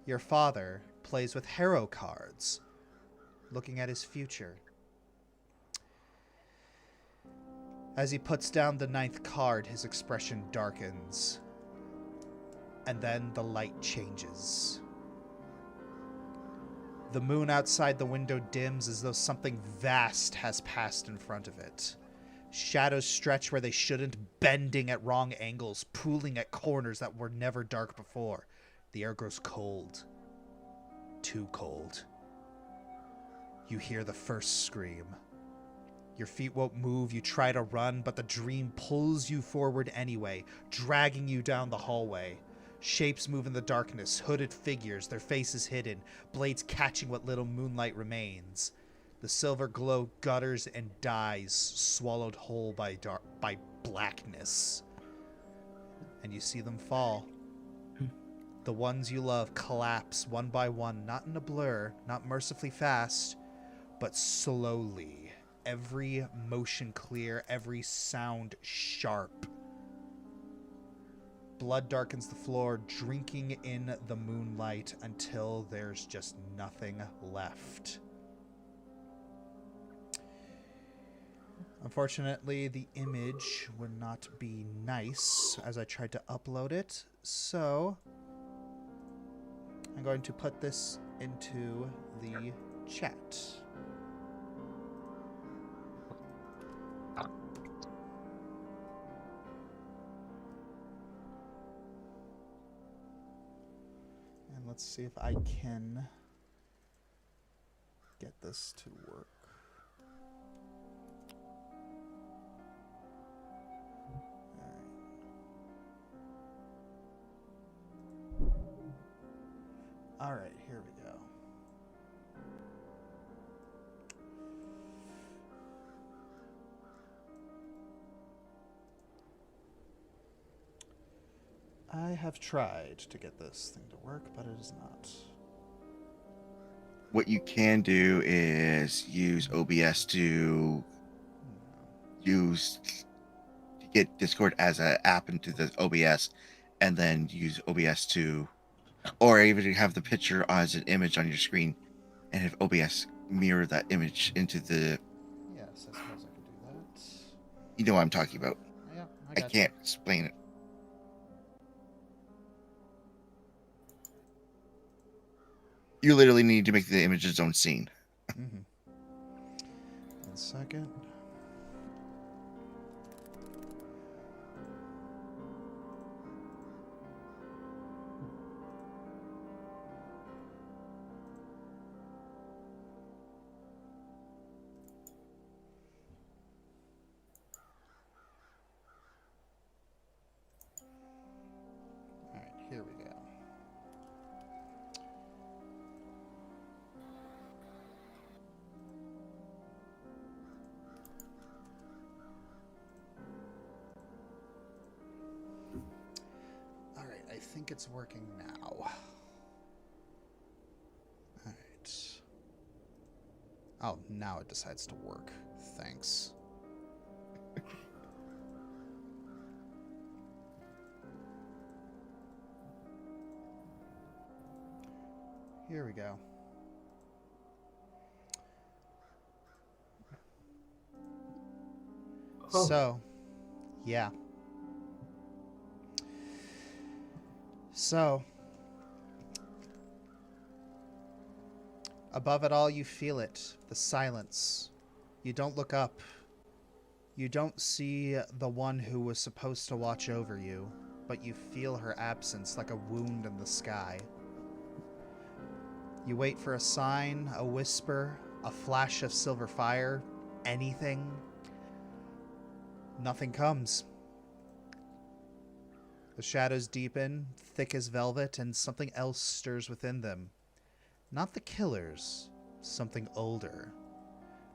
Your father plays with hero cards, looking at his future. As he puts down the 9th card, his expression darkens, and then the light changes. The moon outside the window dims as though something vast has passed in front of it. Shadows stretch where they shouldn't, bending at wrong angles, pooling at corners that were never dark before. The air grows cold. Too cold. You hear the first scream. Your feet won't move, you try to run, but the dream pulls you forward anyway, dragging you down the hallway. Shapes move in the darkness, hooded figures, their faces hidden, blades catching what little moonlight remains. The silver glow gutters and dies, swallowed whole by blackness. And you see them fall. The ones you love collapse one by one, not in a blur, not mercifully fast, but slowly. Every motion clear, every sound sharp. Blood darkens the floor, drinking in the moonlight until there's just nothing left. Unfortunately, the image would not be nice as I tried to upload it, so I'm going to put this into the chat. And let's see if I can get this to work. All right, here we go. I have tried to get this thing to work, but it is not. What you can do is use OBS to get Discord as an app into the OBS, and then use OBS to, or even have the picture as an image on your screen, and have OBS mirror that image into the. Yes, I suppose I could do that. You know what I'm talking about. Yeah, I can't explain it. You literally need to make the image its own scene. Mm-hmm. 1 second. All right, here we go. I think it's working now. All right. Oh, now it decides to work. Thanks. Here we go. Oh. So, yeah. So, above it all, you feel it, the silence. You don't look up. You don't see the one who was supposed to watch over you, but you feel her absence like a wound in the sky. You wait for a sign, a whisper, a flash of silver fire, anything. Nothing comes. The shadows deepen, thick as velvet, and something else stirs within them. Not the killers, something older.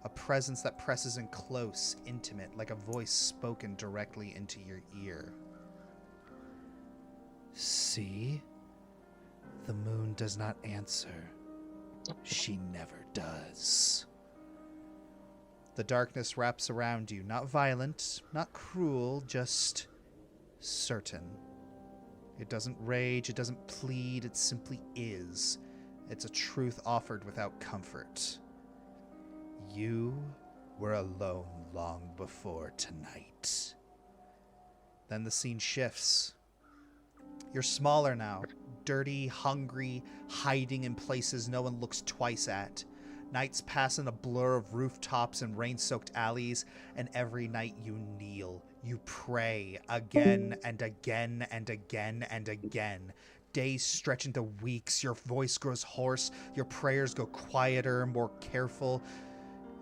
A presence that presses in close, intimate, like a voice spoken directly into your ear. See? The moon does not answer. She never does. The darkness wraps around you, not violent, not cruel, just certain. It doesn't rage, it doesn't plead, it simply is. It's a truth offered without comfort. You were alone long before tonight. Then the scene shifts. You're smaller now, dirty, hungry, hiding in places no one looks twice at. Nights pass in a blur of rooftops and rain-soaked alleys, and every night you kneel. You pray again and again and again and again. Days stretch into weeks. Your voice grows hoarse. Your prayers go quieter, more careful.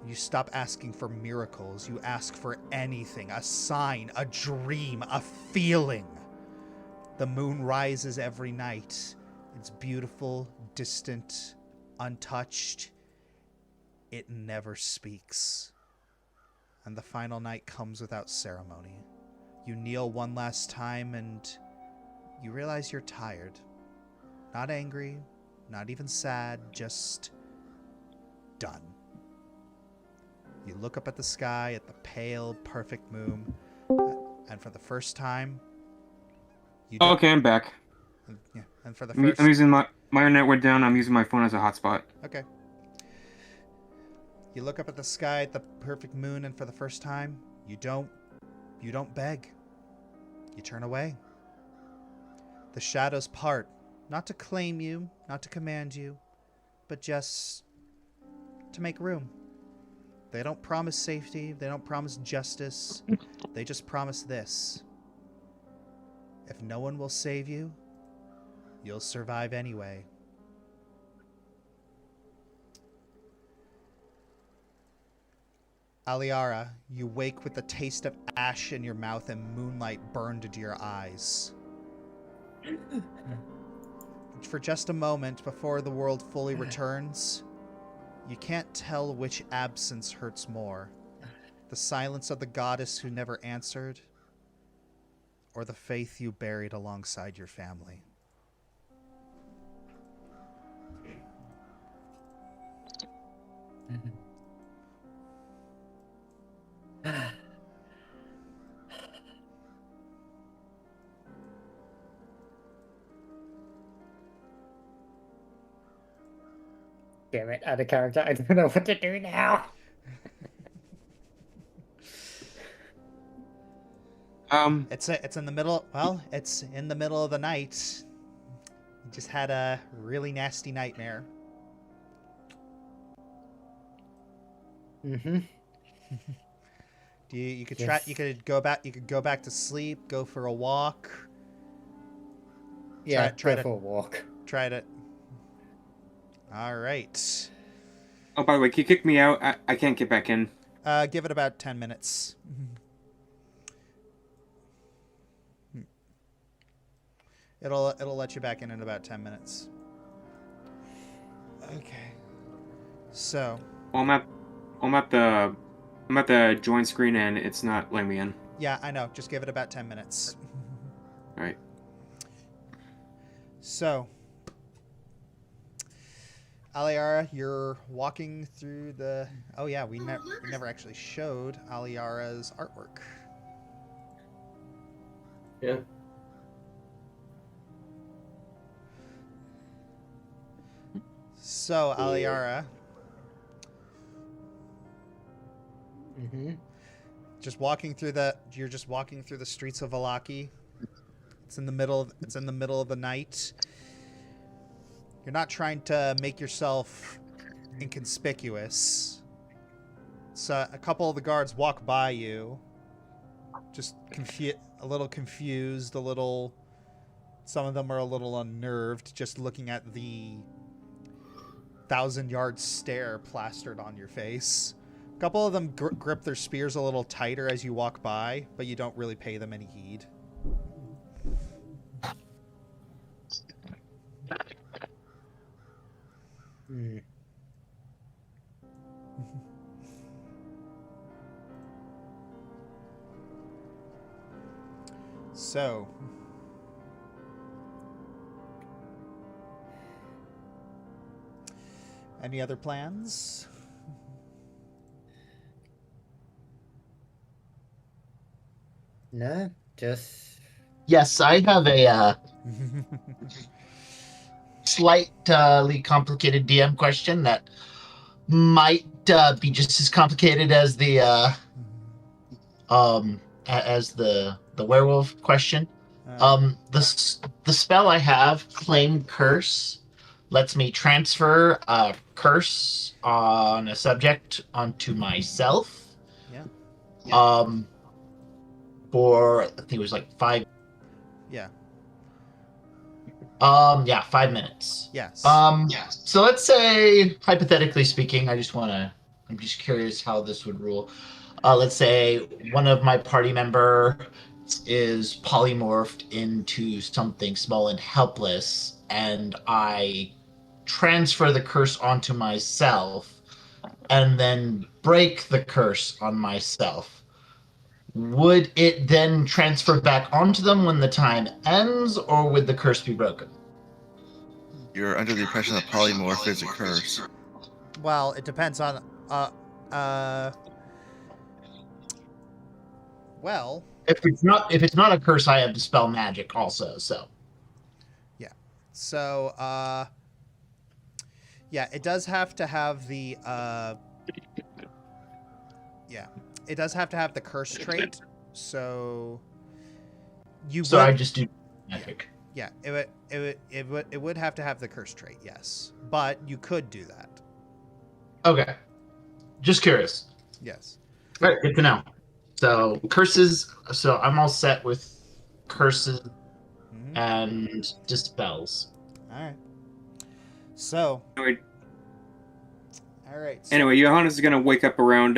You stop asking for miracles. You ask for anything, a sign, a dream, a feeling. The moon rises every night. It's beautiful, distant, untouched. It never speaks. And the final night comes without ceremony. You kneel one last time and you realize you're tired. Not angry, not even sad, just done. You look up at the sky, at the pale, perfect moon, and for the first time, you don't... Okay, I'm back. Yeah, and for the I'm first... using my internet went down. I'm using my phone as a hotspot. Okay. You look up at the sky at the perfect moon, and for the first time, you don't beg. You turn away. The shadows part, not to claim you, not to command you, but just to make room. They don't promise safety, they don't promise justice, they just promise this. If no one will save you, you'll survive anyway. Aliara, you wake with the taste of ash in your mouth and moonlight burned into your eyes. For just a moment before the world fully returns, you can't tell which absence hurts more. The silence of the goddess who never answered, or the faith you buried alongside your family. Damn it, out of character. I don't know what to do now. It's in the middle. Well, it's in the middle of the night. You just had a really nasty nightmare. Mm-hmm. You could try. You could go back. You could go back to sleep. Go for a walk. Yeah, try go for a walk. Try to. All right. Oh, by the way, can you kick me out? I can't get back in. Give it about 10 minutes. It'll let you back in about 10 minutes. Okay. So. Well, I'm at the join screen and it's not letting me in. Yeah, I know. Just give it about 10 minutes. All right. So, Aliara, you're walking through the... Oh yeah, we never actually showed Aliara's artwork. Yeah. So, Aliara... Mm-hmm. You're just walking through the streets of Vallaki. It's in the middle of the night. You're not trying to make yourself inconspicuous. So a couple of the guards walk by you, just a little confused, some of them are a little unnerved, just looking at the 1,000-yard stare plastered on your face. A couple of them grip their spears a little tighter as you walk by, but you don't really pay them any heed. So, any other plans? No, just... Yes, I have a slightly complicated DM question that might be just as complicated as the werewolf question. The spell I have, Claim Curse, lets me transfer a curse on a subject onto myself. Yeah. For I think it was like 5. Yeah. 5 minutes. Yes. So let's say, hypothetically speaking, I'm just curious how this would rule. Let's say one of my party member is polymorphed into something small and helpless, and I transfer the curse onto myself, and then break the curse on myself. Would it then transfer back onto them when the time ends, or would the curse be broken? You're under the impression that polymorph is a curse. Well, it depends on well, If it's not a curse, I have dispel magic also. So yeah. So, yeah, it does have to have the yeah, it does have to have the curse trait. So you so would, I just do magic. yeah, it would have to have the curse trait, yes, but you could do that. Okay, just curious. Yes. All right, good to know. So curses. So I'm all set with curses and dispels. All right. So. Anyway, All right. So, anyway, Johannes is gonna wake up around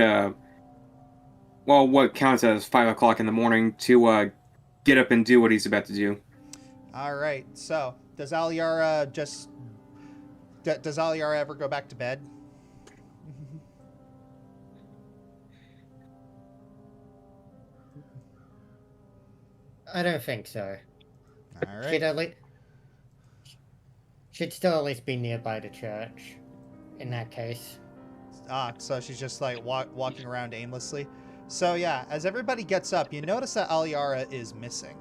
well, what counts as 5 o'clock in the morning to get up and do what he's about to do. all right. So does Aliara just? Does Aliara ever go back to bed? I don't think so. All right. She'd still at least be nearby the church. In that case. So she's just like walking around aimlessly. So yeah, as everybody gets up, you notice that Aliara is missing.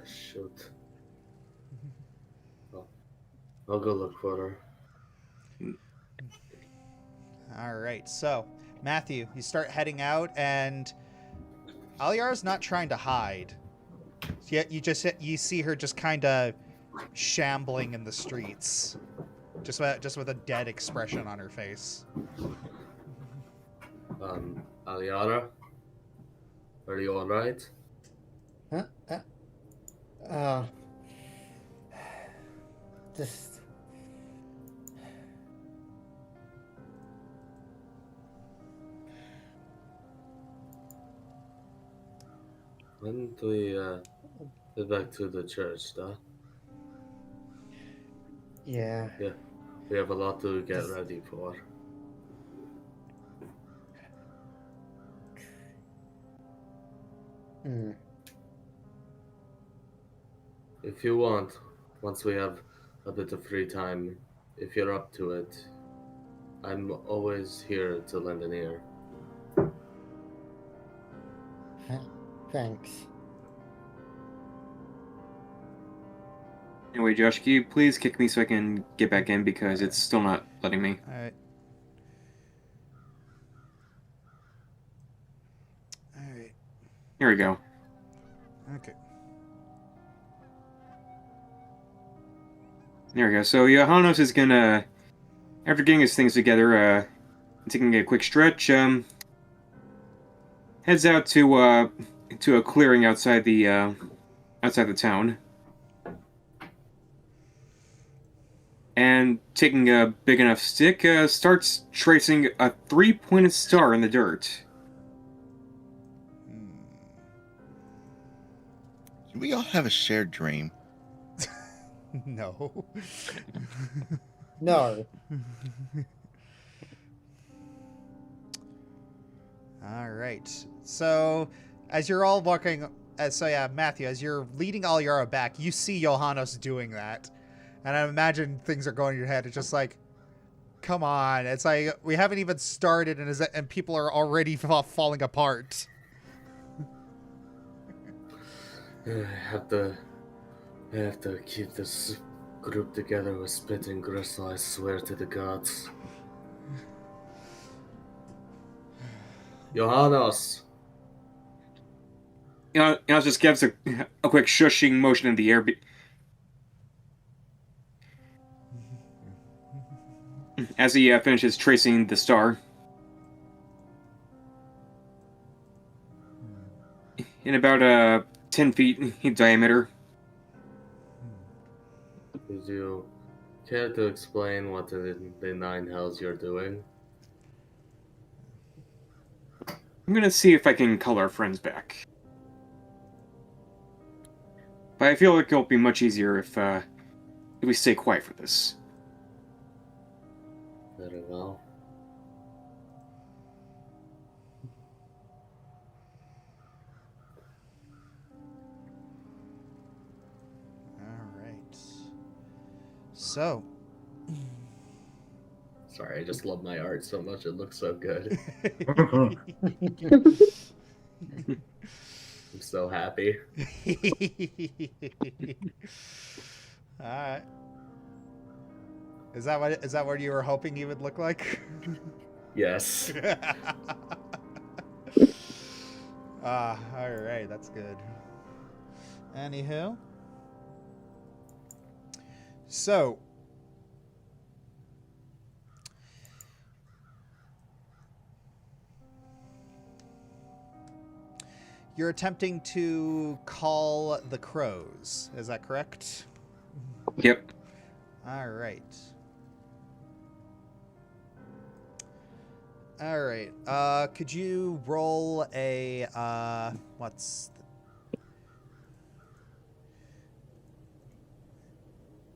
Shoot. I'll go look for her. All right. So Matthew, you start heading out, and Aliara's not trying to hide. Yet you see her just kind of shambling in the streets, just with a dead expression on her face. Aliara, are you all right? Just When do we get back to the church, though? yeah. Yeah, we have a lot to get ready for. If you want, once we have a bit of free time, if you're up to it, I'm always here to lend an ear. Thanks. Anyway, Josh, can you please kick me so I can get back in because it's still not letting me. All right. All right. Here we go. Okay. There we go. So Johannes is gonna, after getting his things together, taking a quick stretch, heads out to a clearing outside the town, and taking a big enough stick, starts tracing a 3-pointed star in the dirt. Do we all have a shared dream? No. No. All right. So, as you're all walking, Matthew, as you're leading Aliara back, you see Johannes doing that, and I imagine things are going in your head. It's just like, come on! It's like we haven't even started, and people are already falling apart. I have to keep this group together with spit and gristle, I swear to the gods. Johannes! Johannes just gives a quick shushing motion in the air. As he finishes tracing the star. In about 10 feet in diameter. Would you care to explain what the nine hells you're doing? I'm gonna see if I can call our friends back. But I feel like it'll be much easier if we stay quiet for this. Very well. All right. So Sorry, I just love my art so much. It looks so good. I'm so happy. All right. Is that what you were hoping he would look like? Yes. All right, that's good. Anywho, so you're attempting to call the crows. Is that correct? Yep. All right. All right. Could you roll a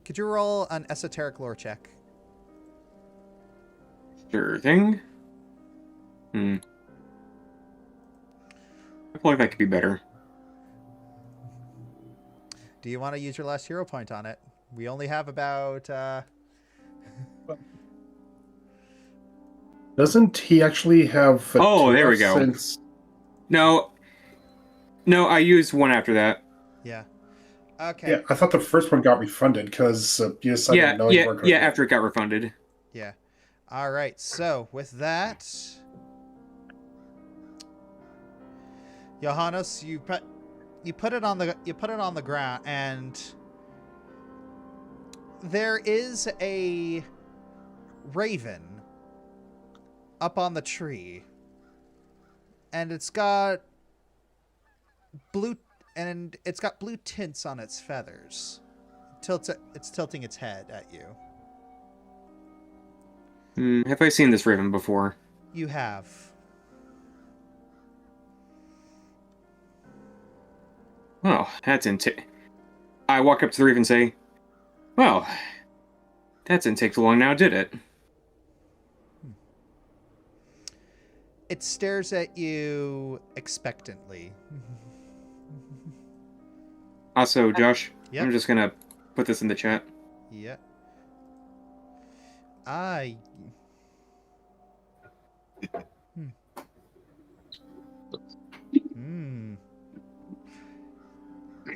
Could you roll an esoteric lore check? Sure thing. I feel like that could be better. Do you want to use your last hero point on it? We only have about Doesn't he actually have? Oh, there we go. Since... No, I used one after that. Yeah. Okay. Yeah, I thought the first one got refunded because you decided no, you weren't. Yeah, after it got refunded. Yeah. All right. So with that, Johannes, you put it on the ground, and there is a raven up on the tree, and it's got blue tints on its feathers. It's tilting its head at you. Have I seen this raven before? You have. Oh, that's I walk up to the raven and say, well, that didn't take too long now, did it? It stares at you expectantly. Also, Josh, Yep. I'm just gonna put this in the chat. Yeah.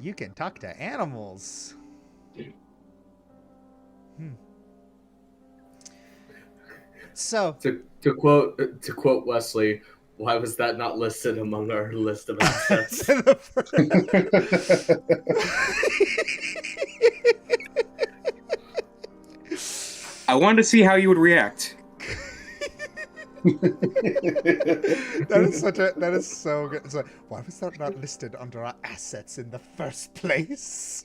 You can talk to animals. So to quote Wesley, why was that not listed among our list of assets? I wanted to see how you would react. That is so good. It's like, why was that not listed under our assets in the first place?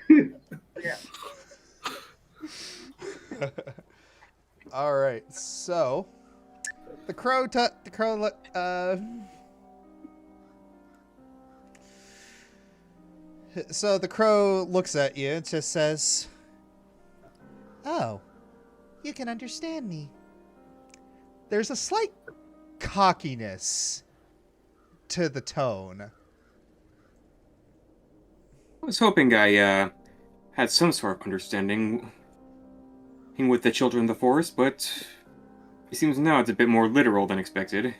Yeah. All right, so the crow so the crow looks at you and just says, "Oh, you can understand me." There's a slight cockiness to the tone. I was hoping I had some sort of understanding with the children of the forest, but it seems now it's a bit more literal than expected.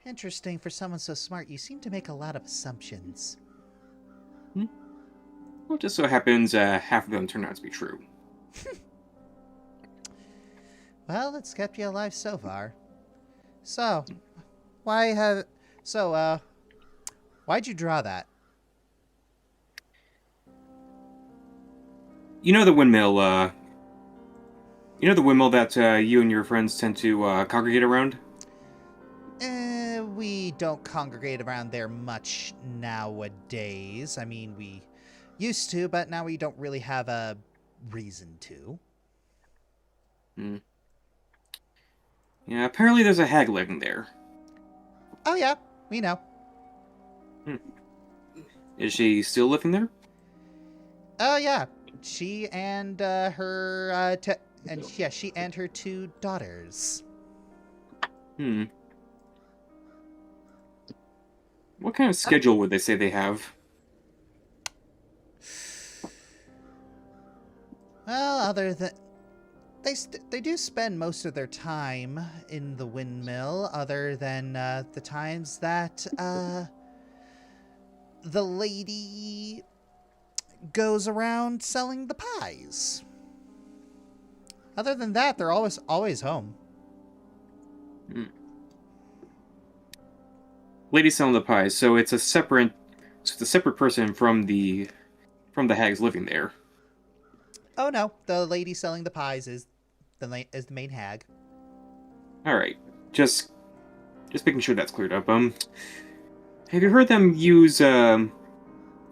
Interesting for someone so smart. You seem to make a lot of assumptions. Well, it just so happens half of them turn out to be true. Well, it's kept you alive so far. So, why'd you draw that? You know the windmill that you and your friends tend to congregate around? We don't congregate around there much nowadays. I mean, we used to, but now we don't really have a reason to. Yeah, apparently there's a hag living there. Oh yeah, we know. Is she still living there? Oh yeah, she and her she and her two daughters. What kind of schedule would they say they have? Well, other than they do spend most of their time in the windmill, other than the times that the lady goes around selling the pies. Other than that, they're always home. Lady selling the pies, so it's a separate person from the hags living there. Oh no, the lady selling the pies is the main hag. All right, just making sure that's cleared up. Have you heard them use their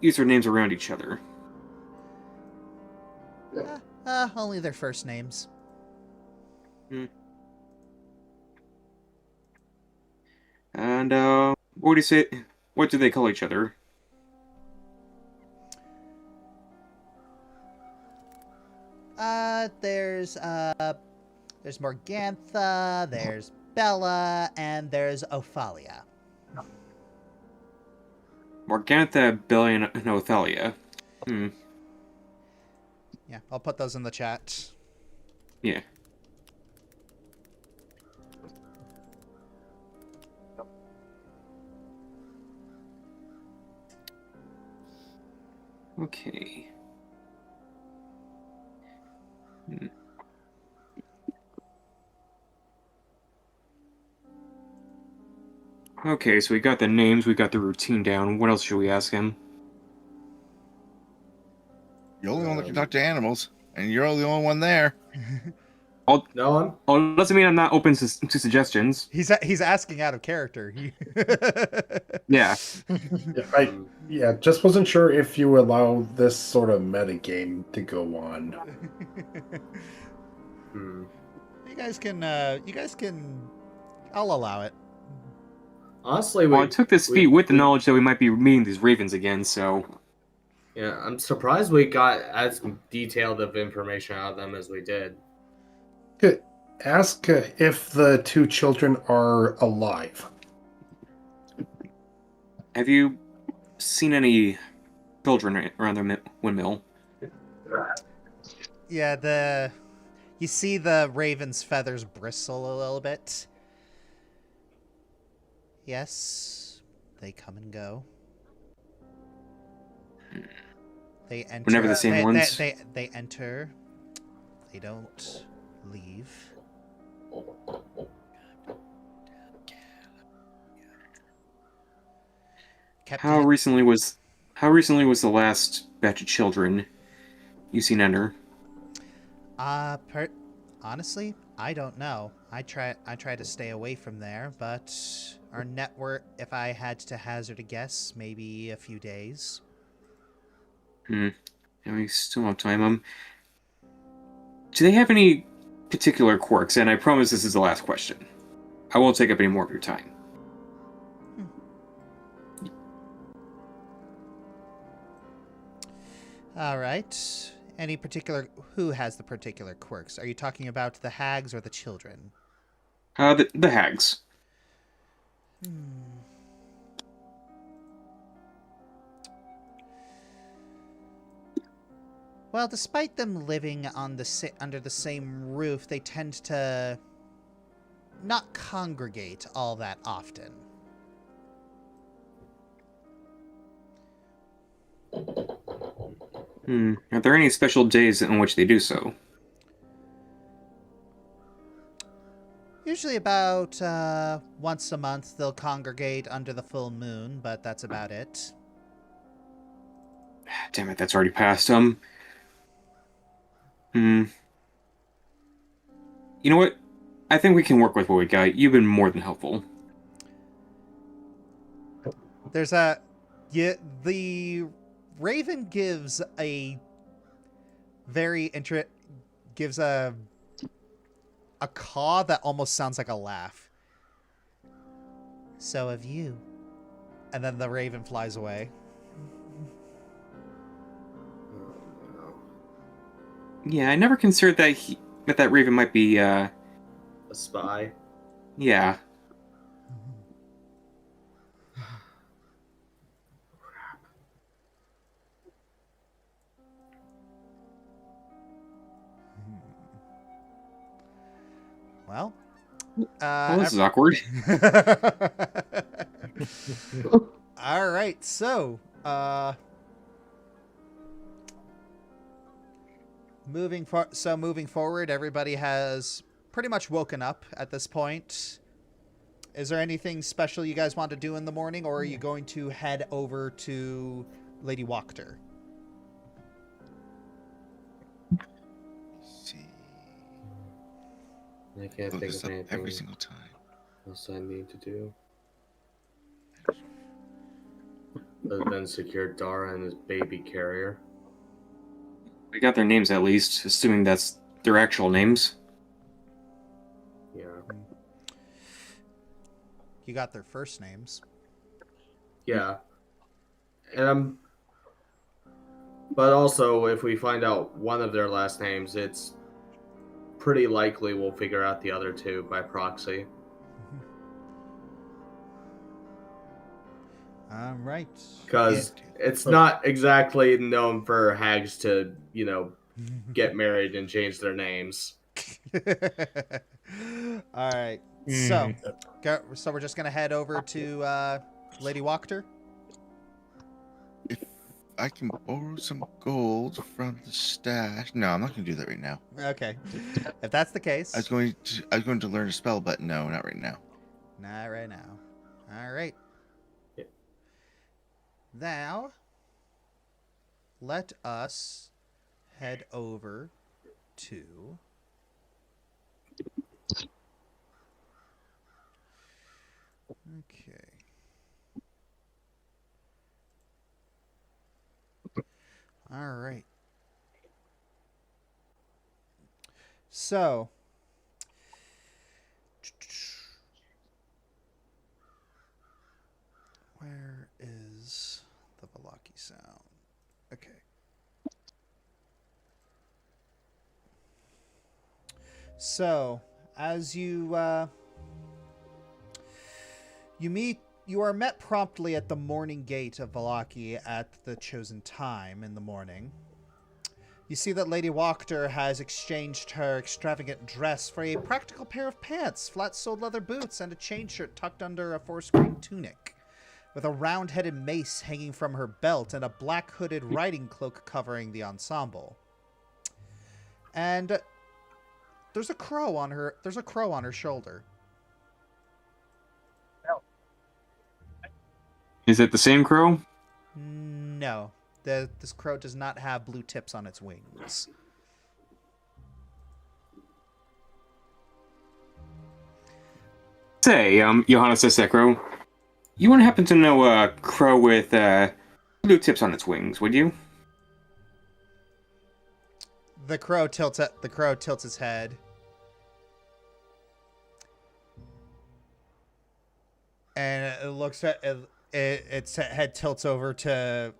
names around each other? Only their first names. And what do they call each other? There's Morgantha, there's Bella, and there's Ophalia. Morgantha, Bella, and Othalia. Yeah, I'll put those in the chat. Yeah. Okay. Okay, so we got the names, we got the routine down. What else should we ask him? You're the only one that can talk to animals, and you're the only one there. No one? Oh, doesn't mean I'm not open to suggestions. He's asking out of character. Yeah. Just wasn't sure if you allow this sort of metagame to go on. You guys can. I'll allow it. Honestly, I took this feat with the knowledge that we might be meeting these ravens again, so... Yeah, I'm surprised we got as detailed of information out of them as we did. Ask if the two children are alive. Have you seen any children around the windmill? Yeah, you see the raven's feathers bristle a little bit. Yes, they come and go. They enter. We're never the same ones. They enter. They don't leave. How recently was the last batch of children you seen enter? Honestly, I don't know. I try to stay away from there, but our network, if I had to hazard a guess, maybe a few days. And we still have time. Do they have any particular quirks? And I promise this is the last question. I won't take up any more of your time. All right. Who has the particular quirks? Are you talking about the hags or the children? The hags. Well, despite them living on under the same roof, they tend to not congregate all that often. Are there any special days on which they do so? Usually about once a month they'll congregate under the full moon, but that's about it. Damn it, that's already passed. You know what? I think we can work with what we got. You've been more than helpful. The Raven gives a gives a caw that almost sounds like a laugh. So have you. And then the Raven flies away. Yeah, I never considered that Raven might be a spy. Yeah. Well, Well, this is awkward. All right, so moving forward, everybody has pretty much woken up at this point. Is there anything special you guys want to do in the morning, or are you going to head over to Lady Wachter? Let's see. I can't Look think this of up anything every single time. else I need to do. Other than secure Dara and his baby carrier. We got their names at least, assuming that's their actual names. Yeah. You got their first names. Yeah. And but also, if we find out one of their last names, it's pretty likely we'll figure out the other two by proxy. All right. Because it's not exactly known for hags to, get married and change their names. All right. So we're just gonna head over to Lady Wachter. If I can borrow some gold from the stash. No, I'm not going to do that right now. Okay. If that's the case. I was going to learn a spell, but no, not right now. Not right now. All right. Yeah. Now, let us head over to okay. All right. So, where is the Vallaki sound? Okay. So, as you you are met promptly at the morning gate of Vallaki at the chosen time in the morning. You see that Lady Wachter has exchanged her extravagant dress for a practical pair of pants, flat-soled leather boots, and a chain shirt tucked under a forest-green tunic, with a round-headed mace hanging from her belt and a black hooded riding cloak covering the ensemble. And there's a crow on her shoulder. Is it the same crow? No. This crow does not have blue tips on its wings. Say, Johannes Crow, you wouldn't happen to know a crow with blue tips on its wings, would you? The crow tilts its head. And it looks at its head tilts over to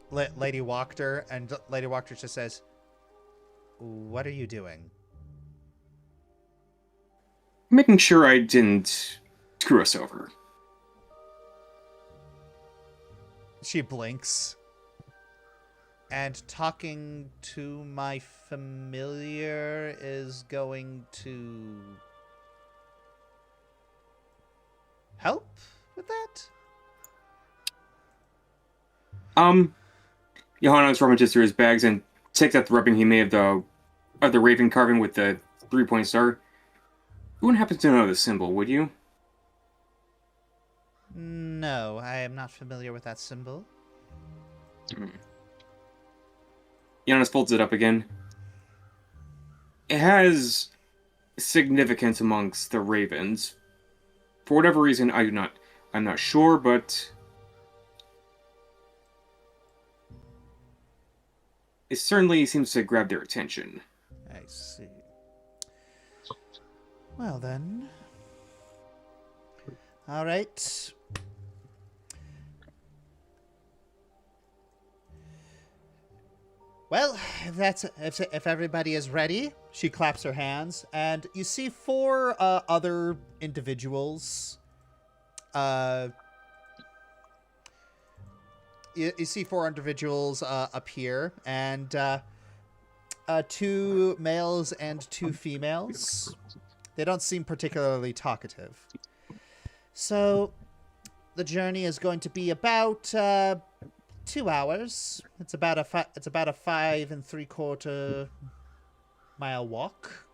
Lady Wachter, and Lady Wachter just says, "What are you doing?" Making sure I didn't screw us over. She blinks. And talking to my familiar is going to help with that? Johannes rummages through his bags and takes out the rubbing he made of the raven carving with the 3-point star. You wouldn't happen to know the symbol, would you? No, I am not familiar with that symbol. Johannes folds it up again. It has significance amongst the ravens. For whatever reason, I'm not sure, but it certainly seems to grab their attention. I see. Well then. All right. Well, if everybody is ready, she claps her hands, and you see four other individuals. You see four individuals appear, and 2 males and 2 females. They don't seem particularly talkative. So, the journey is going to be about 2 hours. It's about a 5 3/4 mile walk.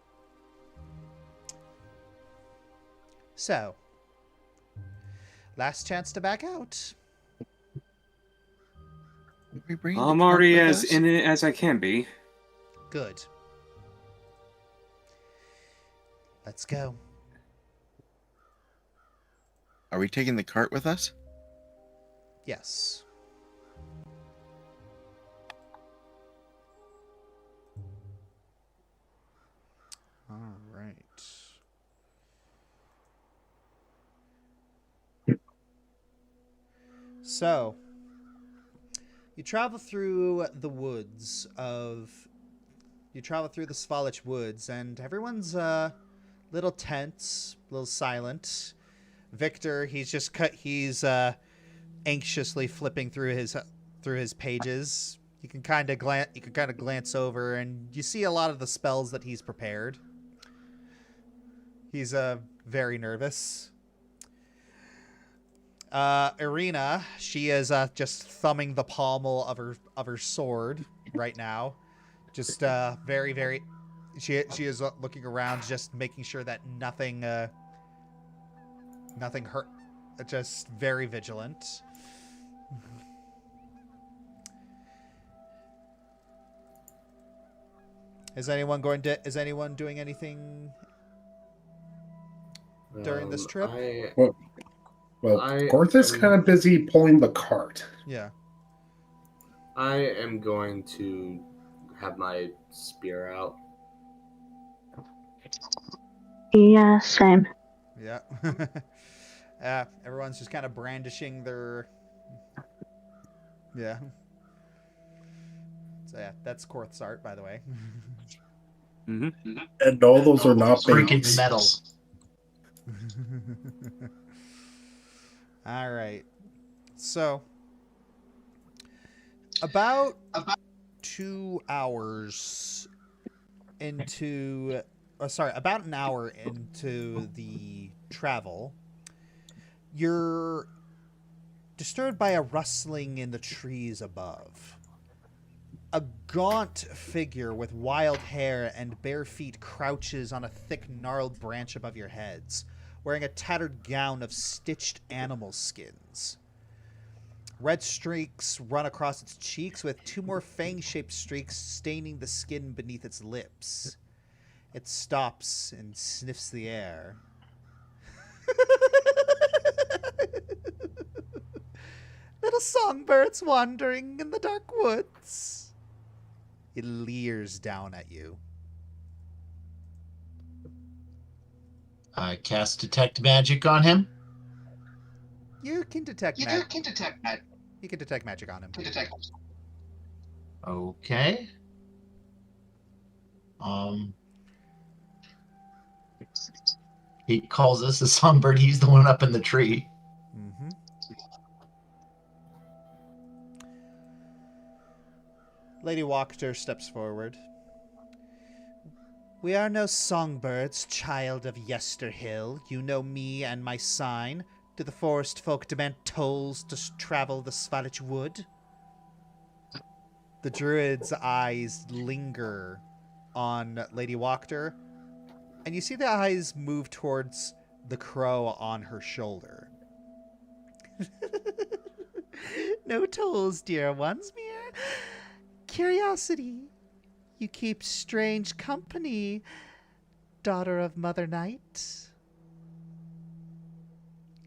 So, last chance to back out. I'm already as in it as I can be. Good. Let's go. Are we taking the cart with us? Yes. All right. So, you travel through the woods of... You travel through the Svalich woods, and everyone's little tense, a little silent. Victor, he's anxiously flipping through his pages. You can kind of glance over, and you see a lot of the spells that he's prepared. He's very nervous. Irina, she is just thumbing the pommel of her sword right now. Just very, very. She is looking around, just making sure that nothing hurt. Just very vigilant. Is anyone doing anything during this trip? Well, Gorth is kind of busy pulling the cart. Yeah. I am going to have my spear out. Yeah, same. Yeah. Everyone's just kind of brandishing their... Yeah. So yeah, that's Korth's art, by the way. Mm-hmm. And no, those are not freaking babies. metal. All right. So, about 2 hours into... about an hour into the travel, you're disturbed by a rustling in the trees above. A gaunt figure with wild hair and bare feet crouches on a thick, gnarled branch above your heads, wearing a tattered gown of stitched animal skins. Red streaks run across its cheeks, with 2 more fang-shaped streaks staining the skin beneath its lips. It stops and sniffs the air. Little songbirds wandering in the dark woods. It leers down at you. I cast Detect Magic on him. You can detect magic. You can detect magic on him. Okay. He calls us a songbird. He's the one up in the tree. Mm-hmm. Lady Wachter steps forward. We are no songbirds, child of Yesterhill. You know me and my sign. Do the forest folk demand tolls to travel the Svalich wood? The druid's eyes linger on Lady Wachter, and you see the eyes move towards the crow on her shoulder. No tolls, dear ones, mere curiosity. You keep strange company, daughter of Mother Night.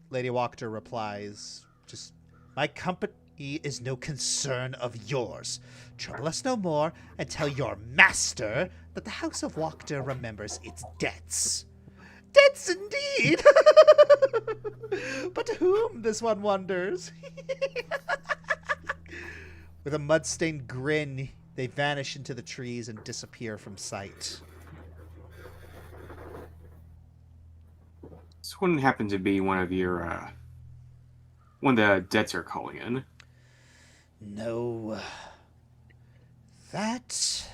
Lady Wachter replies, just, my company is no concern of yours. Trouble us no more, and tell your master that the House of Wachter remembers its debts. Debts indeed! But to whom, this one wonders? With a mud-stained grin, they vanish into the trees and disappear from sight. This wouldn't happen to be one of the debts are calling in. No. That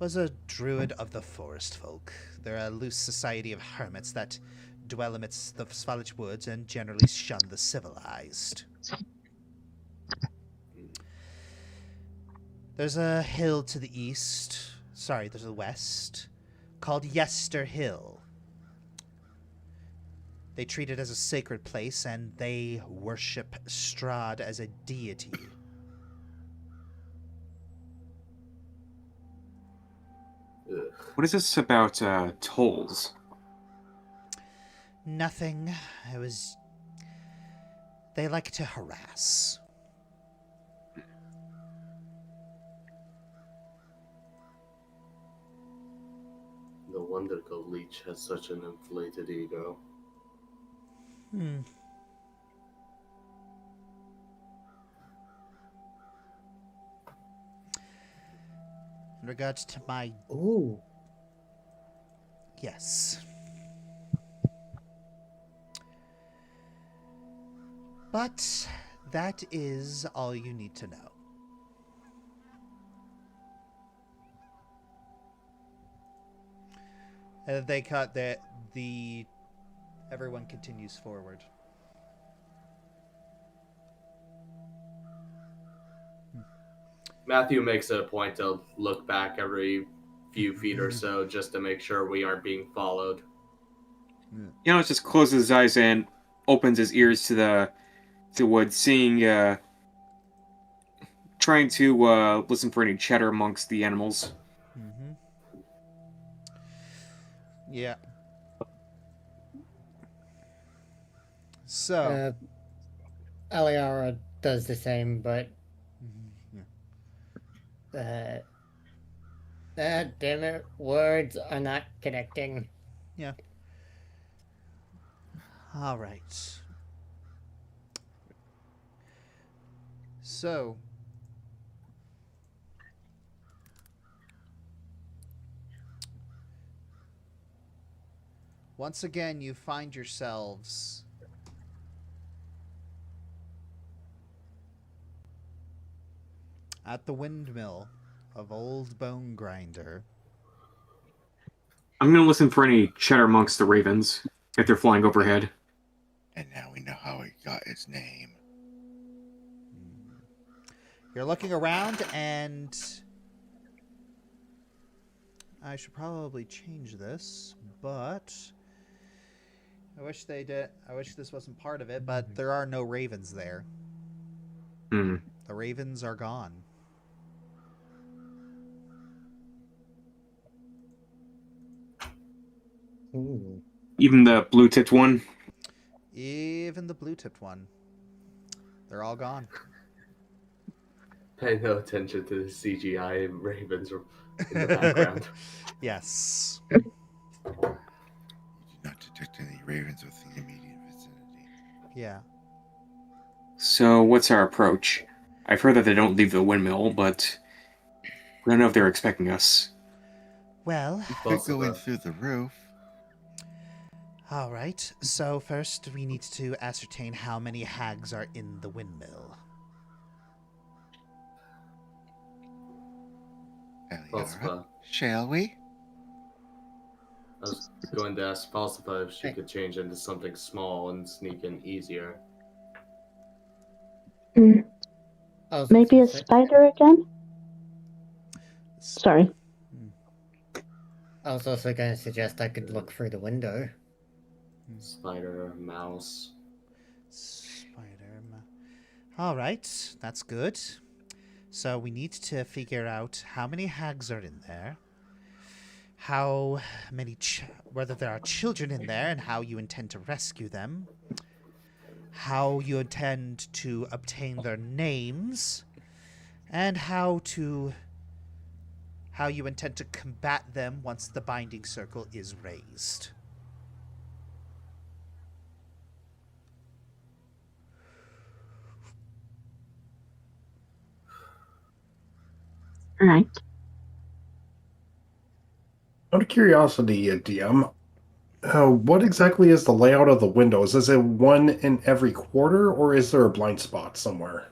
was a druid of the forest folk. They're a loose society of hermits that dwell amidst the Svalich woods and generally shun the civilized. There's a hill to the east, there's a west, called Yester Hill. They treat it as a sacred place, and they worship Strahd as a deity. What is this about tolls? Nothing. They like to harass. No wonder Leech has such an inflated ego. Hmm. In regards to my... Ooh. Yes. But that is all you need to know. They cut the everyone continues forward. Matthew makes it a point to look back every few feet or so just to make sure we aren't being followed. Giannis just closes his eyes and opens his ears to the woods, seeing, trying to listen for any chatter amongst the animals. Mm-hmm. Yeah. So, Aliara does the same, but damn it, words are not connecting. Yeah. All right. So, once again, you find yourselves at the windmill of Old Bone Grinder. I'm going to listen for any chatter amongst the ravens if they're flying overhead. And now we know how he got his name. You're looking around, and I should probably change this, but I wish they did. I wish this wasn't part of it, but there are no ravens there. Hmm. The ravens are gone. Ooh. Even the blue-tipped one? Even the blue-tipped one. They're all gone. Pay no attention to the CGI ravens in the background. Yes. You did not detect any ravens within the immediate vicinity. Yeah. So what's our approach? I've heard that they don't leave the windmill, but we don't know if they're expecting us. Well, We could go in through the roof. All right. So first we need to ascertain how many hags are in the windmill. Eliara, shall we? I was going to ask Falsifa if she could change into something small and sneak in easier. Maybe a spider again? Sorry. I was also going to suggest I could look through the window. Spider, mouse. All right. That's good. So we need to figure out how many hags are in there, how many, whether there are children in there, and how you intend to rescue them, how you intend to obtain their names, and how you intend to combat them once the binding circle is raised. Right. Out of curiosity, DM, what exactly is the layout of the windows? Is it one in every quarter, or is there a blind spot somewhere?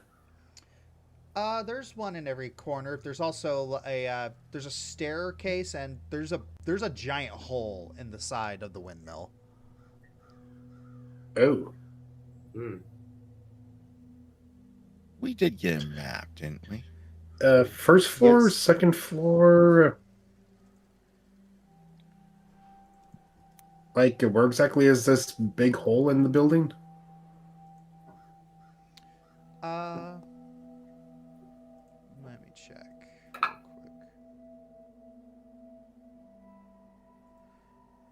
There's one in every corner. There's also there's a staircase, and there's a giant hole in the side of the windmill. Oh. We did get a map, didn't we? First floor, Yes. second floor. Like, where exactly is this big hole in the building? Let me check real quick.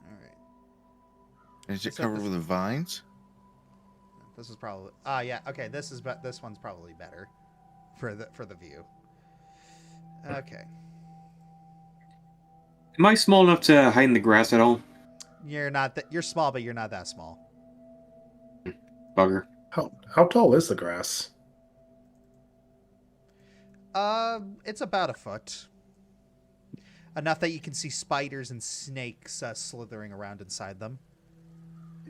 All right. Is it So covered this- with the vines? This is probably yeah, okay, this one's probably better for the view. Okay. Am I small enough to hide in the grass at all? You're small, but you're not that small. Bugger. How tall is the grass? It's about a foot. Enough that you can see spiders and snakes slithering around inside them.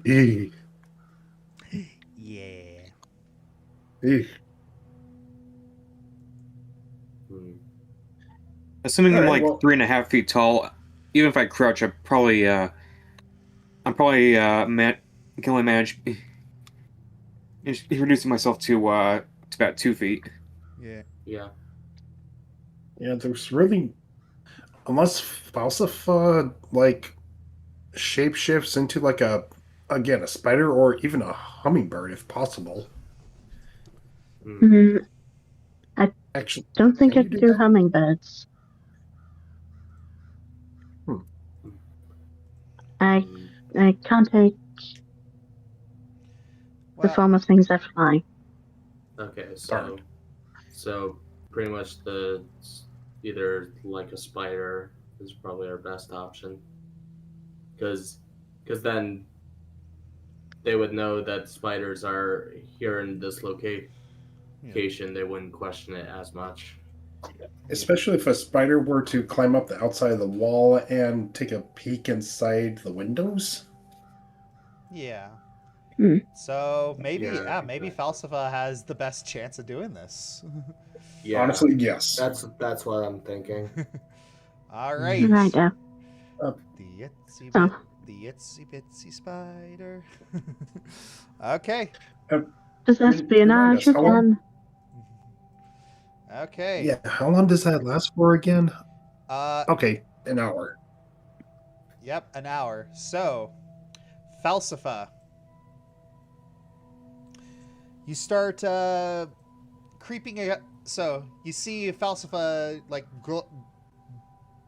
Eek. Yeah. Eek. Assuming I'm Alright, like well- 3.5 feet tall, even if I crouch, I'm probably can only manage reducing myself to about 2 feet. Yeah. Yeah. Yeah, there's really, unless Falsifa like shapeshifts into like a spider or even a hummingbird if possible. Actually, Don't think can I you can do do that? hummingbirds. I can't take the Well, form of things that fly. Okay, Darn. so pretty much either like a spider is probably our best option, because then they would know that spiders are here in this location. They wouldn't question it as much. Especially if a spider were to climb up the outside of the wall and take a peek inside the windows. yeah. Hmm. So maybe Yeah, maybe exactly. Falsifa has the best chance of doing this. Yeah, Honestly, yes. that's what I'm thinking. All right. Right there. The itsy Oh. the itsy bitsy spider. Okay. Does Remind espionage us, how long- again? Okay. Yeah, how long does that last for again? Uh Okay, an hour. Yep, an hour. So, Falsifa. You start creeping. So you see Falsifa like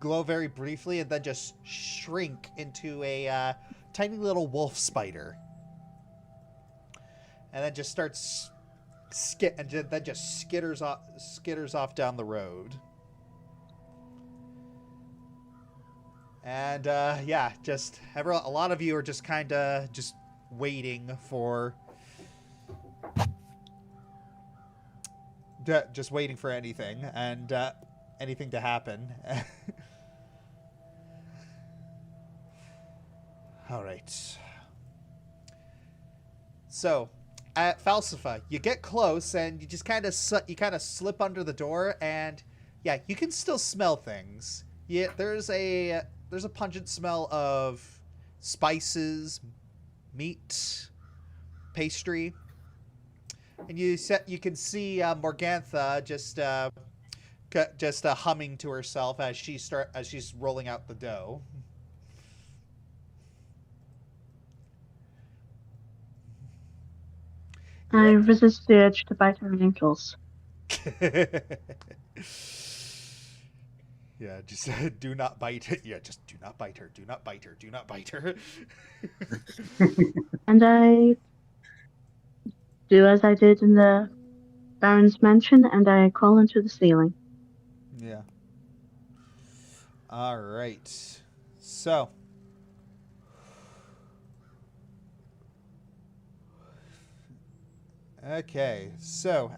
glow very briefly, and then just shrink into a tiny little wolf spider, and then just starts then just skitters off down the road. And yeah, just a lot of you are just kind of just waiting for anything and anything to happen. All right. So, at Falsifa, you get close and you just kind of slip under the door, and yeah, you can still smell things. Yeah, there's a pungent smell of spices, meat, pastry, and you can see Morgantha just humming to herself as she's rolling out the dough. I resist the urge to bite her ankles. Yeah, just do not bite her. Yeah, just do not bite her. Do not bite her. Do not bite her. And I do as I did in the Baron's mansion, and I crawl into the ceiling. Yeah. All right. So. Okay. So,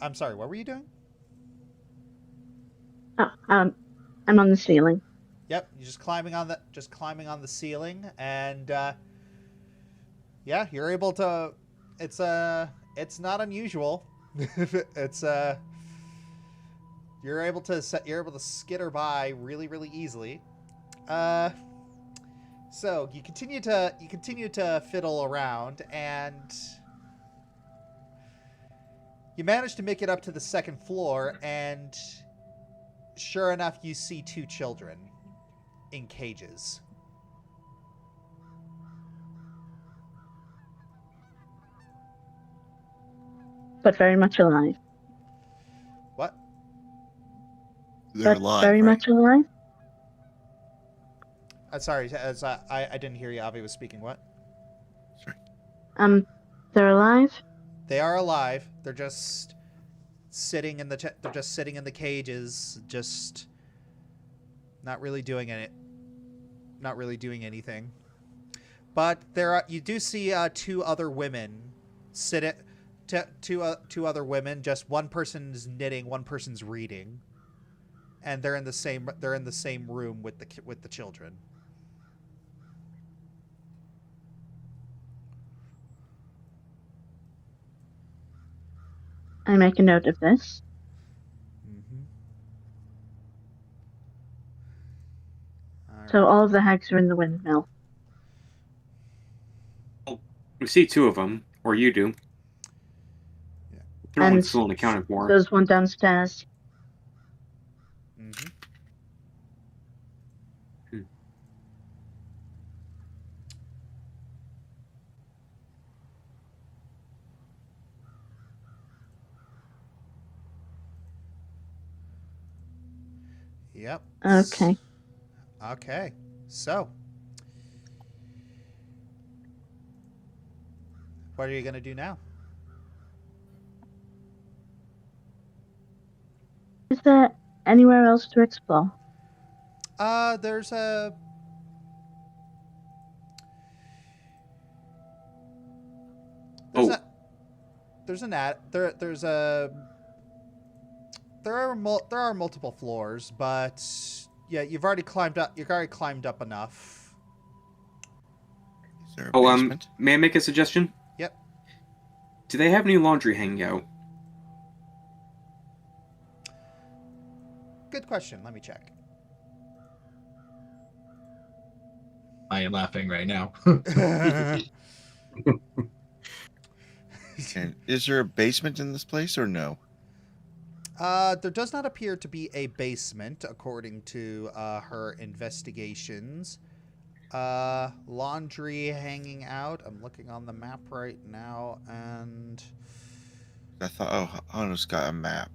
I'm sorry, what were you doing? Oh, I'm on the ceiling. Yep, you're just climbing on the ceiling, and yeah, you're able to it's not unusual. It's you're able to skitter by really really easily. So you continue to fiddle around, and you manage to make it up to the second floor, and sure enough, you see two children in cages. But very much alive. What? They're But alive, very right? much alive. Sorry, I didn't hear you. Avi was speaking. What? They're alive. They are alive. They're just sitting in the cages, just not really doing anything. But you do see two other women two other women. Just one person's knitting, one person's reading, and they're in the same room with the children. I make a note of this. So all of the hags are in the windmill. Well, we see two of them, or you do. Yeah. They're only still unaccounted for. There's one downstairs. Mm-hmm. Yep. Okay. Okay. So, what are you going to do now? Is there anywhere else to explore? There's a there are multiple floors, but yeah, you've already climbed up enough. Is there a basement? May I make a suggestion? Yep. Do they have any laundry hanging out? Good question. Let me check. I am laughing right now. And is there a basement in this place or no? There does not appear to be a basement, according to her investigations. Laundry hanging out. I'm looking on the map right now, and I thought, Hano's got a map.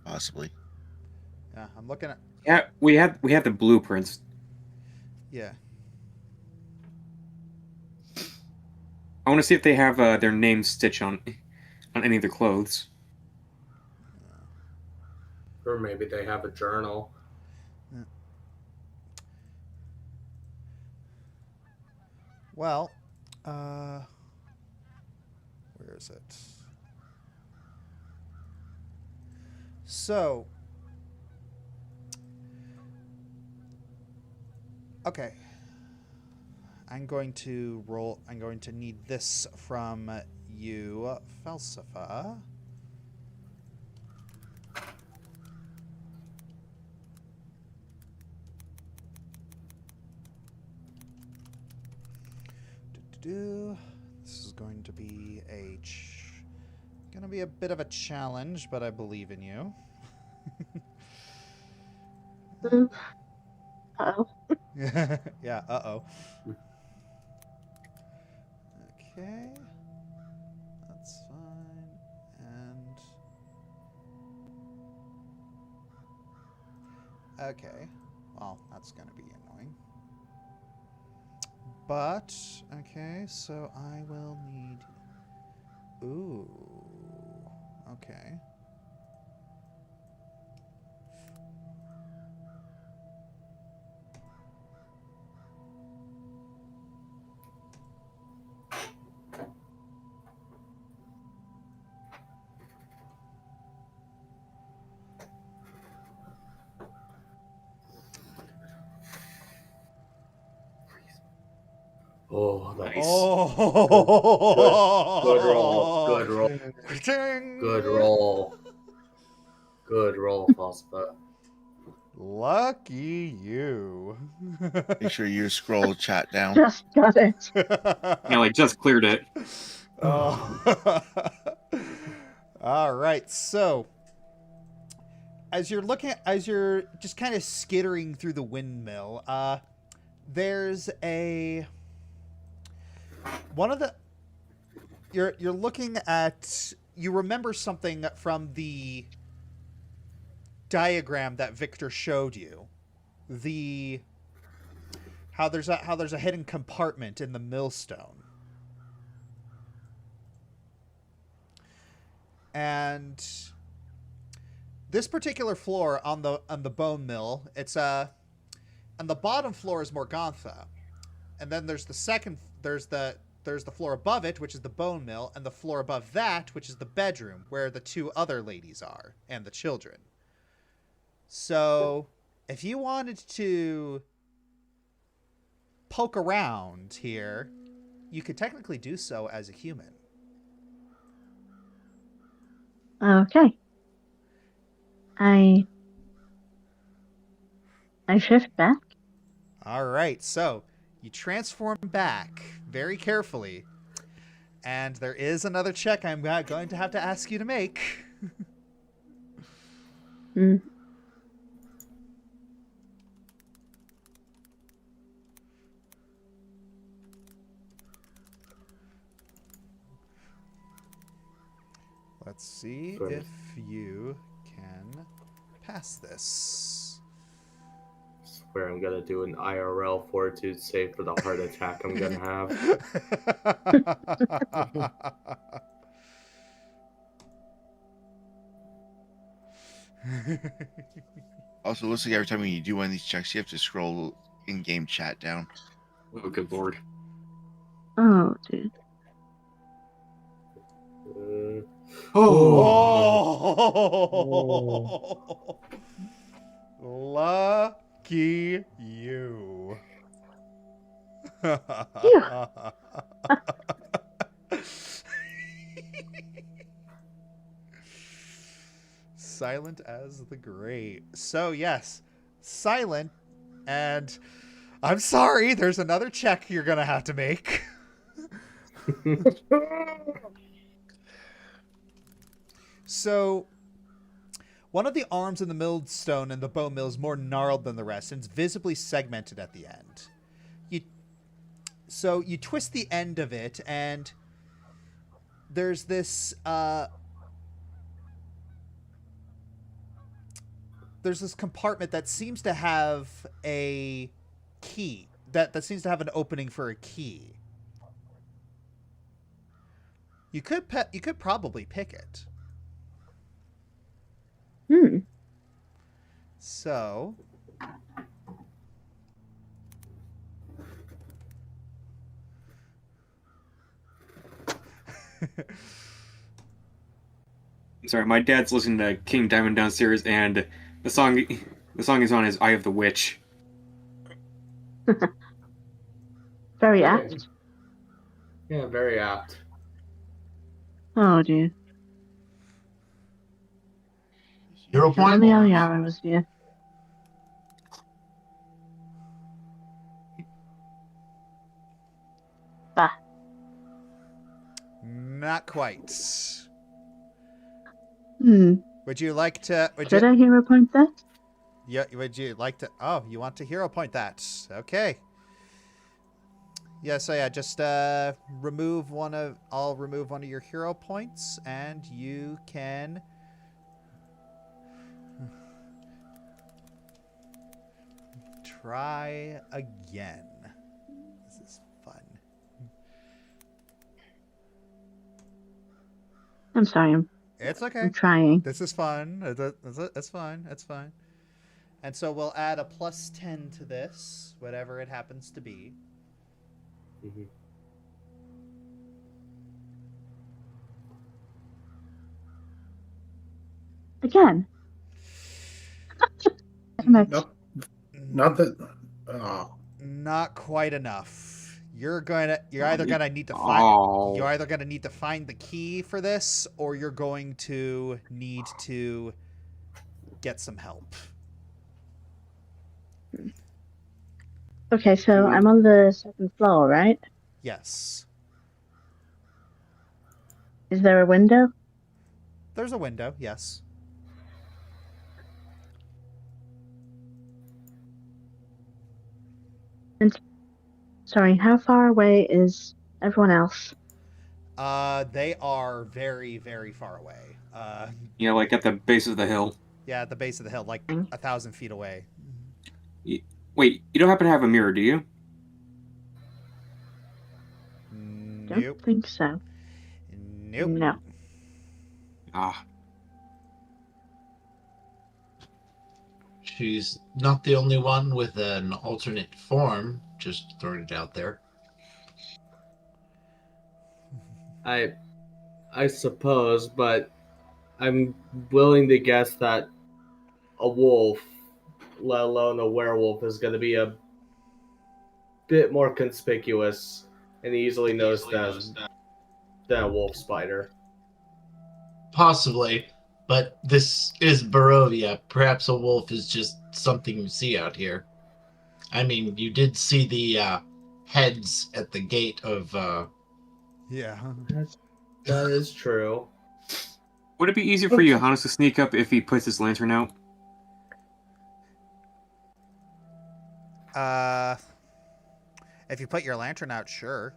Possibly. yeah, I'm looking at. Yeah, we have the blueprints. Yeah. I want to see if they have their name stitched on any of their clothes. Or maybe they have a journal. Yeah. Well, where is it? So, okay. I'm going to need this from you, Falsafa. This is going to be a bit of a challenge, but I believe in you. Uh-oh. Yeah, uh-oh. Okay. That's fine. And okay. Well, that's going to be annoying. But okay, so I will need ooh. Okay. Oh, nice. Oh, good roll. Good roll. Ding. Good roll. Good roll, Phospa. Lucky you. Make sure you scroll chat down. Just got it. Yeah, like just cleared it. Oh. All right. So, as you're just kind of skittering through the windmill, there's you're looking at, you remember something from the diagram that Victor showed you. How there's a hidden compartment in the millstone. And this particular floor on the bone mill, it's and the bottom floor is Morgantha. And then there's the floor above it, which is the bone mill, and the floor above that, which is the bedroom where the two other ladies are and the children. So, if you wanted to poke around here, you could technically do so as a human. Okay. I shift back. All right, so you transform back very carefully, and there is another check I'm going to have to ask you to make. Let's see if you can pass this. I swear I'm gonna do an IRL fortitude save for the heart attack I'm gonna have. Also, looks like every time you do one of these checks, you have to scroll in-game chat down. Oh, good lord. Oh, dude. Oh. Lucky you. Silent as the grave. So yes, silent, and I'm sorry, there's another check you're gonna have to make. So, one of the arms in the millstone and the bone mill is more gnarled than the rest, and it's visibly segmented at the end. So you twist the end of it, and there's this compartment that seems to have a key. That seems to have an opening for a key. You could probably pick it. So, Sorry, my dad's listening to King Diamond downstairs, and the song is on his Eye of the Witch. Very apt. Yeah, very apt. Oh, dude. 0 point. Only Aliara was here. Bah. not quite. Would you like to... Could I hero point that? Yeah, would you like to... Oh, you want to hero point that. Okay. Yeah, so yeah, just remove one of... I'll remove one of your hero points, and you can... try again. This is fun. I'm sorry. It's okay. I'm trying. This is fun. It's fine. It's fine. And so we'll add a +10 to this, whatever it happens to be. Mm-hmm. Again. Nope. Not that. Oh. Not quite enough. You're either gonna need to find the key for this, or you're going to need to get some help. Okay, so I'm on the second floor, right? Yes. Is there a window? There's a window, yes. And sorry, how far away is everyone else? They are very, very far away. Yeah, like at the base of the hill. Yeah, at the base of the hill, like 1,000 feet away. Wait, you don't happen to have a mirror, do you? Nope. Don't think so. Nope. No. Ah. She's not the only one with an alternate form. Just throwing it out there. I suppose, but I'm willing to guess that a wolf, let alone a werewolf, is going to be a bit more conspicuous and easily noticed than a wolf spider. Possibly, but this is Barovia. Perhaps a wolf is just something you see out here. I mean, you did see the heads at the gate of... Yeah. That is true. Would it be easier for Johannes to sneak up if he puts his lantern out? If you put your lantern out, sure.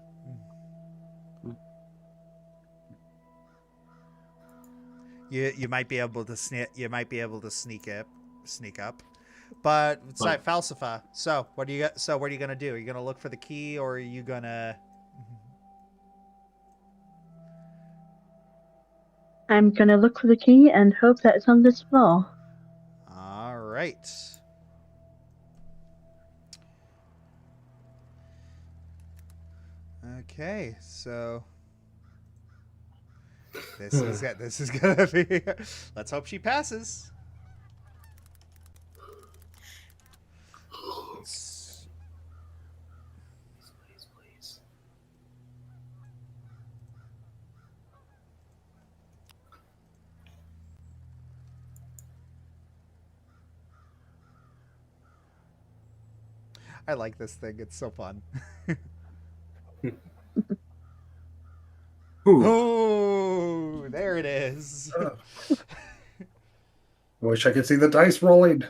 You might be able to sneak. You might be able to sneak up. But it's like Falsifa. So what are you gonna do? Are you gonna look for the key, or are you gonna? I'm gonna look for the key and hope that it's on this floor. All right. Okay, so this is gonna be. Let's hope she passes. Please. I like this thing. It's so fun. Oh, there it is. Wish I could see the dice rolling.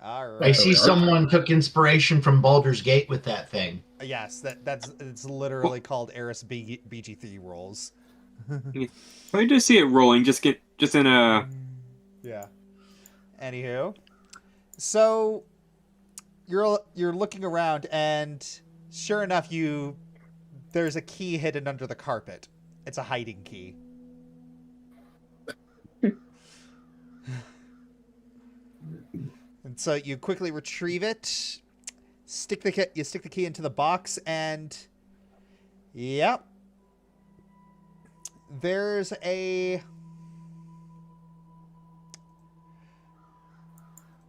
All right. I see someone took inspiration from Baldur's Gate with that thing. Yes, it's literally called Eris BG3 rolls. I just see it rolling. Just in a. Yeah. Anywho, so you're looking around, and sure enough, there's a key hidden under the carpet. It's a hiding key. And so you quickly retrieve it, stick the key into the box, and yep, there's a.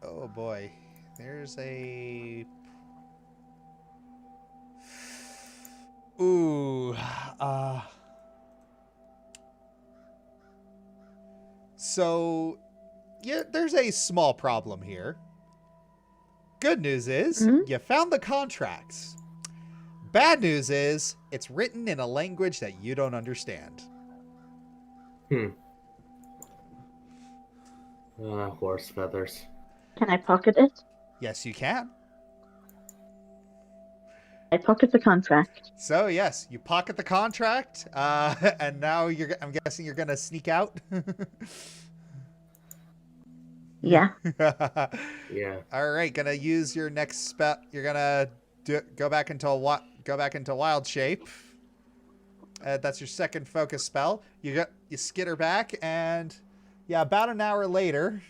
Oh boy, there's a. Ooh, so yeah, there's a small problem here. Good news is you found the contracts. Bad news is it's written in a language that you don't understand. Horse feathers. Can I pocket it? Yes, you can. I pocket the contract. So yes, you pocket the contract, and now I'm guessing you're gonna sneak out. Yeah. Yeah. All right, gonna use your next spell. You're gonna go back into wild shape. That's your second focus spell. You skitter back, and yeah, about an hour later,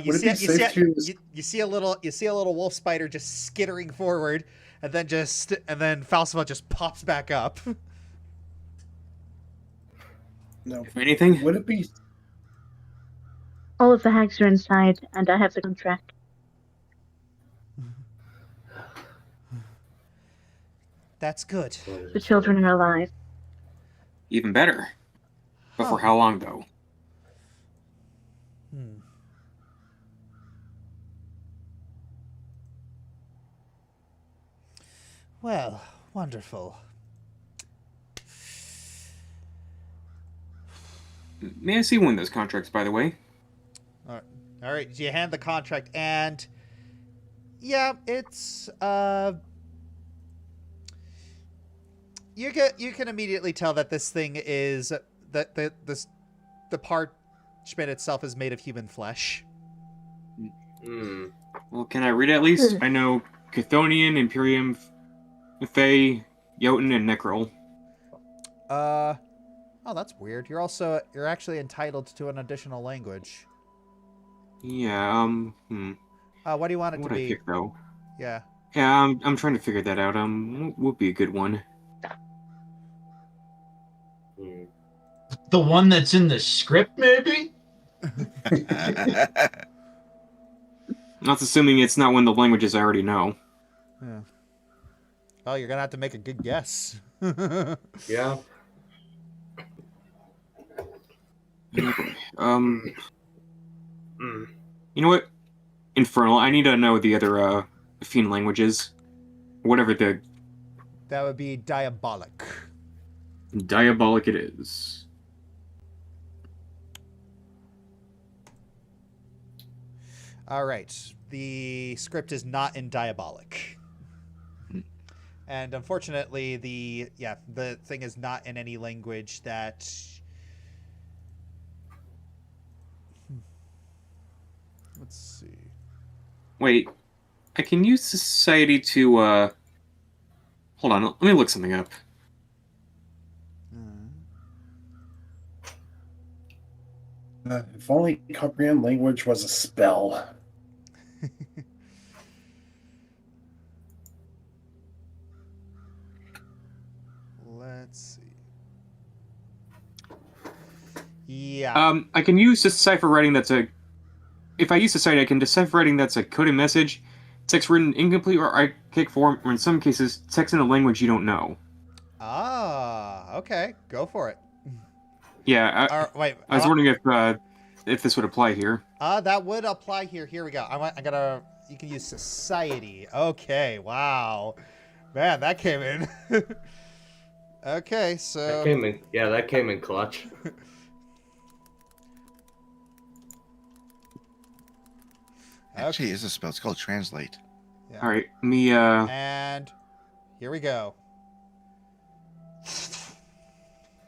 you see a little wolf spider just skittering forward, and then Falsifa just pops back up. No. If anything, Would it be? All of the hags are inside, and I have the contract. That's good. The children are alive. Even better. But for Huh. how long, though? Hmm. Well, wonderful. May I see one of those contracts, by the way? All right. So you hand the contract, and yeah, it's you can immediately tell that this thing is that the parchment itself is made of human flesh. Well, can I read it at least? I know Chthonian, Imperium, Fae, Jotun, and Necrol. Oh, that's weird. You're actually entitled to an additional language. Yeah, What do you want it what to would I be? pick, though? Yeah. Yeah, I'm trying to figure that out. What would be a good one? The one that's in the script, maybe? That's assuming it's not one of the languages I already know. Yeah. Oh, you're gonna have to make a good guess. Yeah. You know what? Infernal. I need to know the other fiend languages. Whatever the That would be diabolic. diabolic it is. All right. The script is not in diabolic. And unfortunately, the thing is not in any language that. Let's see. Wait, I can use society to hold on, let me look something up. If only comprehend language was a spell. Let's see. Yeah. I can use decipher writing that's a. If I use society, I can decipher writing that's a coded message, text written incomplete or archaic form, or in some cases, text in a language you don't know. Ah, okay. Go for it. Yeah, wait. I was wondering if this would apply here. That would apply here. Here we go. You can use society. Okay. Wow. Man, that came in. Okay, so. That came in clutch. Actually, is a spell. It's called translate. Yeah. All right, me. And here we go.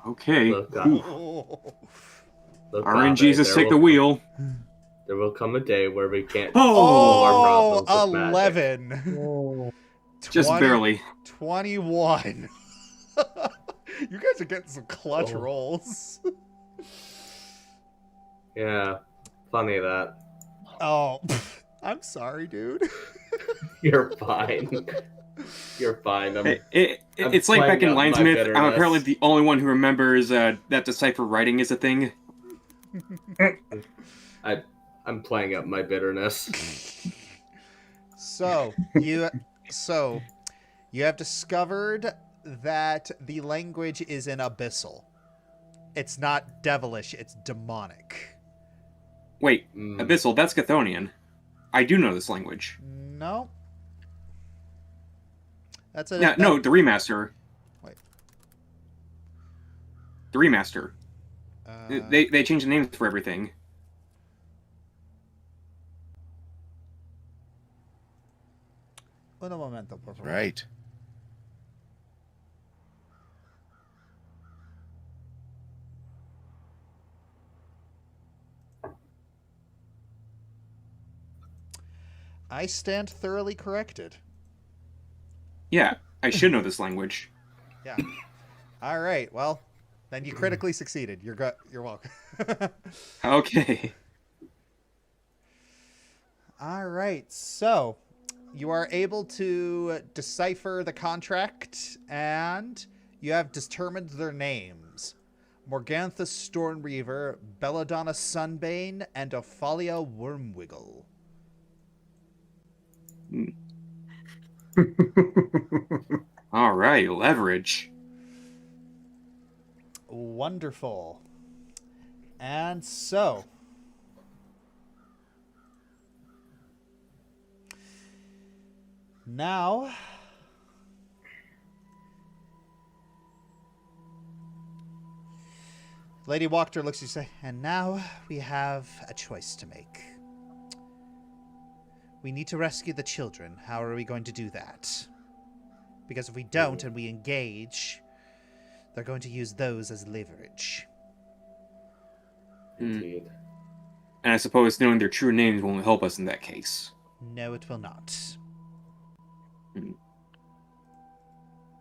Okay. Look RNGesus, just take the wheel. There will come a day where we can't Oh, solve our problems with 11. Just barely. 21. You guys are getting some clutch rolls. Yeah, funny that. Oh, I'm sorry, dude. You're fine. You're fine. It's like back in Linesmith, I'm apparently the only one who remembers that decipher writing is a thing. I'm playing up my bitterness. So you have discovered that the language is in Abyssal. It's not devilish, it's demonic. Wait, Abyssal, that's Chthonian. I do know this language. No. That's the remaster. Wait. The remaster. They changed the names for everything. Un momento, por favor. Right. I stand thoroughly corrected. Yeah, I should know this language. Yeah. All right. Well, then you critically succeeded. You're welcome. Okay. All right. So, you are able to decipher the contract, and you have determined their names. Morgantha Stormreaver, Belladonna Sunbane, and Ophalia All right, leverage. Wonderful. And so, now Lady Wachter looks at you and say, and now we have a choice to make. We need to rescue the children. How are we going to do that? Because if we don't and we engage, they're going to use those as leverage. Indeed. And I suppose knowing their true names won't help us in that case. No, it will not.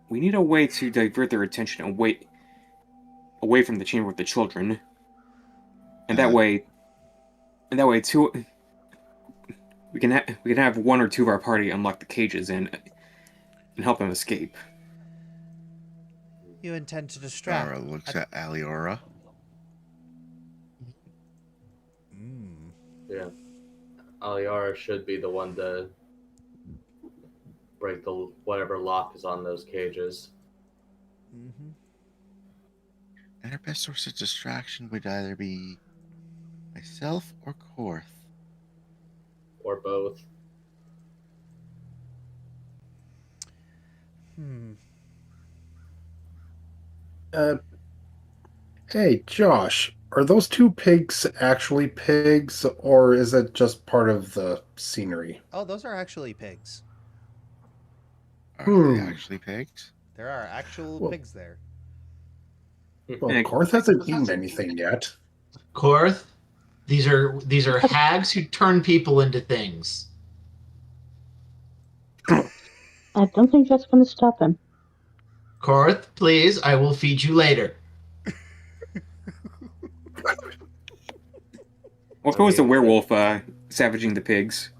We need a way to divert their attention away from the chamber with the children. And that way too, we can have one or two of our party unlock the cages and help them escape. You intend to distract. Ara looks at Aliora. Yeah. Aliara should be the one to break the whatever lock is on those cages. Mm-hmm. And our best source of distraction would either be myself or Korth. Or both. Hey, Josh, are those two pigs actually pigs, or is it just part of the scenery? Oh, those are actually pigs. Are they actually pigs? There are actual pigs there. Well, Korth hasn't eaten anything yet. Korth, these are hags who turn people into things. I don't think that's going to stop him. Korth, please, I will feed you later. What if it was the werewolf savaging the pigs?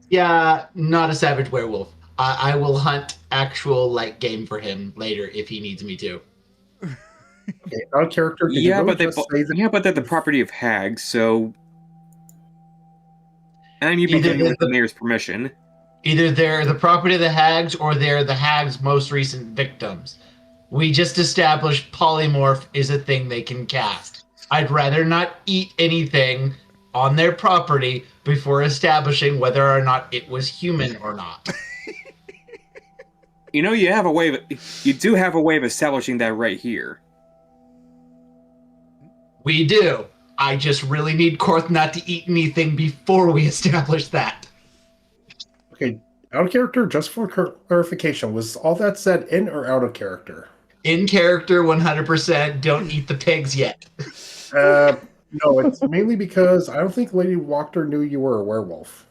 Yeah, not a savage werewolf. I will hunt actual like game for him later if he needs me to. Okay, our character. But they're the property of hags, so. And you've been doing it with the mayor's permission. Either they're the property of the hags or they're the hags' most recent victims. We just established polymorph is a thing they can cast. I'd rather not eat anything on their property before establishing whether or not it was human or not. You do have a way of establishing that right here. We do. I just really need Korth not to eat anything before we establish that. Okay, out of character, just for clarification, was all that said in or out of character? In character, 100%. Don't eat the pigs yet. No, it's mainly because I don't think Lady Wachter knew you were a werewolf.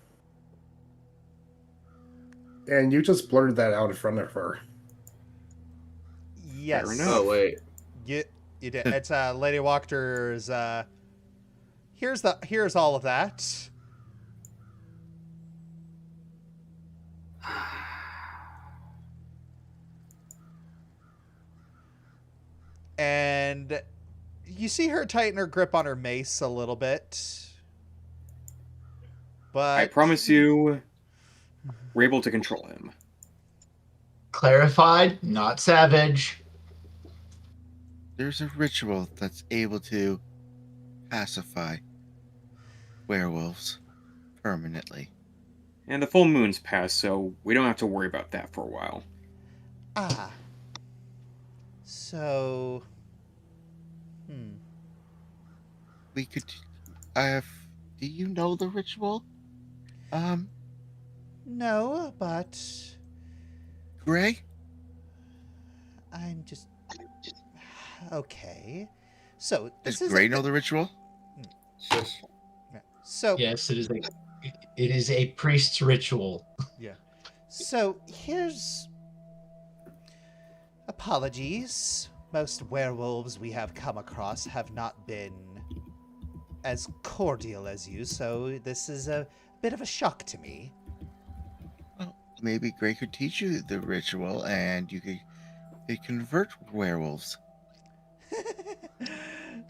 And you just blurted that out in front of her. Yes. Oh, wait. You did. It's Lady Wachter's. Here's all of that. And you see her tighten her grip on her mace a little bit. But I promise you, we're able to control him. Clarified, not savage. There's a ritual that's able to pacify werewolves permanently. And the full moon's passed, so we don't have to worry about that for a while. Ah. So... We could... Do you know the ritual? No, but... Gray? I'm just... Okay. So, this Does is... Gray know the ritual? So... Yes, it is a priest's ritual. Yeah. So, here's... Apologies. Most werewolves we have come across have not been as cordial as you, so this is a bit of a shock to me. Well, maybe Gray could teach you the ritual and you could convert werewolves.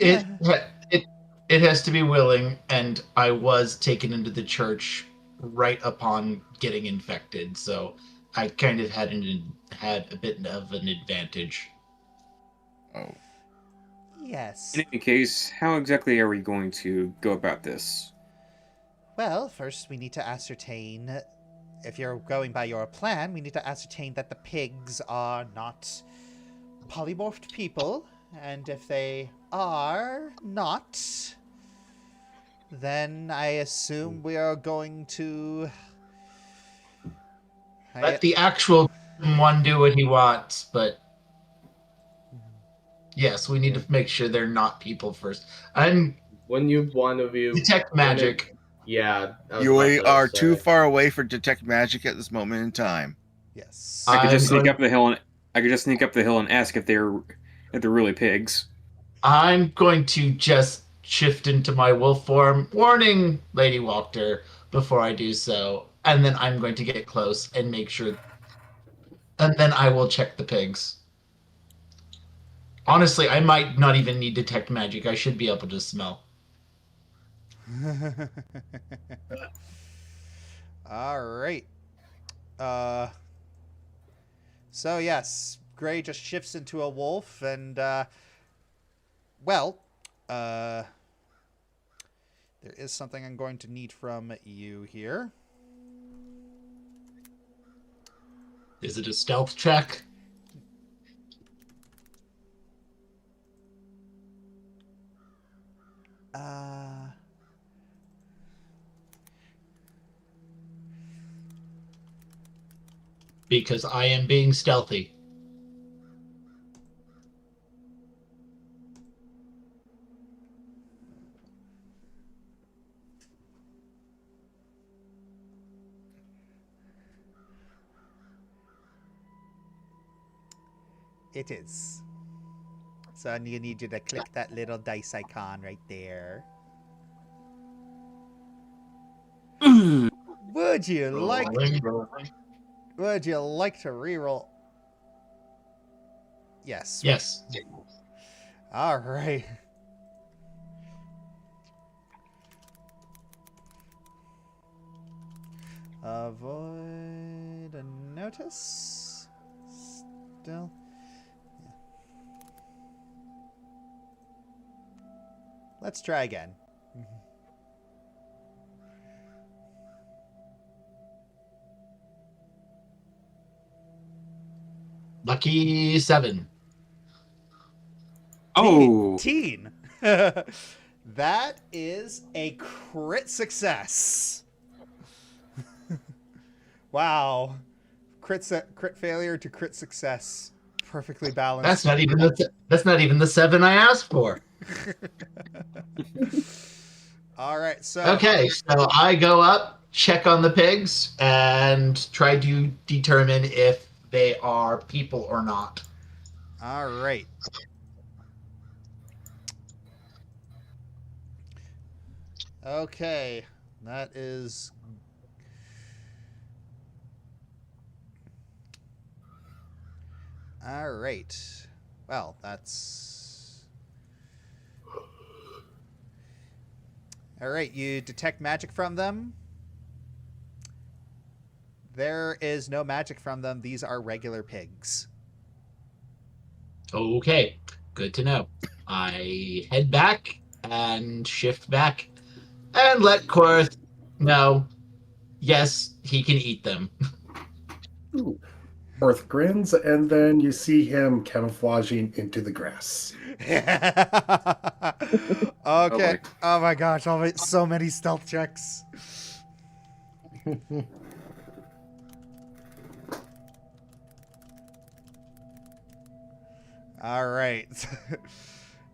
It has to be willing, and I was taken into the church right upon getting infected, so I kind of had a bit of an advantage. Oh, Yes. In any case, how exactly are we going to go about this? Well, first we need to ascertain, if you're going by your plan, we need to ascertain that the pigs are not polymorphed people, and if they are not, then I assume we are going to... Let the actual one do what he wants, but yes, we need to make sure they're not people first. And When you one of you detect when magic. yeah, I was you about to are say. too far away for detect magic at this moment in time. Yes. I could just I'm sneak going- up the hill and ask if they're really pigs. I'm going to just shift into my wolf form, warning Lady Walker before I do so, and then I'm going to get close and make sure, and then I will check the pigs. Honestly, I might not even need detect magic. I should be able to smell. All right. So yes, Gray just shifts into a wolf, and well, there is something I'm going to need from you here. Is it a stealth check? Because I am being stealthy. It is. So I need you to click that little dice icon right there. Would you like? Rolling. Would you like to reroll? Yes. Yes. All right. Avoid a notice. Still. Yeah. Let's try again. Lucky 7. Oh, 18. That is a crit success. Wow. Crit failure to crit success. Perfectly balanced. That's not even the 7 I asked for. All right, so Okay, so I go up, check on the pigs, and try to determine if they are people or not. all right. Okay, that is all right. Well, that's all right. You detect magic from them. There is no magic from them. These are regular pigs. Okay, good to know. I head back and shift back and let Korth know, yes, he can eat them. Ooh. Earth grins, and then you see him camouflaging into the grass. Okay. Oh my gosh! So many stealth checks. All right.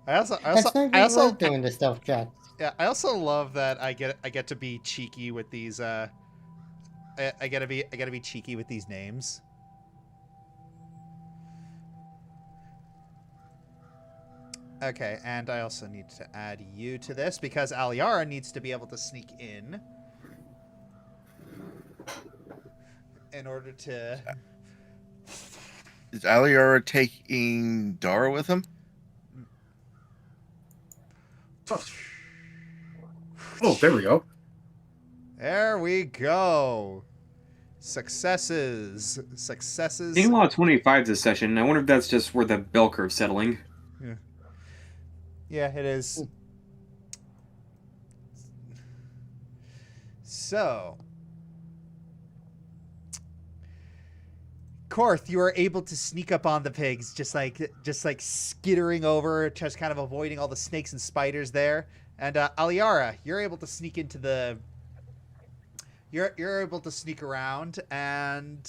That's not really doing the stealth check. Yeah, I also love that I get to be cheeky with these. I gotta be cheeky with these names. Okay, and I also need to add you to this because Aliara needs to be able to sneak in order to. Is Aliara taking Dara with him? Oh, there we go. There we go. Successes. Seeing a lot of 25s this session. I wonder if that's just where the bell curve's settling. Yeah. Yeah, it is. So, Korth, you are able to sneak up on the pigs, just like skittering over, just kind of avoiding all the snakes and spiders there. And Aliara, you're able to sneak into the. You're able to sneak around, and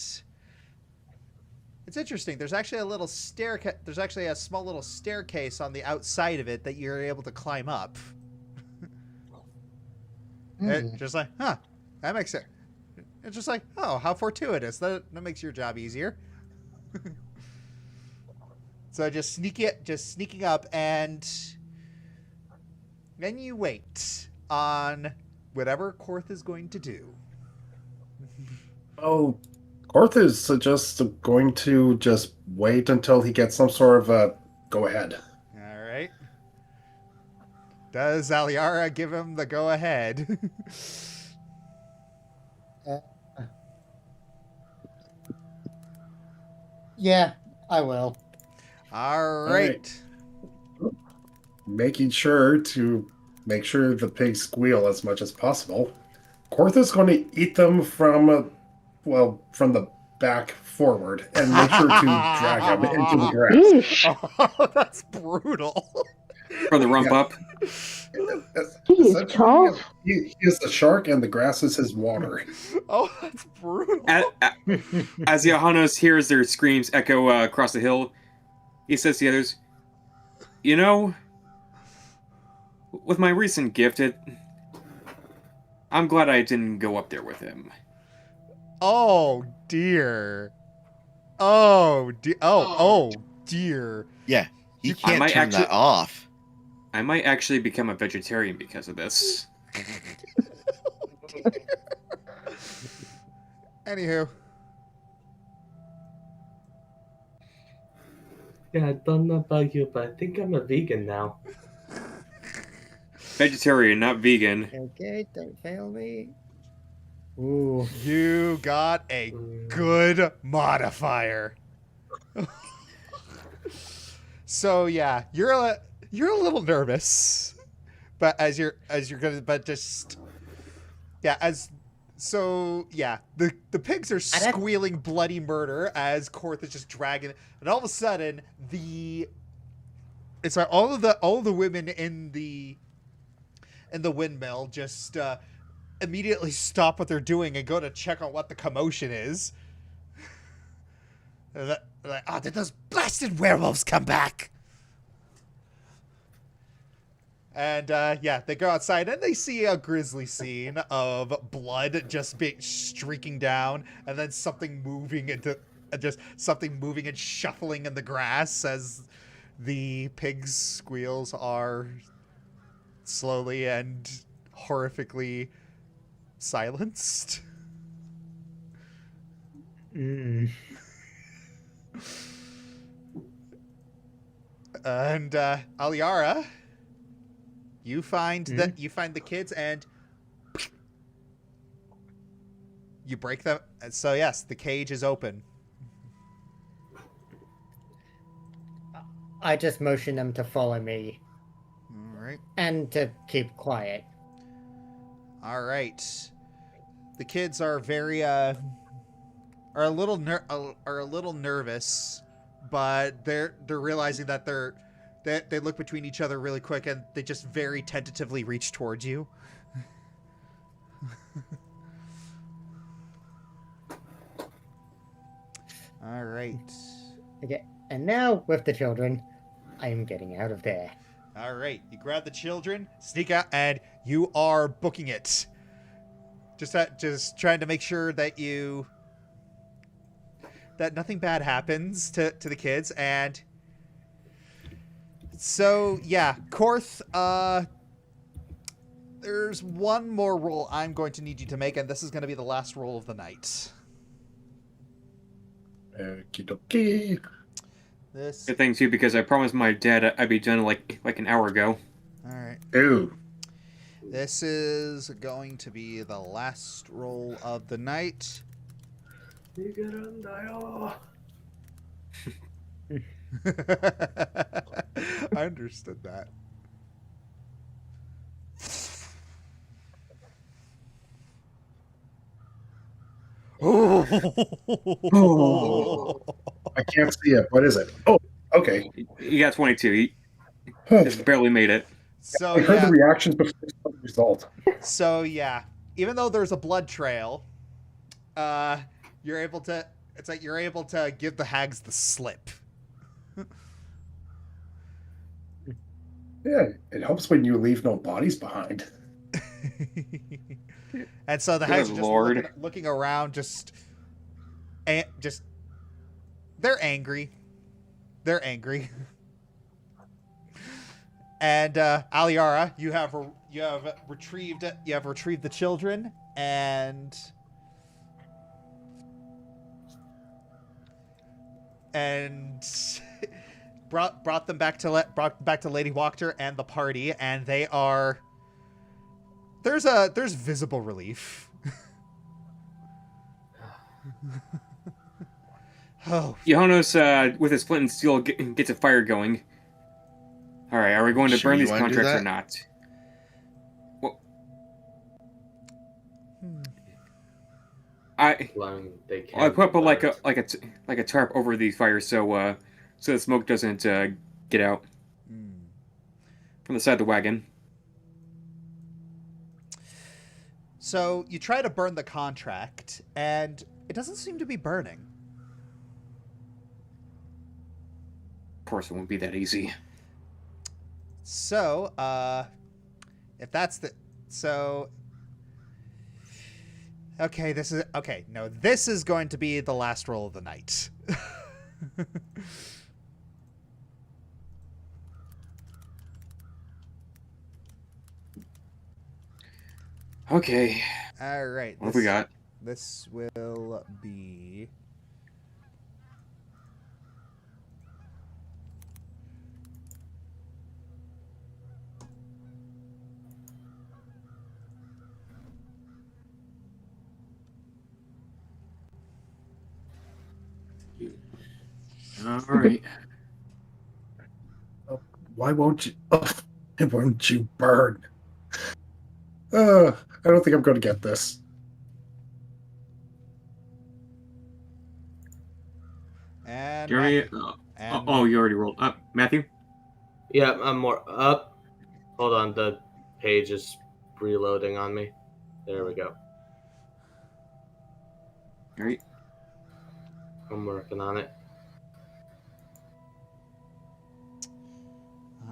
it's interesting. There's actually a little There's actually a small little staircase on the outside of it that you're able to climb up. Just like, huh, that makes it. It's just like, oh, how fortuitous. That makes your job easier. So just sneaking up, and then you wait on whatever Korth is going to do. Oh, Korth is just going to just wait until he gets some sort of a go ahead. All right. Does Aliara give him the go ahead? Yeah, I will. All right. Making sure to make sure the pigs squeal as much as possible. Korth is going to eat them from the back forward and make sure to drag them into the grass. Oh, that's brutal. From the rump up. He's tough. He is the shark and the grass is his water. Oh, that's brutal. As Johannes hears their screams echo across the hill, he says to the others, "You know, with my recent gift, I'm glad I didn't go up there with him." Oh dear. Oh dear. Oh dear. Yeah, he can't turn that off. I might actually become a vegetarian because of this. Anywho. Yeah, I don't know about you, but I think I'm a vegan now. Vegetarian, not vegan. Okay, don't fail me. Ooh. You got a good modifier. So yeah, you're a little nervous, but the pigs are squealing bloody murder as Korth is just dragging, and all of a sudden it's like all of the women in the windmill just immediately stop what they're doing and go to check on what the commotion is. They're like, oh, did those blasted werewolves come back? And they go outside and they see a grisly scene of blood just streaking down, and then something moving and shuffling in the grass as the pigs' squeals are slowly and horrifically silenced. And Aliara, you find the kids and you break them. So yes, the cage is open. I just motion them to follow me. All right. And to keep quiet. All right. The kids are a little nervous, but they're realizing that they look between each other really quick, and they just very tentatively reach towards you. All right. Okay, and now with the children, I am getting out of there. All right, you grab the children, sneak out, and you are booking it. Just trying to make sure that nothing bad happens to the kids. And so yeah, Korth, there's one more roll I'm going to need you to make, and this is going to be the last roll of the night. Okie dokie. Good thing too, because I promised my dad I'd be done like an hour ago. All right. Ooh. This is going to be the last roll of the night. I understood that. Oh, I can't see it. What is it? Oh, okay. You got 22. You just barely made it. So I heard the yeah. reactions before the result. So yeah. Even though there's a blood trail, you're able to. It's like you're able to give the hags the slip. Yeah, it helps when you leave no bodies behind. And so the Good hags are just Lord. looking around, just they're angry. They're angry. And Aliara, you have retrieved the children and brought them back to Lady Wachter and the party, and they are there's visible relief. Oh, Johannes, with his flint and steel, gets a fire going. All right, are we going to Sure burn you these wanna do contracts or that? not? Well, I They can't I put up be like burnt. a tarp over these fires so the smoke doesn't get out from the side of the wagon. So you try to burn the contract, and it doesn't seem to be burning. Of course, it won't be that easy. So, if that's okay, this is going to be the last roll of the night. Okay. All right. What have we got? This will be. All right. Why won't you burn? I don't think I'm going to get this. And Jeremy, Matthew. you already rolled. Matthew? Yeah, I'm more up. Hold on, the page is reloading on me. There we go. All right. I'm working on it.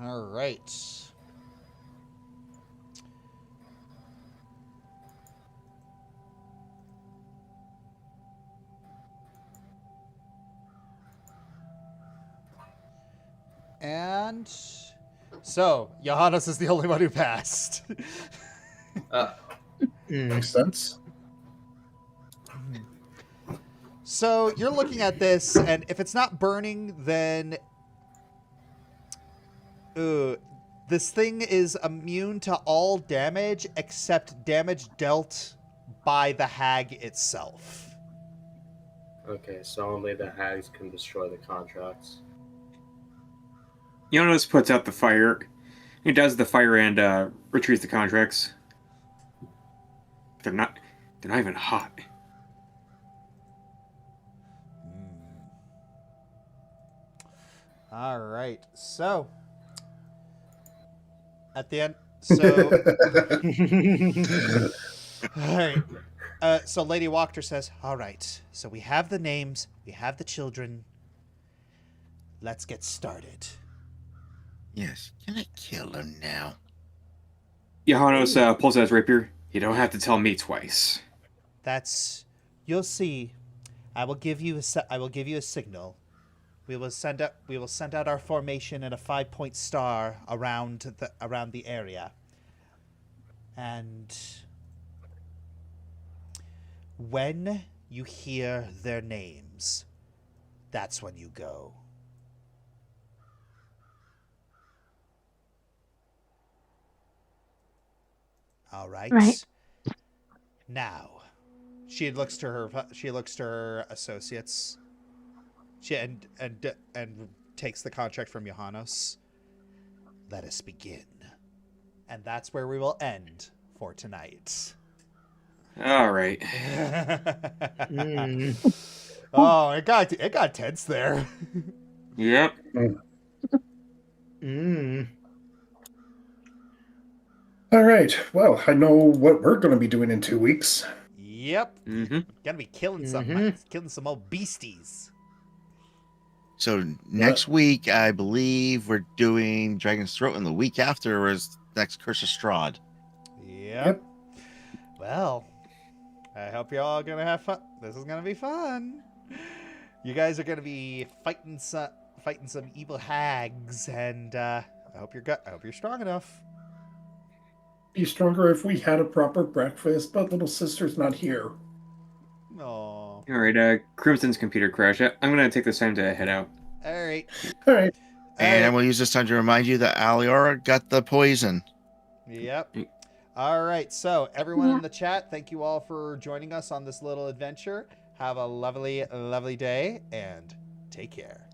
All right. And so Johannes is the only one who passed. Makes sense. So you're looking at this, and if it's not burning, then this thing is immune to all damage except damage dealt by the hag itself. Okay, so only the hags can destroy the contracts. Jonas puts out the fire. He does the fire and retrieves the contracts. They're not even hot. All right. So at the end, so all right. So Lady Wachter says, "All right. So we have the names, we have the children. Let's get started." Yes. Can I kill him now? Johannes pulls out his rapier. You don't have to tell me twice. You'll see. I will give you a signal. We will send out our formation in a 5-point star around the area. And when you hear their names, that's when you go. All right. Right. Now, She looks to her associates. She and takes the contract from Johannes. Let us begin. And that's where we will end for tonight. All right. Oh, it got tense there. Yep. All right. Well, I know what we're going to be doing in 2 weeks. Yep. Gonna be killing some old beasties. So next week, I believe we're doing Dragon's Throat, and the week after is next Curse of Strahd. Yep. Well, I hope you're all gonna have fun. This is gonna be fun. You guys are gonna be fighting some evil hags, and I hope you're strong enough. Be stronger if we had a proper breakfast, but little sister's not here. No. All right. Crimson's computer crashed. I'm gonna take this time to head out. All right. All right. And I will use this time to remind you that Aliora got the poison. Yep. All right. So everyone in the chat, thank you all for joining us on this little adventure. Have a lovely, lovely day, and take care.